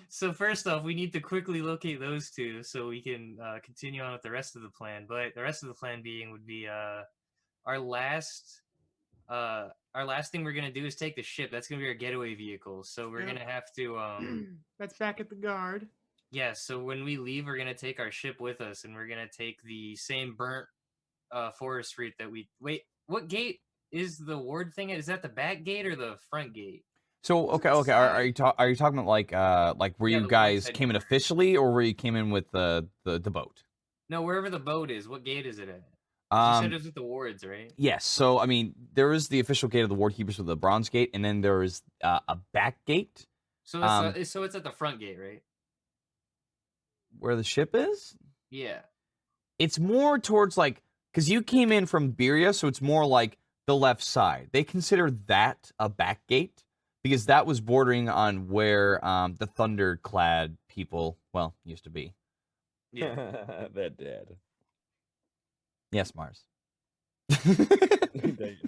So first off, we need to quickly locate those 2 so we can continue on with the rest of the plan. But the rest of the plan would be our last thing we're gonna do is take the ship. That's gonna be our getaway vehicle. So we're gonna have to That's back at the guard. yeah. So when we leave, we're gonna take our ship with us, and we're gonna take the same burnt forest route that we. Wait, what gate is the ward thing? Is that the back gate or the front gate? So okay, West okay. Are side. you are you talking about like where Yeah, you the west guys side came in door. officially, or where you came in with the boat? No, wherever the boat is, what gate is it at? 'Cause you said it was with the wards, right? Yes. So I mean, there is the official gate of the Ward Keepers with the bronze gate, and then there is a back gate So it's at the front gate, right? where the ship is. Yeah. It's more towards like because you came in from Beria, so it's more like the left side. They consider that a back gate because that was bordering on where the Thunderclad people used to be. Yeah. They're dead. Yes, Mars. No,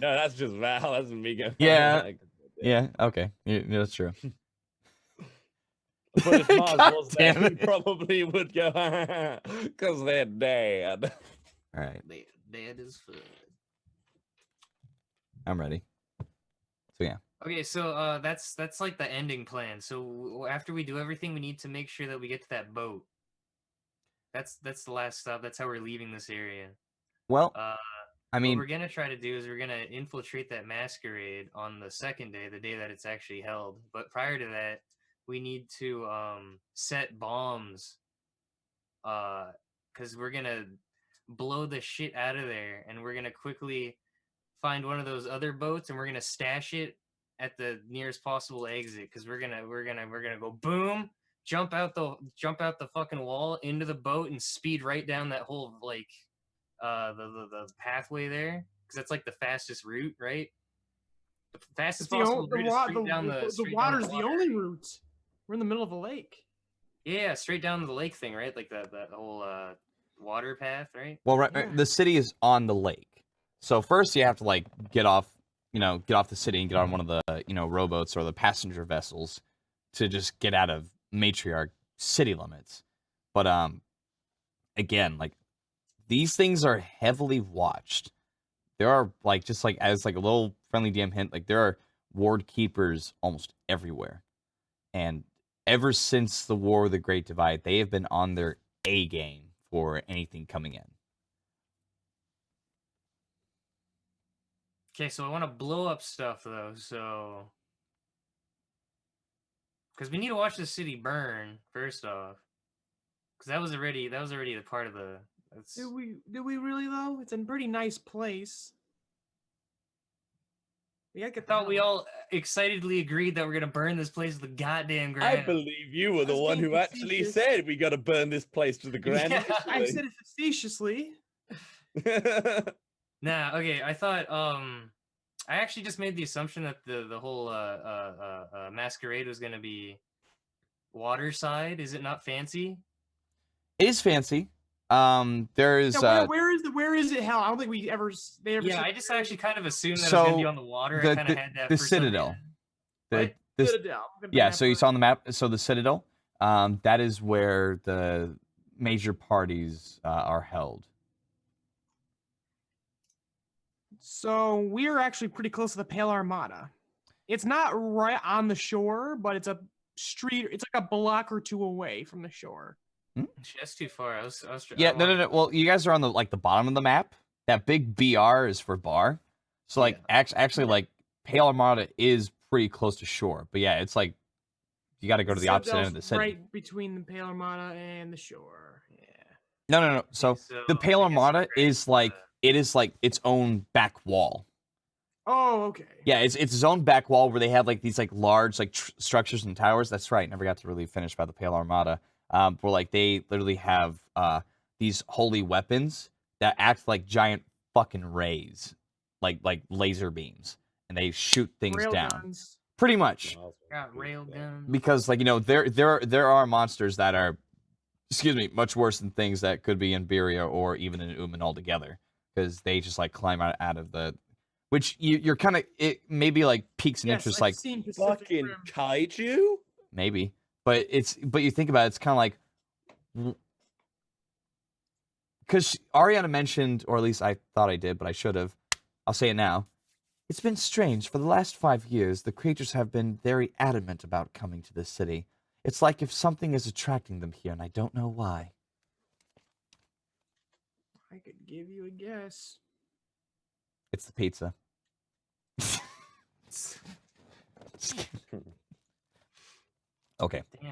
that's just Val. That's me going. Yeah. Yeah. Okay. Yeah, that's true. But if Mars God was there, damn he it. probably would go because they're dead. All right. They dead as fuck. I'm ready. So yeah. Okay, so that's like the ending plan. So after we do everything, we need to make sure that we get to that boat. That's the last stop. That's how we're leaving this area. Well, Uh, I what mean, we're gonna try to do is we're gonna infiltrate that masquerade on the second day, the day that it's actually held. But prior to that, we need to set bombs. Because we're gonna blow the shit out of there, and we're gonna quickly find one of those other boats, and we're gonna stash it at the nearest possible exit. Because we're gonna go boom, jump out the fucking wall into the boat, and speed right down that whole like the pathway there, because that's like the fastest route, right? The fastest possible route is straight down the the water's the water. only route. We're in the middle of a lake. Yeah, straight down the lake thing, right? Like the whole water path, right? well, right, Yeah. the city is on the lake. So first you have to like get off the city and get on one of the, rowboats or the passenger vessels to just get out of Matriarch city limits. But again, like these things are heavily watched. There are like just like as like a little friendly DM hint, like there are ward keepers almost everywhere. And ever since the War of the Great Divide, they have been on their A game for anything coming in. Okay, so I want to blow up stuff though, so because we need to watch the city burn first off, because that was already the part of the. That's... Do we really though? It's a pretty nice place. We gotta I get the thought hell we out. all excitedly agreed that we're gonna burn this place to the goddamn I ground. believe you were the was one being who actually facetious. said we got to burn this place to the ground. Yeah. I said it facetiously. Nah, okay. I thought I actually just made the assumption that the whole masquerade was gonna be waterside. Is it not fancy? It is fancy. There is Yeah, where is it hell? I don't think they ever Yeah, said I just where actually is it. kind of assumed that it was gonna be So, on the water. the- I kind of had that the for some Citadel. reason. the, What? the Citadel. I'm gonna yeah. map So you it. saw on the map. So the Citadel. That is where the major parties are held. So we're actually pretty close to the Pale Armada. It's not right on the shore, but it's a street. It's like a block or two away from the shore. That's too far. I was Yeah, I no. wanted- Well, you guys are on the like the bottom of the map. That big BR is for bar. So like Yeah. actually like Pale Armada is pretty close to shore. But yeah, it's like you got to go to the opposite end of the city. Right between the Pale Armada and the shore. Yeah. No. So so the Pale I guess Armada we're is like it is like its own back wall. Oh, okay. Yeah, it's its own back wall where they have like these like large like structures and towers. That's right. Never got to really finish about the Pale Armada. Where like they literally have these holy weapons that act like giant fucking rays, like laser beams, and they shoot things Rail down. guns. Pretty much, got railgun. because like there are monsters that are, excuse me, much worse than things that could be in Beria or even in Uman altogether, because they just like climb out of the. Which you're kind of it maybe like piques an Yes, interest, I've like seen Pacific Fucking Rim. kaiju? maybe, but you think about it, it's kind of like because Ariana mentioned, or at least I thought I did, but I should have. I'll say it now. It's been strange. For the last 5 years, the creatures have been very adamant about coming to this city. It's like if something is attracting them here, and I don't know why. I could give you a guess. It's the pizza. Okay. Damn.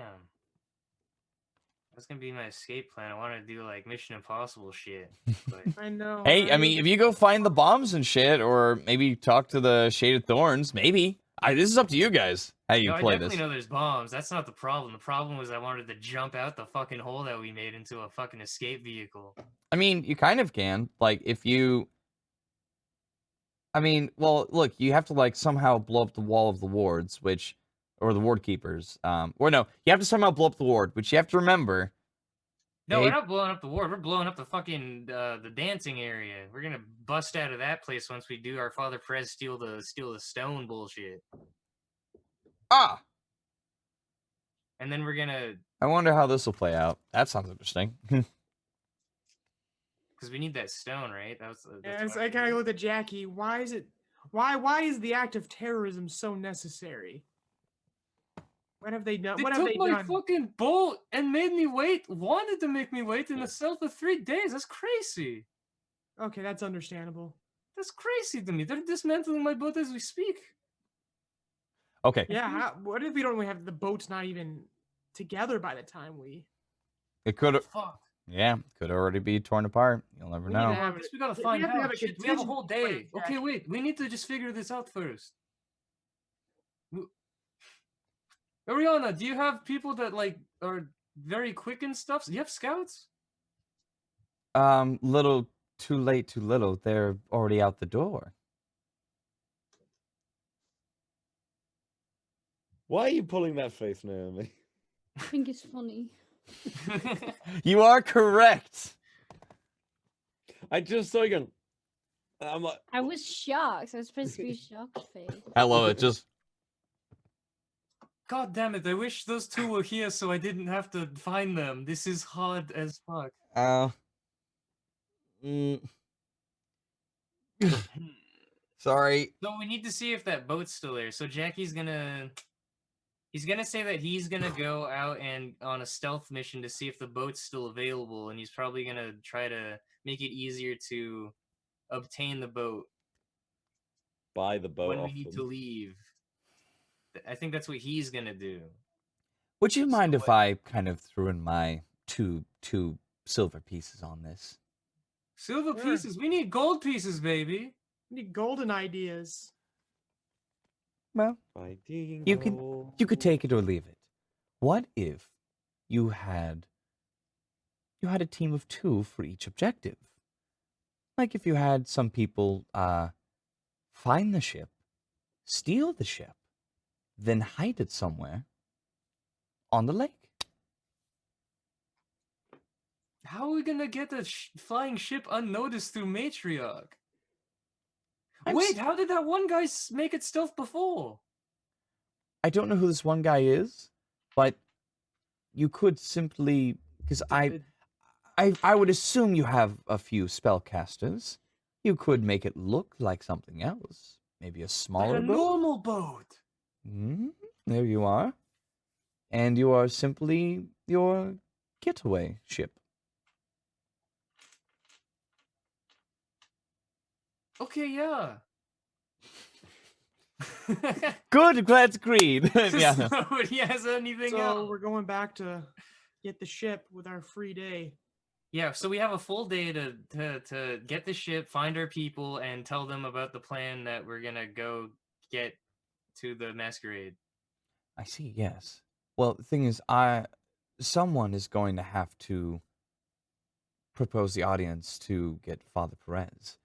That's gonna be my escape plan. I want to do like Mission Impossible shit. But I know. Hey, I right? mean, if you go find the bombs and shit, or maybe talk to the Shaded Thorns, maybe. This is up to you guys how you no, I play definitely this. know there's bombs. That's not the problem. The problem was I wanted to jump out the fucking hole that we made into a fucking escape vehicle. I mean, you kind of can. Like, if you... I mean, well, look, you have to, like, somehow blow up the wall of the wards, which... Or the ward keepers. Or no, you have to somehow blow up the ward, which you have to remember... No, They- we're not blowing up the ward. We're blowing up the fucking the dancing area. We're gonna bust out of that place once we do our Father Perez steal the stone bullshit. Ah! And then we're gonna, I wonder how this will play out. That sounds interesting. because we need that stone, right? That's Yeah, why I we kind need of it. looked at Jackie. Why is it? Why is the act of terrorism so necessary? What have they done? They What have took they my done? fucking boat and made me wait. Wanted to make me wait in a cell for 3 days. That's crazy. Okay, that's understandable. That's crazy to me. They're dismantling my boat as we speak. Okay. Yeah. What if we don't even have the boats not even together by the time we? It could have... Fuck. Yeah, could already be torn apart. You'll never We know. need to have, I guess we gotta we find have to have out. a Shit, we have a whole contingency day. plan, Okay, Jack. wait. We need to just figure this out first. Ariana, do you have people that like are very quick and stuff? Do you have scouts? Little too late, too little. They're already out the door. Why are you pulling that face, Naomi? I think it's funny. You are correct. I just saw you going. I'm like, I was shocked. I was supposed to be a shocked face. I love it. Just God damn it! I wish those two were here so I didn't have to find them. This is hard as fuck. mm. Sorry. So we need to see if that boat's still there. So Jackie's gonna... He's gonna say that he's gonna go out and on a stealth mission to see if the boat's still available, and he's probably gonna try to make it easier to obtain the boat buy the boat when we off need to them. leave. I think that's what he's gonna do. Would you mind So if I kind of threw in my two silver pieces on this? Silver Sure. pieces. We need gold pieces, baby. We need golden ideas. Well, Fighting you could gold. take it or leave it. What if you had a team of 2 for each objective? Like if you had some people find the ship, steal the ship, then hide it somewhere on the lake. How are we gonna get a flying ship unnoticed through Matriarch? Wait, how did that one guy make it stealth before? I don't know who this one guy is, but you could simply, because I would assume you have a few spellcasters. You could make it look like something else, maybe a Like smaller a boat. normal boat. There you are, and you are simply your getaway ship. Okay, yeah. Good, glad it's agreed. Yeah. No. Nobody has anything So else. we're going back to get the ship with our free day. Yeah, so we have a full day to get the ship, find our people, and tell them about the plan that we're gonna go get to the masquerade. I see. Yes. Well, the thing is, someone is going to have to propose the audience to get Father Perez,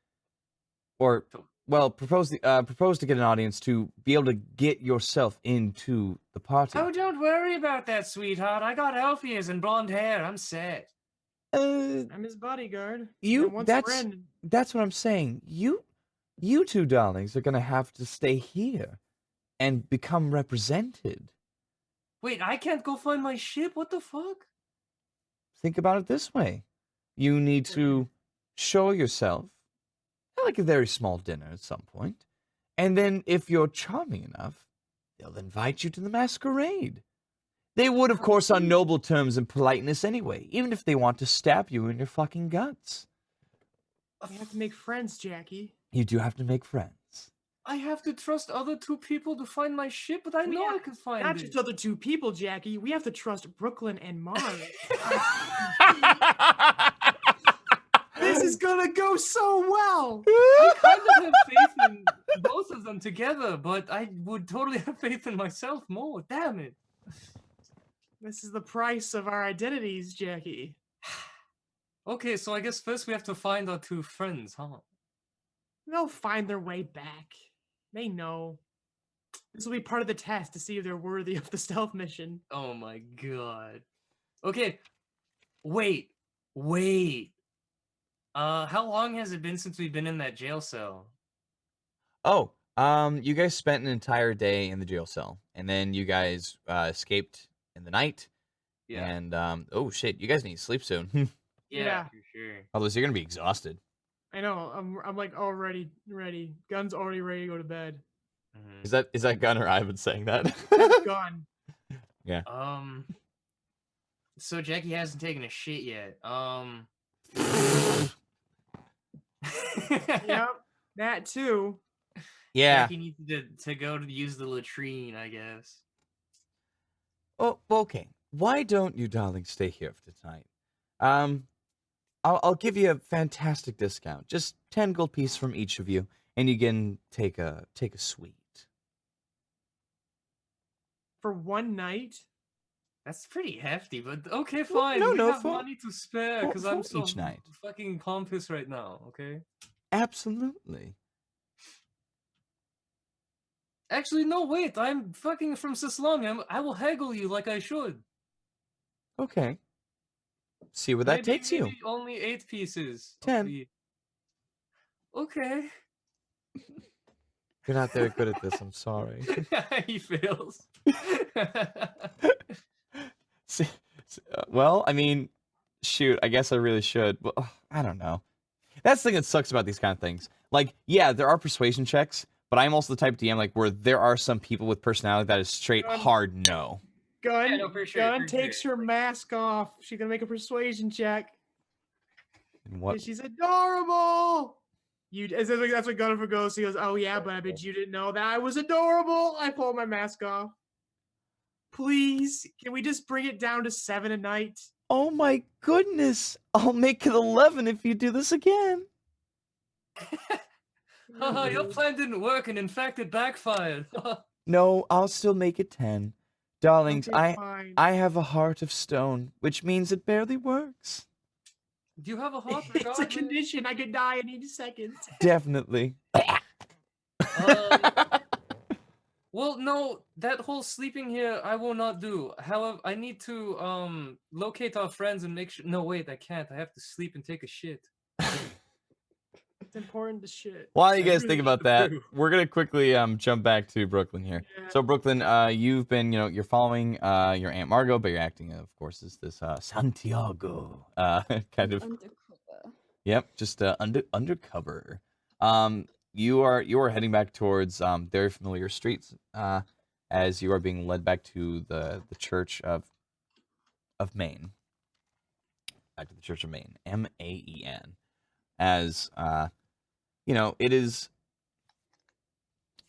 or well, propose to get an audience to be able to get yourself into the party. Oh, don't worry about that, sweetheart. I got elf ears and blonde hair. I'm set. I'm his bodyguard. You- And once we're that's- in, That's what I'm saying. You two darlings are gonna have to stay here and become represented. Wait, I can't go find my ship? What the fuck? Think about it this way. You need to show yourself at like a very small dinner at some point. And then if you're charming enough, they'll invite you to the masquerade. They would, of course, on noble terms and politeness anyway, even if they want to stab you in your fucking guts. we have to make friends, Jackie. You do have to make friends. I have to trust other 2 people to find my shit, but I We know I have- could find Not it. just other 2 people, Jackie. We have to trust Brooklyn and Mars. This is gonna go so well. I kind of have faith in both of them together, but I would totally have faith in myself more. Damn it. This is the price of our identities, Jackie. Okay, so I guess first we have to find our 2 friends, huh? They'll find their way back. They know. This will be part of the test to see if they're worthy of the stealth mission. Oh my god. Okay, wait. How long has it been since we've been in that jail cell? Oh, you guys spent an entire day in the jail cell, and then you guys escaped in the night. Yeah. And oh shit, you guys need to sleep soon. Yeah. For sure. Otherwise, you're gonna be exhausted. I know. I'm like already ready. Gun's already ready to go to bed. Mhm. Is that Gunner Ivan saying that? That's Gun. So Jackie hasn't taken a shit yet. Yep. That too. Yeah. Jackie needs to go to use the latrine, I guess. Oh, okay. Why don't you, darling, stay here for tonight? I'll give you a fantastic discount. Just 10 gold pieces from each of you, and you can take a suite. For one night. That's pretty hefty, but okay, fine. no, we no, have for- money to spare because for I'm so each night. fucking pompous right now. Okay. Absolutely. Actually, no. Wait, I'm fucking from Sislong. I will haggle you like I should. Okay. See where that Maybe- takes you. maybe only 8 pieces. 10. Okay. You're not very good at this. I'm sorry. He fails. Well, I mean, shoot. I guess I really should. Well, I don't know. That's the thing that sucks about these kind of things. Like, yeah, there are persuasion checks, but I'm also the type of DM like where there are some people with personality that is straight hard no. Gun. Yeah, no, for sure, Gun for takes sure. her mask off. She's gonna make a persuasion check. And what? She's adorable. That's what Gunnifer goes. He goes, "Oh yeah, but I bet you didn't know that I was adorable." I pull my mask off. Please, can we just bring it down to 7 a night? Oh my goodness! I'll make it 11 if you do this again. Haha, your plan didn't work, and in fact, it backfired. No, I'll still make it 10. Darlings, Okay, fine. I have a heart of stone, which means it barely works. Do you have a heart? It's a regardless? condition. I could die in any second. Definitely. Well, no, that whole sleeping here I will not do. However, I need to locate our friends and make sure. No, wait, I can't. I have to sleep and take a shit. It's important to shit. While you I guys really think about need to that, poo. we're gonna quickly jump back to Brooklyn here. Yeah. So Brooklyn, you've been, you're following your Aunt Margot, but you're acting, of course, as this Santiago kind of. Undercover. Yep, just undercover. You are heading back towards very familiar streets as you are being led back to the Church of Maine. Back to the Church of Maine, Maen. As it is.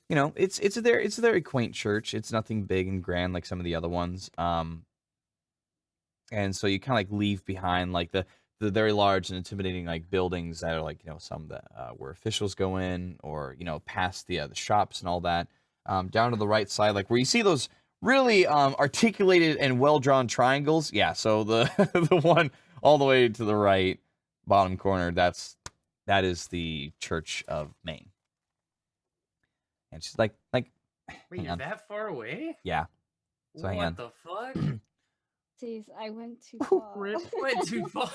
It's a very quaint church. It's nothing big and grand like some of the other ones. And so you kind of like leave behind like the very large and intimidating like buildings that are like some that where officials go in, or past the shops and all that, down to the right side, like where you see those really articulated and well drawn triangles. Yeah, so the the one all the way to the right bottom corner, that is the Church of Maine. And she's like Wait, hang you're on. that far away? Yeah. So hang what on. the fuck? Jeez, I went too far. Rip. Went too far.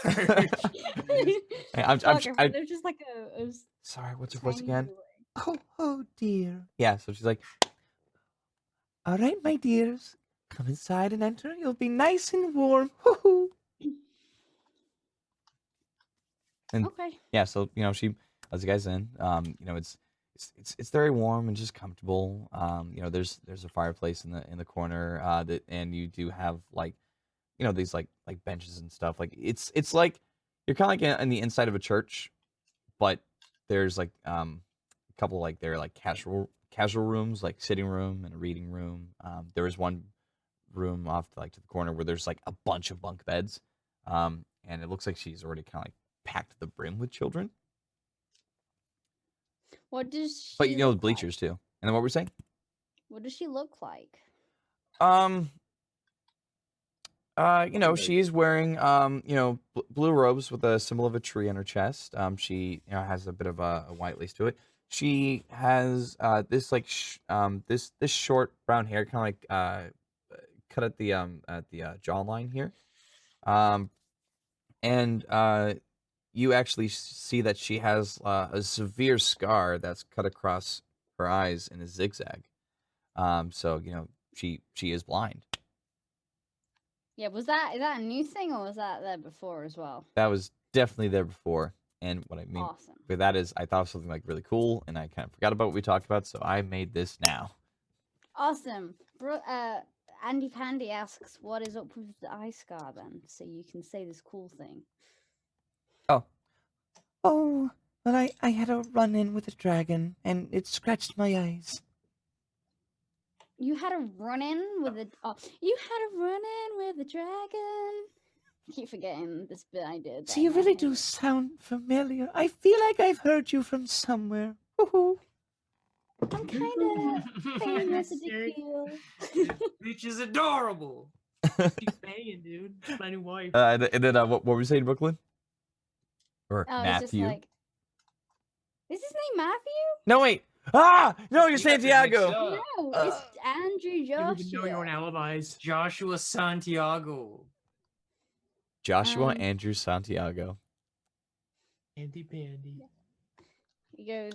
I'm There's just like a sorry, what's her voice again? triangular- Oh dear. Yeah, so she's like, all right, my dears, come inside and enter. You'll be nice and warm. Hoo-hoo. And Okay. yeah, so she lets you guys in. It's very warm and just comfortable. There's a fireplace in the corner. And you do have like, these like benches and stuff. Like it's like you're kind of like in the inside of a church, but there's like kind couple like they're like casual rooms, like sitting room and a reading room. There was one room off to the corner where there's like a bunch of bunk beds, and it looks like she's already kind of like packed to the brim with children. What does she? But you know, look bleachers too. And then what were we saying? What does she look like? You know, she's wearing you know, blue robes with a symbol of a tree on her chest. She, you know, has a bit of a white lace to it. She has this like this short brown hair, kind of like cut at the jawline here. And you actually see that she has a severe scar that's cut across her eyes in a zigzag. So you know, she is blind. Yeah, is that a new thing or was that there before as well? That was definitely there before. And what I mean Awesome. by that is I thought of something like really cool, and I kind of forgot about what we talked about, so I made this now. Awesome. Andy Pandy asks, what is up with the eye scar then? So you can say this cool thing. Oh, well, I had a run-in with a dragon, and it scratched my eyes. You had a run-in with a... Oh, you had a run-in with a dragon. I keep forgetting this bit I did. So you really do sound familiar. I feel like I've heard you from somewhere. Woohoo. I'm kind of famous at Scary. the deal. Bitch is adorable. She's banging, dude. It's my new wife. And then what were we saying, Brooklyn? Or Oh, it's just Matthew? like... Is his name Matthew? No, wait. Ah, no, you're You got them mixed Santiago. up. No, it's Andrew You don't even know your own Joshua. alibis. Joshua Santiago. Joshua Um, Andrew Santiago. Andy Pandy. He goes,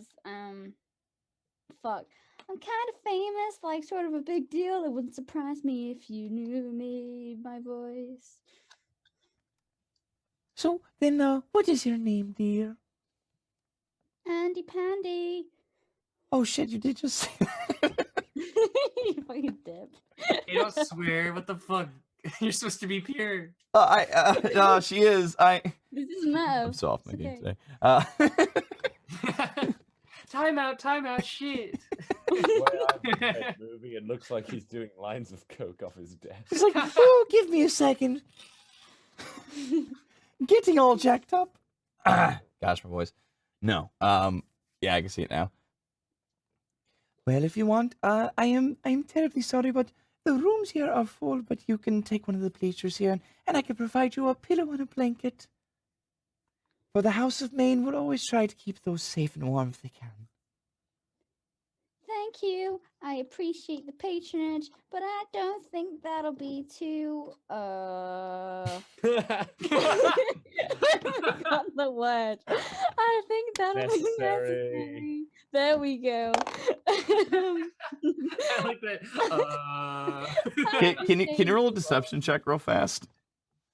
fuck. I'm kind of famous, like sort of a big deal. It wouldn't surprise me if you knew me, my voice. So then, what is your name, dear? Andy Pandy. Oh shit, you did just say that. You fucking dip. You don't swear. What the fuck? You're supposed to be pure. No, she is. This is meta. I'm so off my It's game okay. today. Time out, shit. The way I've seen this movie, it looks like he's doing lines of coke off his desk. He's like, oh, give me a second. Getting all jacked up. Gosh, my voice. No. Yeah, I can see it now. Well, if you want, I'm terribly sorry, but the rooms here are full, but you can take one of the bleachers here, and I can provide you a pillow and a blanket. For the House of Maine will always try to keep those safe and warm if they can. Thank you. I appreciate the patronage, but I don't think that'll be too I forgot the word. I think that'll be Necessary. necessary. There we go. I like that. Can you roll a deception check real fast?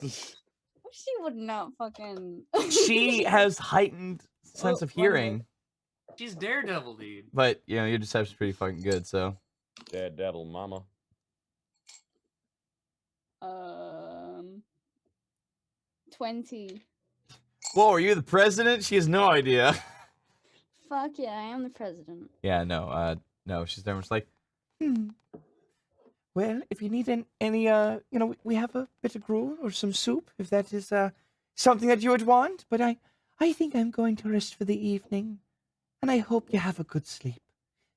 She would not fucking. She has heightened sense of hearing, She's Daredevil, dude. but you know your deception's pretty fucking good. So Daredevil, mama. 20. whoa, are you the president? She has no idea. Fuck yeah, I am the president. Yeah, no. She's never just like, Well, if you need any, you know, we have a bit of gruel or some soup, if that is, something that you would want. But I think I'm going to rest for the evening, and I hope you have a good sleep.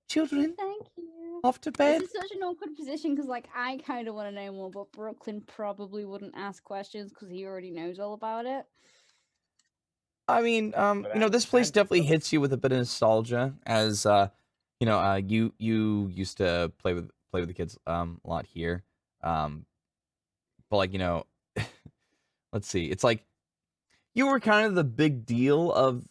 Children, Thank you. off to bed. This is such an awkward position because, like, I kind of want to know more, but Brooklyn probably wouldn't ask questions because he already knows all about it. I mean, you know, this place definitely hits you with a bit of nostalgia, as you know, you used to play with the kids a lot here, but like, you know, let's see, it's like you were kind of the big deal of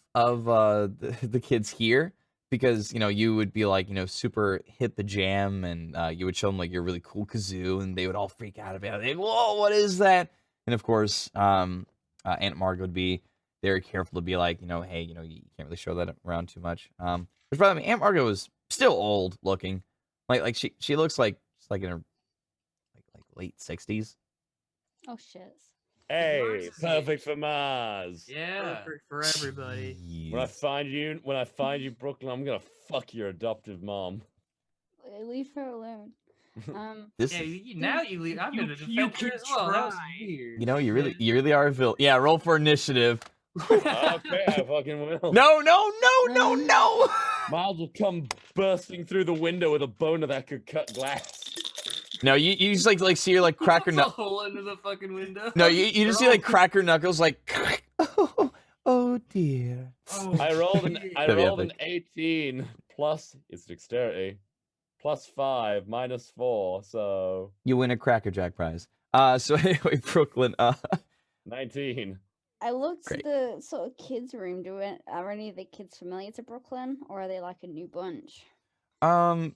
the kids here, because you know you would be like, you know, super hip the jam, and you would show them like your really cool kazoo, and they would all freak out about it. Like, whoa, what is that? And of course, Aunt Margaret would be very careful to be like, you know, hey, you know, you can't really show that around too much. Which, by the way, Aunt Margaret was still old looking, like she looks like she's like in her like late 60s. Oh shit. Hey, is perfect for Mars. Yeah. Perfect for everybody. When I Jeez. find you, Brooklyn, I'm gonna fuck your adoptive mom. Leave her alone. This Yeah, is, now you leave. I'm You- gonna you defend her could as well. That was try. weird. you know, you really, man. you really are a villain. Yeah, roll for initiative. Okay, I fucking will. No, no, no, no, no. Miles will come bursting through the window with a boner that could cut glass. No, you just like see your like cracker It's a knuckles. hole under the fucking window. No, you just see like cracker knuckles like. Oh dear. Oh, I rolled an That'd be epic. 18 plus it's dexterity plus 5 minus 4, so You win a Cracker Jack prize. So anyway, Brooklyn. 19. I looked Great. at the sort of kids' room. Are any of the kids familiar to Brooklyn, or are they like a new bunch? A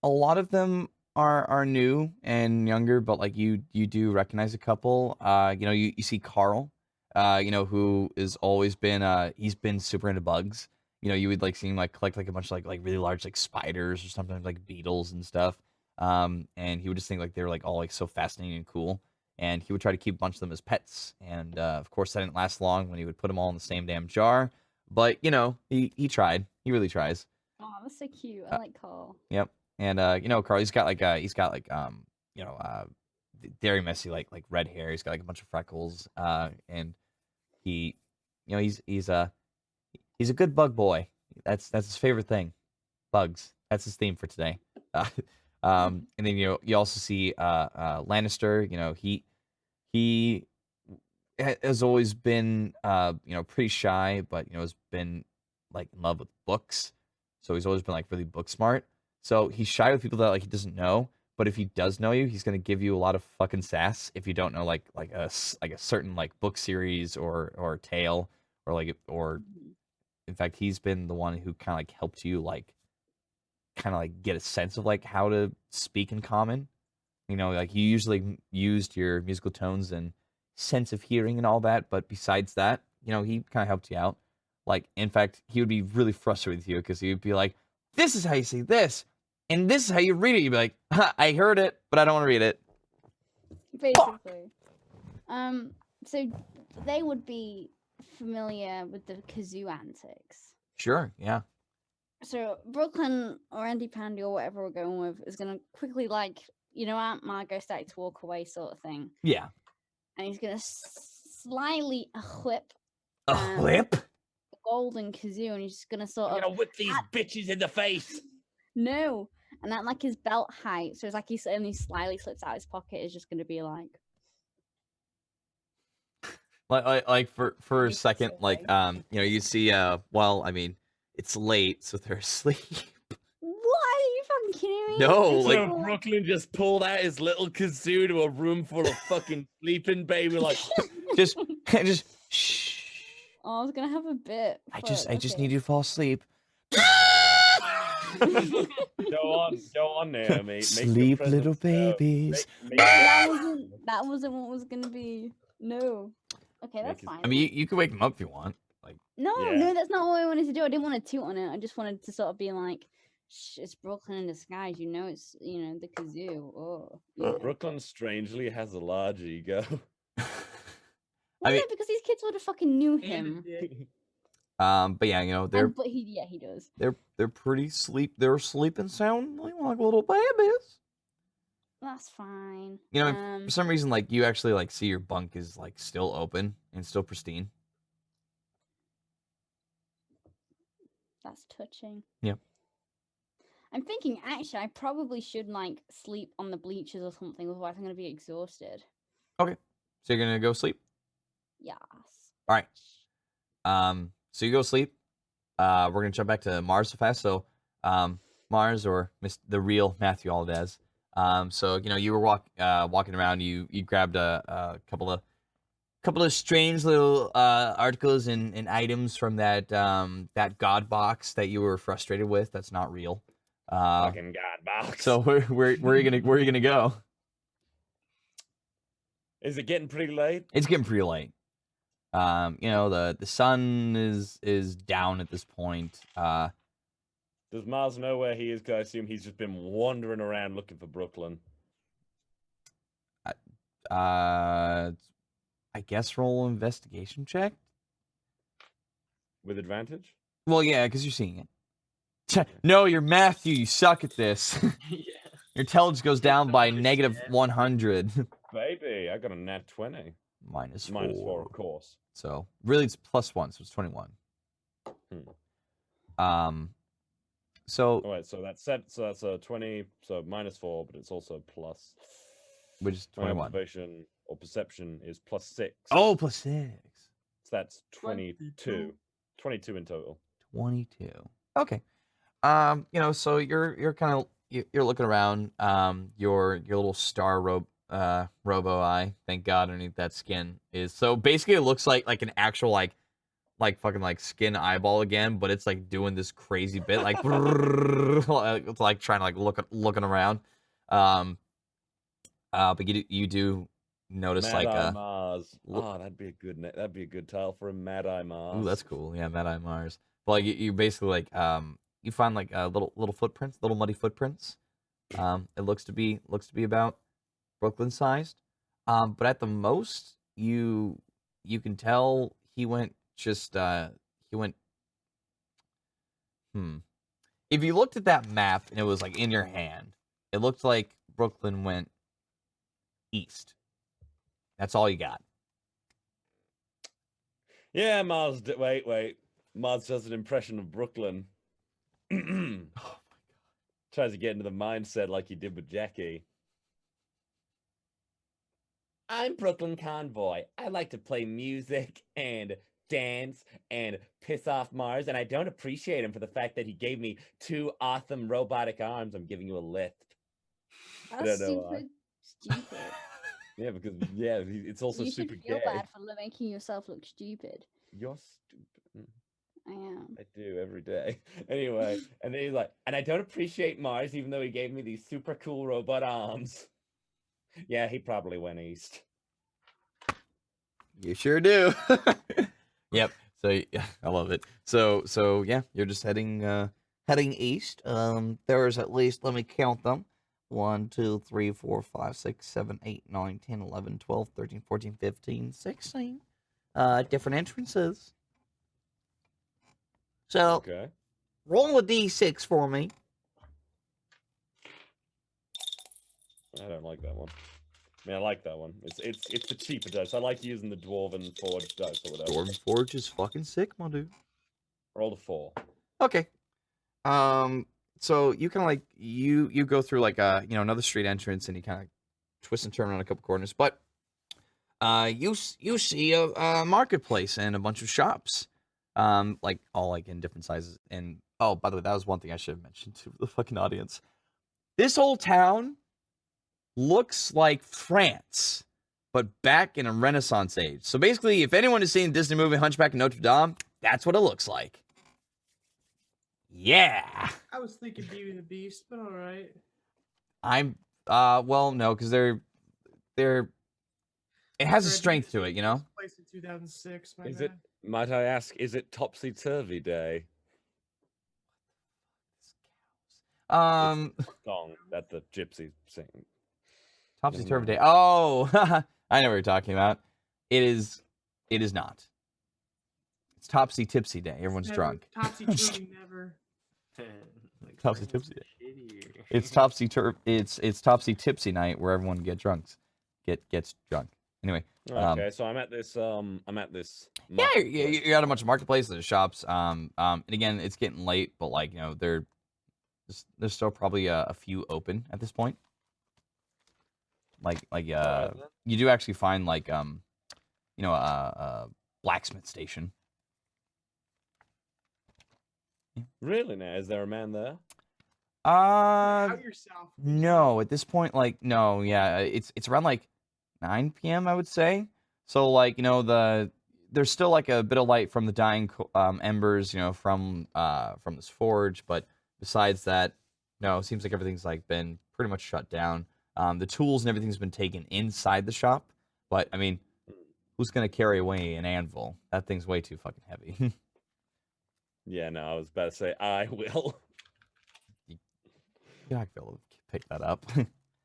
lot of them are new and younger, but like you do recognize a couple. You know, you see Carl, you know, who is always been he's been super into bugs. You know, you would like see him like collect like a bunch of like really large like spiders or sometimes like beetles and stuff. And he would just think like they were like all like so fascinating and cool. And he would try to keep a bunch of them as pets. And of course that didn't last long when he would put them all in the same damn jar. But you know, he tried. He really tries. Oh, that's so cute. I like Carl. Yep. And you know, Carl, he's got like you know, very messy like red hair. He's got like a bunch of freckles. And he, you know, he's a good bug boy. That's his favorite thing. Bugs. That's his theme for today. And then you also see Lannister. You know, he has always been you know, pretty shy, but you know, has been like in love with books. So he's always been like really book smart. So he's shy with people that like he doesn't know, but if he does know you, he's gonna give you a lot of fucking sass if you don't know like a certain like book series or tale or in fact he's been the one who kind of like helped you like kind of like get a sense of like how to speak in common. You know, like you usually used your musical tones and sense of hearing and all that, but besides that, you know, he kind of helped you out. Like, in fact, he would be really frustrated with you because he would be like, "This is how you say this, and this is how you read it." You'd be like, "I heard it, but I don't want to read it." Basically. So they would be familiar with the kazoo antics. Sure, yeah. So Brooklyn or Andy Pandy or whatever we're going with is gonna quickly like, you know, Aunt Margot started to walk away sort of thing. Yeah. And he's gonna slyly whip A whip? the golden kazoo, and he's just gonna sort I'm of gonna whip these bitches in the face. no, and at like his belt height, so it's like he's only slyly slips out his pocket. Is just gonna be like Like for a It's second, so like you know, you see well, I mean, it's late, so they're asleep. what? Are you fucking kidding me? No, It's like- So Brooklyn just pulled out his little kazoo to a room full of fucking sleeping baby like just shh. Oh, I was gonna have a bit. I but just okay. need you to fall asleep. go on there, mate. Make your Sleep, little presence known. babies. that wasn't what was gonna be. No. Okay, that's his- fine. I mean, you can wake him up if you want. Like, no, Yeah. no, that's not what I wanted to do. I didn't want to toot on it. I just wanted to sort of be like, shh, it's Brooklyn in disguise. You know, it's the kazoo. Oh, you know. Brooklyn strangely has a large ego. Well, mean- no, because these kids would have fucking knew and him. a dick. but yeah, you know, they're But he does. they're pretty they're sleeping soundly like little babies. That's fine. You know, for some reason, like you actually like see your bunk is like still open and still pristine. That's touching. Yep. I'm thinking actually I probably should like sleep on the bleachers or something, otherwise I'm gonna be exhausted. So you're gonna go sleep. Yes. All right. So you go sleep. We're gonna jump back to Mars so fast. So, Mars or the real Matthew Aldez. So you know you were walking around. You grabbed a couple of strange little articles and items from that God box that you were frustrated with. That's not real. Fucking god box. So where are you gonna go? Is it getting pretty late? It's getting pretty late. You know the sun is down at this point. Does Mars know where he is? 'Cause I assume he's just been wandering around looking for Brooklyn. I guess roll an investigation check. With advantage? Well, yeah, because you're seeing it. No, you're Matthew. You suck at this. Yeah. Your intelligence goes down by negative understand. 100. Baby, I got a nat 20. Minus 4. Minus 4, of course. So really, it's +1, so it's 21. So Oh, wait, so that's set. So that's a 20. So minus 4, but it's also plus. which is My 21. observation or perception is +6. Oh, +6. So that's 22. 22 in total. 22. Okay. So you're kind of you're looking around. Your little star robo eye, thank God, underneath that skin is so basically it looks like an actual like fucking like skin eyeball again, but it's like doing this crazy bit like it's like trying to like looking around. But you do notice Mad like Eye Mars. Oh, that'd be a good title for a Mad Eye Mars. ooh, that's cool. Yeah, Mad Eye Mars. But like you basically like you find like little footprints, little muddy footprints. It looks to be about Brooklyn sized. But at the most you can tell he went If you looked at that map and it was like in your hand, it looked like Brooklyn went east. That's all you got. Yeah, Mars. Wait. Mars does an impression of Brooklyn. Tries to get into the mindset like he did with Jackie. I'm Brooklyn Convoy. I like to play music and dance and piss off Mars, and I don't appreciate him for the fact that he gave me 2 awesome robotic arms. I'm giving you a lift. I That's don't know why. super stupid. Yeah, because it's also You should super feel gay. bad for making yourself look stupid. You're stupid. I am. I do every day. Anyway, and then he's like, and I don't appreciate Mars, even though he gave me these super cool robot arms. Yeah, he probably went east. You sure do. Yep. So yeah, I love it. So yeah, you're just heading east. There's at least, let me count them. 1, 2, 3, 4, 5, 6, 7, 8, 9, 10, 11, 12, 13, 14, 15, 16. Different entrances. So Okay. roll a d6 for me. I don't like that one. I mean, I like that one. It's the cheaper dice. I like using the Dwarven Forge dice or whatever. Dwarven Forge is fucking sick, my dude. Roll a 4. Okay. So you kind of like you go through like another street entrance and you kind of twist and turn around a couple corners, but you see a marketplace and a bunch of shops, like all like in different sizes. And oh, by the way, that was one thing I should have mentioned to the fucking audience. This whole town looks like France, but back in a Renaissance age. So basically, if anyone has seen the Disney movie Hunchback of Notre Dame, that's what it looks like. Yeah. I was thinking Beauty and the Beast, but all right. I'm well, no, because they're it has a strength to it, you know? Placed in 2006. Is it? Might I ask? Is it Topsy Turvy Day? Song that the gypsy sing. Topsy Turvy Day. Oh, I know what you're talking about. It is not. It's Topsy Tipsy Day. Everyone's drunk. Topsy Turvy never. Topsy Tipsy Day. It's Topsy Tipsy night where everyone gets drunk. Anyway. Okay, so I'm at this. Yeah, you're at a bunch of marketplaces, there's shops. And again, it's getting late, but like there's still probably a few open at this point. You do actually find like a blacksmith station. Really? Now, is there a man there? Out yourself. No, at this point, like, no, yeah, it's around like 9 p.m. I would say. So like, there's still like a bit of light from the dying embers, from this forge, but besides that, no, it seems like everything's like been pretty much shut down. The tools and everything's been taken inside the shop, but I mean, who's gonna carry away an anvil? That thing's way too fucking heavy. Yeah, no, I was about to say I will. You're not gonna be able to pick that up.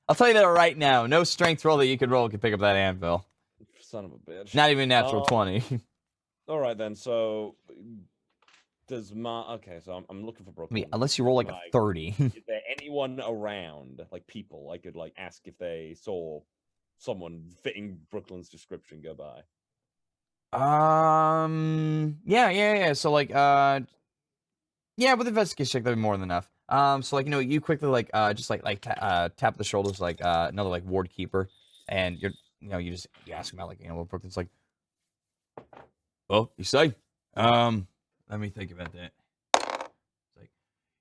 I'll tell you that right now. No strength roll that you could roll could pick up that anvil. son of a bitch. Not even natural Um, 20. All right then. So okay? So I'm looking for I Brooklyn. mean, unless you roll like a 30. Is there anyone around, like people, I could like ask if they saw someone fitting Brooklyn's description go by? Yeah. So like, yeah, with investigation check, that'd be more than enough. So like, you quickly like, just like tap the shoulders like another like ward keeper, and you ask him about like, what Brooklyn's like. Well, you say, let me think about that. It's like,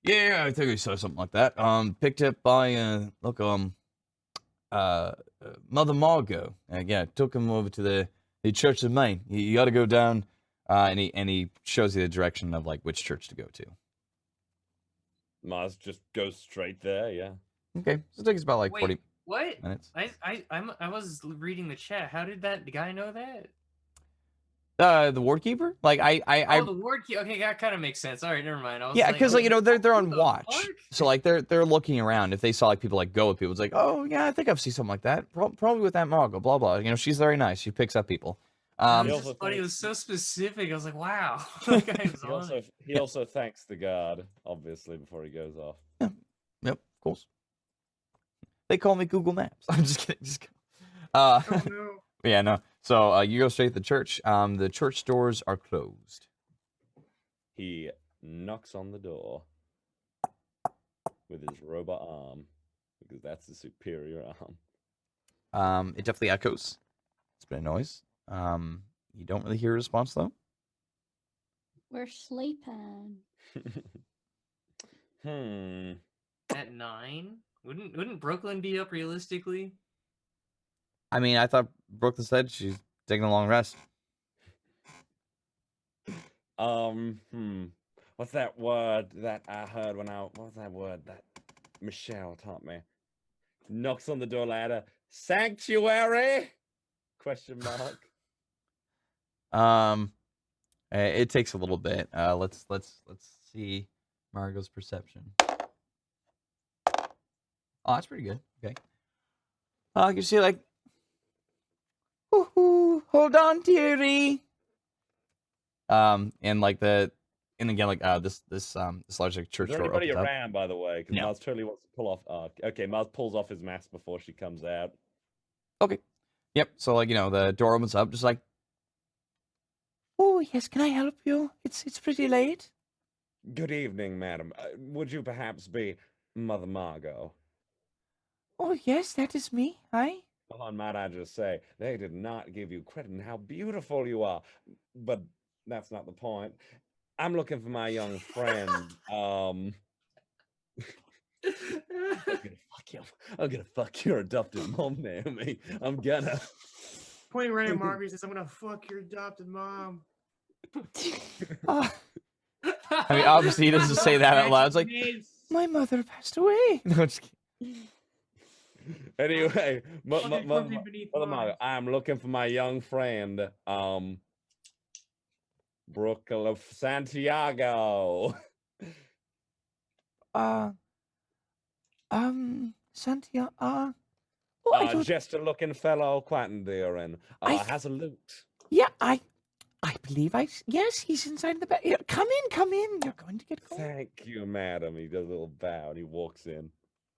yeah, I think I saw something like that. Picked up by Mother Margot. Yeah, took him over to the Church of Maine. You got to go down, and he shows you the direction of like which church to go to. Mars just goes straight there. Yeah. Okay, so it takes about like Wait, 40 what? minutes. I was reading the chat. How did that guy know that? The ward keeper, like I Oh, the ward key. Okay, that kind of makes sense. All right, never mind. I was yeah, like, because like they're on what the watch, fuck? so like they're looking around. If they saw like people like go with people, it's like, oh yeah, I think I've seen something like that. Probably with that Margot, blah blah. She's very nice. She picks up people. It He was also just funny. It thinks- was so specific. I was like, wow. That guy was on it. He also thanks the guard, obviously, before he goes off. Yep, of course. They call me Google Maps. I'm just kidding. Just kidding. Oh no. Yeah, no. So you go straight to the church. The church doors are closed. He knocks on the door with his robot arm, because that's the superior arm. It definitely echoes. It's been a noise. You don't really hear a response though. We're sleeping. At 9, wouldn't Brooklyn be up realistically? I mean, I thought Brooklyn said she's taking a long rest. What's that word that I heard what was that word that Michelle taught me? Knocks on the door ladder. Sanctuary? Question mark. It takes a little bit. Let's see Margot's perception. Oh, that's pretty good. Okay. You can see like, woohoo, hold on, dearie. And like and again like this large like church Is there door anybody opens up. around, by the way? Because No. Mars totally wants to pull off. Okay, Mars pulls off his mask before she comes out. Okay. Yep. So like the door opens up, just like, oh yes, can I help you? It's pretty late. Good evening, madam. Would you perhaps be Mother Margot? Oh yes, that is me. Hi. Well, on might I just say, they did not give you credit in how beautiful you are. But that's not the point. I'm looking for my young friend. I'm gonna fuck your adopted mom, Naomi. I'm gonna. Point right at Margaret says, "I'm gonna fuck your adopted mom." I mean, obviously he doesn't say that out loud. It's like, my mother passed away. No, just kidding. Anyway, Fucking Mother crumpy beneath Margot, Mars. I'm looking for my young friend, Brooklyn of Santiago. Santia, oh, I don't, Just a looking fellow, quite endearing. Has a loot. yeah, I believe yes, he's inside the bed. Yeah, come in, you're going to get cold. Thank you, madam. He does a little bow and he walks in.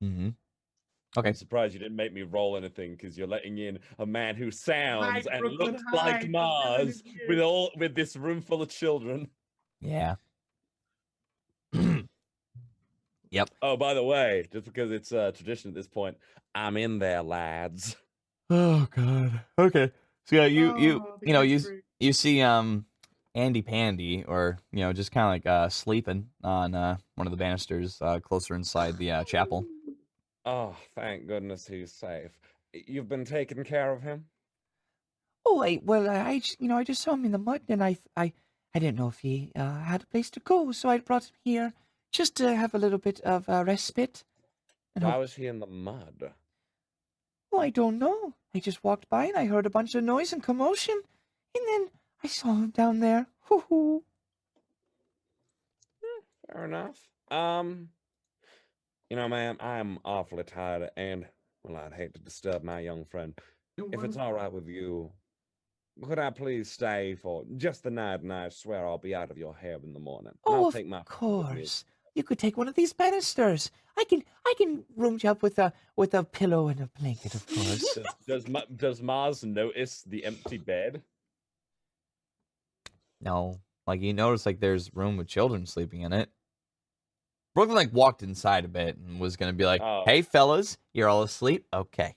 Mm-hmm. Okay. I'm surprised you didn't make me roll anything because you're letting in a man who sounds and Brooklyn, looks hide. like Mars with this room full of children. Yeah. Yep. Oh, by the way, just because it's a tradition at this point, I'm in there, lads. Oh God. Okay. So yeah, Oh, you see Andy Pandy, or just kind of like sleeping on one of the banisters closer inside the chapel. Oh, thank goodness he's safe. You've been taking care of him? Oh, I just saw him in the mud, and I didn't know if he had a place to go, so I brought him here just to have a little bit of respite. And Why was he in the mud? Oh, I don't know. I just walked by and I heard a bunch of noise and commotion, and then I saw him down there. Hoo-hoo. Fair enough. Ma'am, I'm awfully tired, and well, I'd hate to disturb my young friend. If it's all right with you, could I please stay for just the night, and I swear I'll be out of your hair in the morning. And Oh, I'll of take my phone with me. course. You could take one of these banisters. I can room you up with a pillow and a blanket, of course. Does Mars notice the empty bed? No, like you notice, like there's room with children sleeping in it. Brooklyn like walked inside a bit and was gonna be like, Oh. "Hey fellas, you're all asleep? Okay."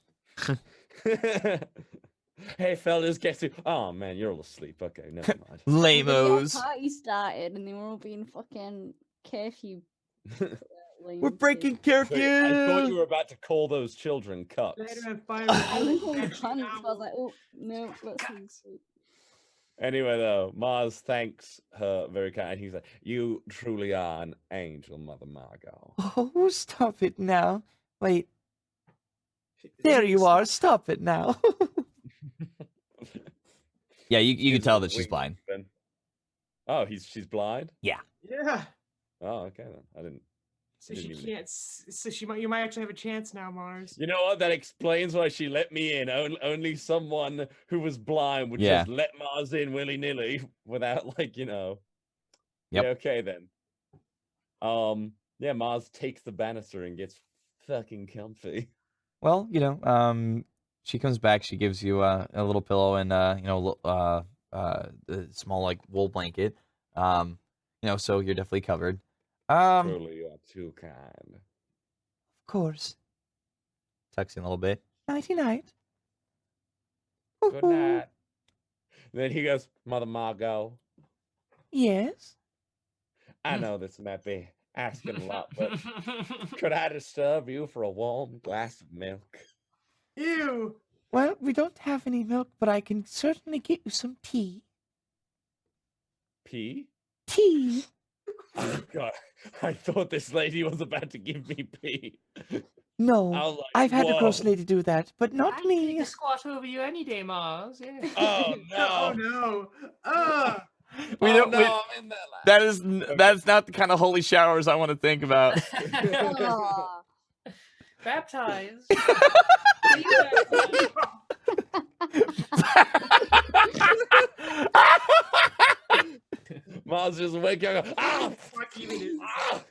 Hey fellas, guess who? Oh man, you're all asleep. Okay, never mind. Lamos. Party started and they were all being fucking curfew. We're breaking curfew. Wait, I thought you were about to call those children cucks. Later at 5 I a.m. literally Actually, panicked. I was now- like, oh no, let's sleep. Anyway, though, Mars thanks her very kind. He's like, "You truly are an angel, Mother Margot." Oh, stop it now. Wait, there you are. Stop it now. Yeah, you can Gives tell a that she's wink, blind. then. Oh, she's blind. Yeah. Oh, okay then. I didn't. So Didn't she even- can't. So you might actually have a chance now, Mars. You know what? That explains why she let me in. Only someone who was blind would Yeah. just let Mars in willy nilly without, like, you know. Yep. Yeah. Okay then. Yeah. Mars takes the banister and gets fucking comfy. Well, she comes back. She gives you a little pillow and a small like wool blanket. So you're definitely covered. Truly, you are too kind. Of course. Tucks in a little bit. Nighty night. Good night. Then he goes, Mother Margot. Yes. I know this might be asking a lot, but could I disturb you for a warm glass of milk? Ew. Well, we don't have any milk, but I can certainly get you some tea. Pee? Tea. Oh God, I thought this lady was about to give me pee. No, I was like, I've had a gross whoa. lady do that, but not I'd me. take a squat over you any day, Mars. Yeah. Oh Oh no! no. We Oh don't. no! we- I'm in that line. that's not the kind of holy showers I want to think about. Aw. Baptized. Mars just waking up. Ah! Fuck you, it is. Ah!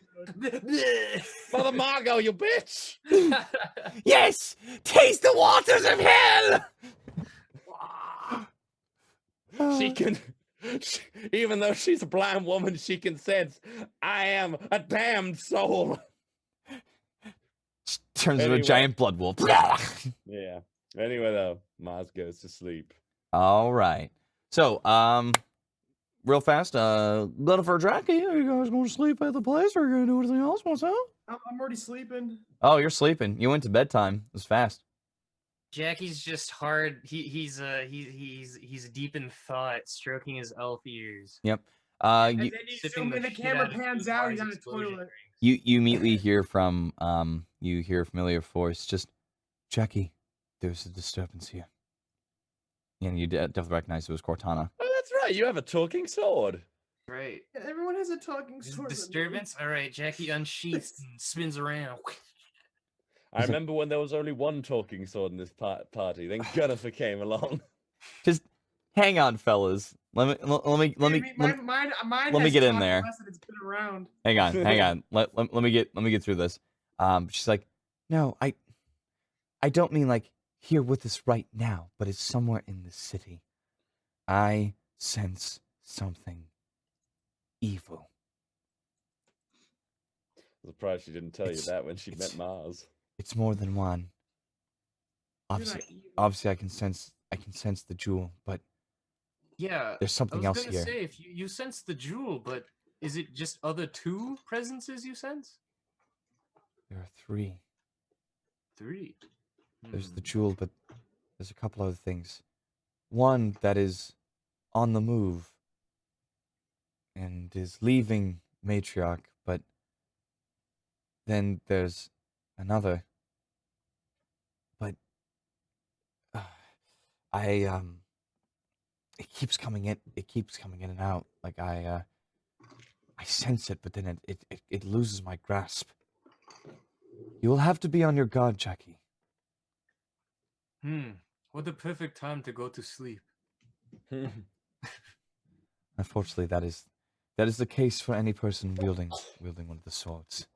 Mother Margot, you bitch! Yes! Taste the waters of hell! She can, even though she's a blind woman, she can sense I am a damned soul. Turns into a Anyway. giant blood wolf. Yeah. Anyway, though, Mars goes to sleep. All right. So, real fast, letter for Jackie. Are you guys going to sleep at the place, or are you going to do anything else? What's up? I'm already sleeping. Oh, you're sleeping. You went to bedtime. It was fast. Jackie's just hard. He's deep in thought, stroking his elf ears. Yep. And You then you sipping zoom the in, the shit camera out of pans two out. He's Mars on the explosion toilet. drinks. you immediately hear from you hear a familiar voice. Just Jackie, there's a disturbance here. And you definitely recognize it was Cortana. Oh, that's right. You have a talking sword. Right. Yeah, everyone has a talking There's a sword. disturbance. All right, Jackie unsheaths and spins around. I remember when there was only one talking sword in this party. Then Gunnifer came along. Just hang on, fellas. Let me Mine let me has get in talked there. less than it's been around. hang on. Let me get through this. She's like, no, I don't mean like here with us right now, but it's somewhere in the city. I sense something evil. Surprised she didn't tell you It's- that when she it's- met Mars. It's more than one. You're Obviously, not evil. obviously, I can sense the jewel, but Yeah. there's I something was else gonna here. say if you sense the jewel, but is it just other two presences you sense? There are three. Three. There's the jewel, but there's a couple other things. One that is on the move and is leaving Matriarch, but then there's another. But it keeps coming in. It keeps coming in and out. Like I sense it, but then it loses my grasp. You will have to be on your guard, Jackie. What the perfect time to go to sleep. Unfortunately, that is the case for any person wielding one of the swords.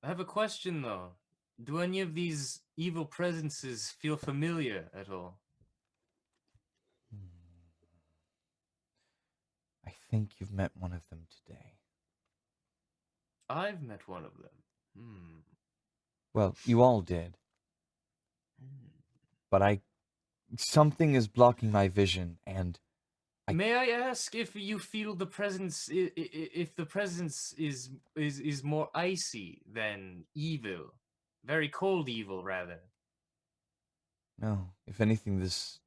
I have a question though. Do any of these evil presences feel familiar at all? I think you've met one of them today. I've met one of them. Well, you all did. But something is blocking my vision, and May I ask if you feel the presence, if the presence is more icy than evil, very cold evil, rather? no, if anything, this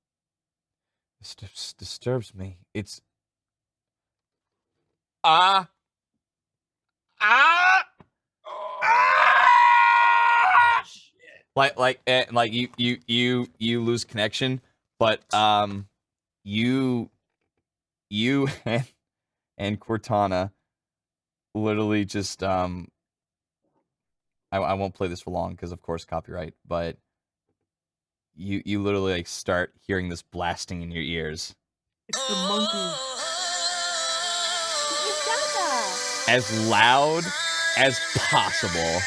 disturbs me. It's ah. Like you lose connection, but you and Cortana literally just I won't play this for long because of course copyright, but you literally like start hearing this blasting in your ears. It's the monkey. As loud as possible.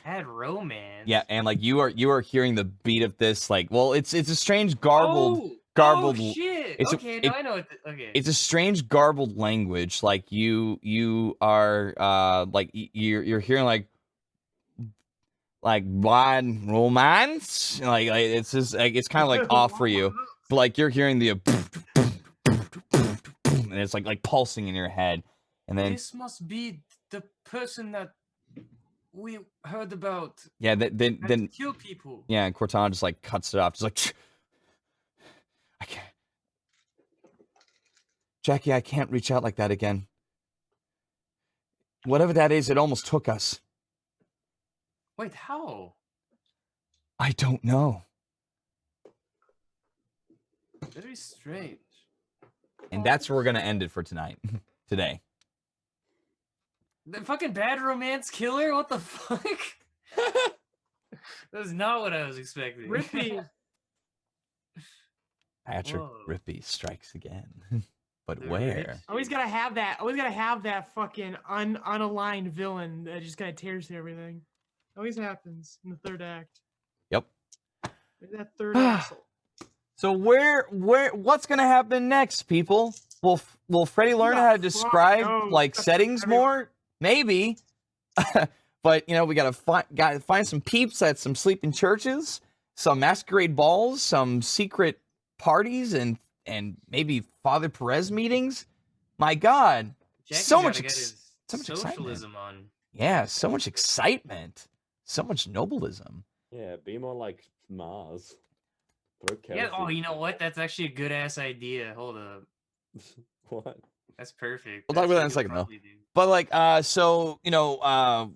Had romance. Yeah, and like you are hearing the beat of this like, well, it's a strange garbled. Oh shit! Okay, I know it. Okay. It's a strange garbled language. Like you are like you're hearing like blind romance. Like it's just like it's kind of like off for you. But like you're hearing the and it's like pulsing in your head. And then this must be the person that we heard about. Yeah, then kill people. Yeah, and Cortana just like cuts it off, just like I can't. Jackie, I can't reach out like that again. Whatever that is, it almost took us. Wait, how? I don't know. Very strange. And that's where we're gonna end it for tonight. Today. The fucking bad romance killer? What the fuck? That's not what I was expecting. Rippy. Patrick Rippy strikes again. But where? Always gotta have that. Always gotta have that fucking unaligned villain that just kind of tears through everything. Always happens in the third act. Yep. That third asshole. So what's gonna happen next, people? Will Freddy learn how to describe like settings more? Maybe. But you know, we gotta find some peeps at some sleeping churches, some masquerade balls, some secret parties, and maybe Father Perez meetings. My God, Jackie's so much socialism on. Yeah, so much excitement, so much nobilism. Yeah, be more like Mars. Yeah. Oh, you know what? That's actually a good ass idea. Hold up. What? That's perfect. We'll talk about that in a second, though. But like, so you know,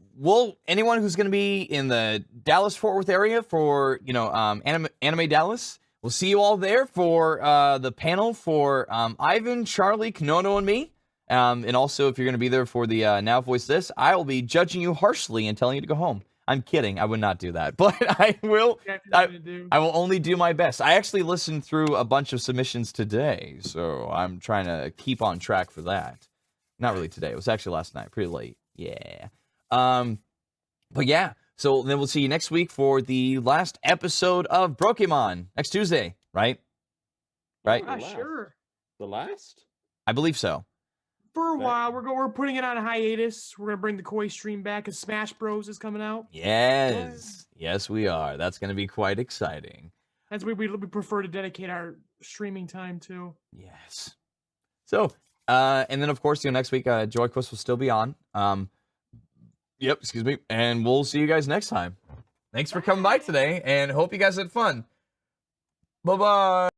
anyone who's gonna be in the Dallas Fort Worth area for Anime Dallas, we'll see you all there for the panel for Ivan, Charlie, Kanono, and me. And also, if you're gonna be there for the Now Voice This, I will be judging you harshly and telling you to go home. I'm kidding. I would not do that, but I will. I will only do my best. I actually listened through a bunch of submissions today, so I'm trying to keep on track for that. Not really today. It was actually last night, pretty late. Yeah. But yeah. So then we'll see you next week for the last episode of Brokemon next Tuesday, right? Right? Sure. The last? I believe so. For a while, we're putting it on a hiatus. We're gonna bring the Koi stream back because Smash Bros is coming out. Yes, yes, we are. That's gonna be quite exciting. That's what we prefer to dedicate our streaming time to. Yes. So, and then of course, next week, Joyquest will still be on. Yep, excuse me, and we'll see you guys next time. Thanks for coming by today, and hope you guys had fun. Bye bye.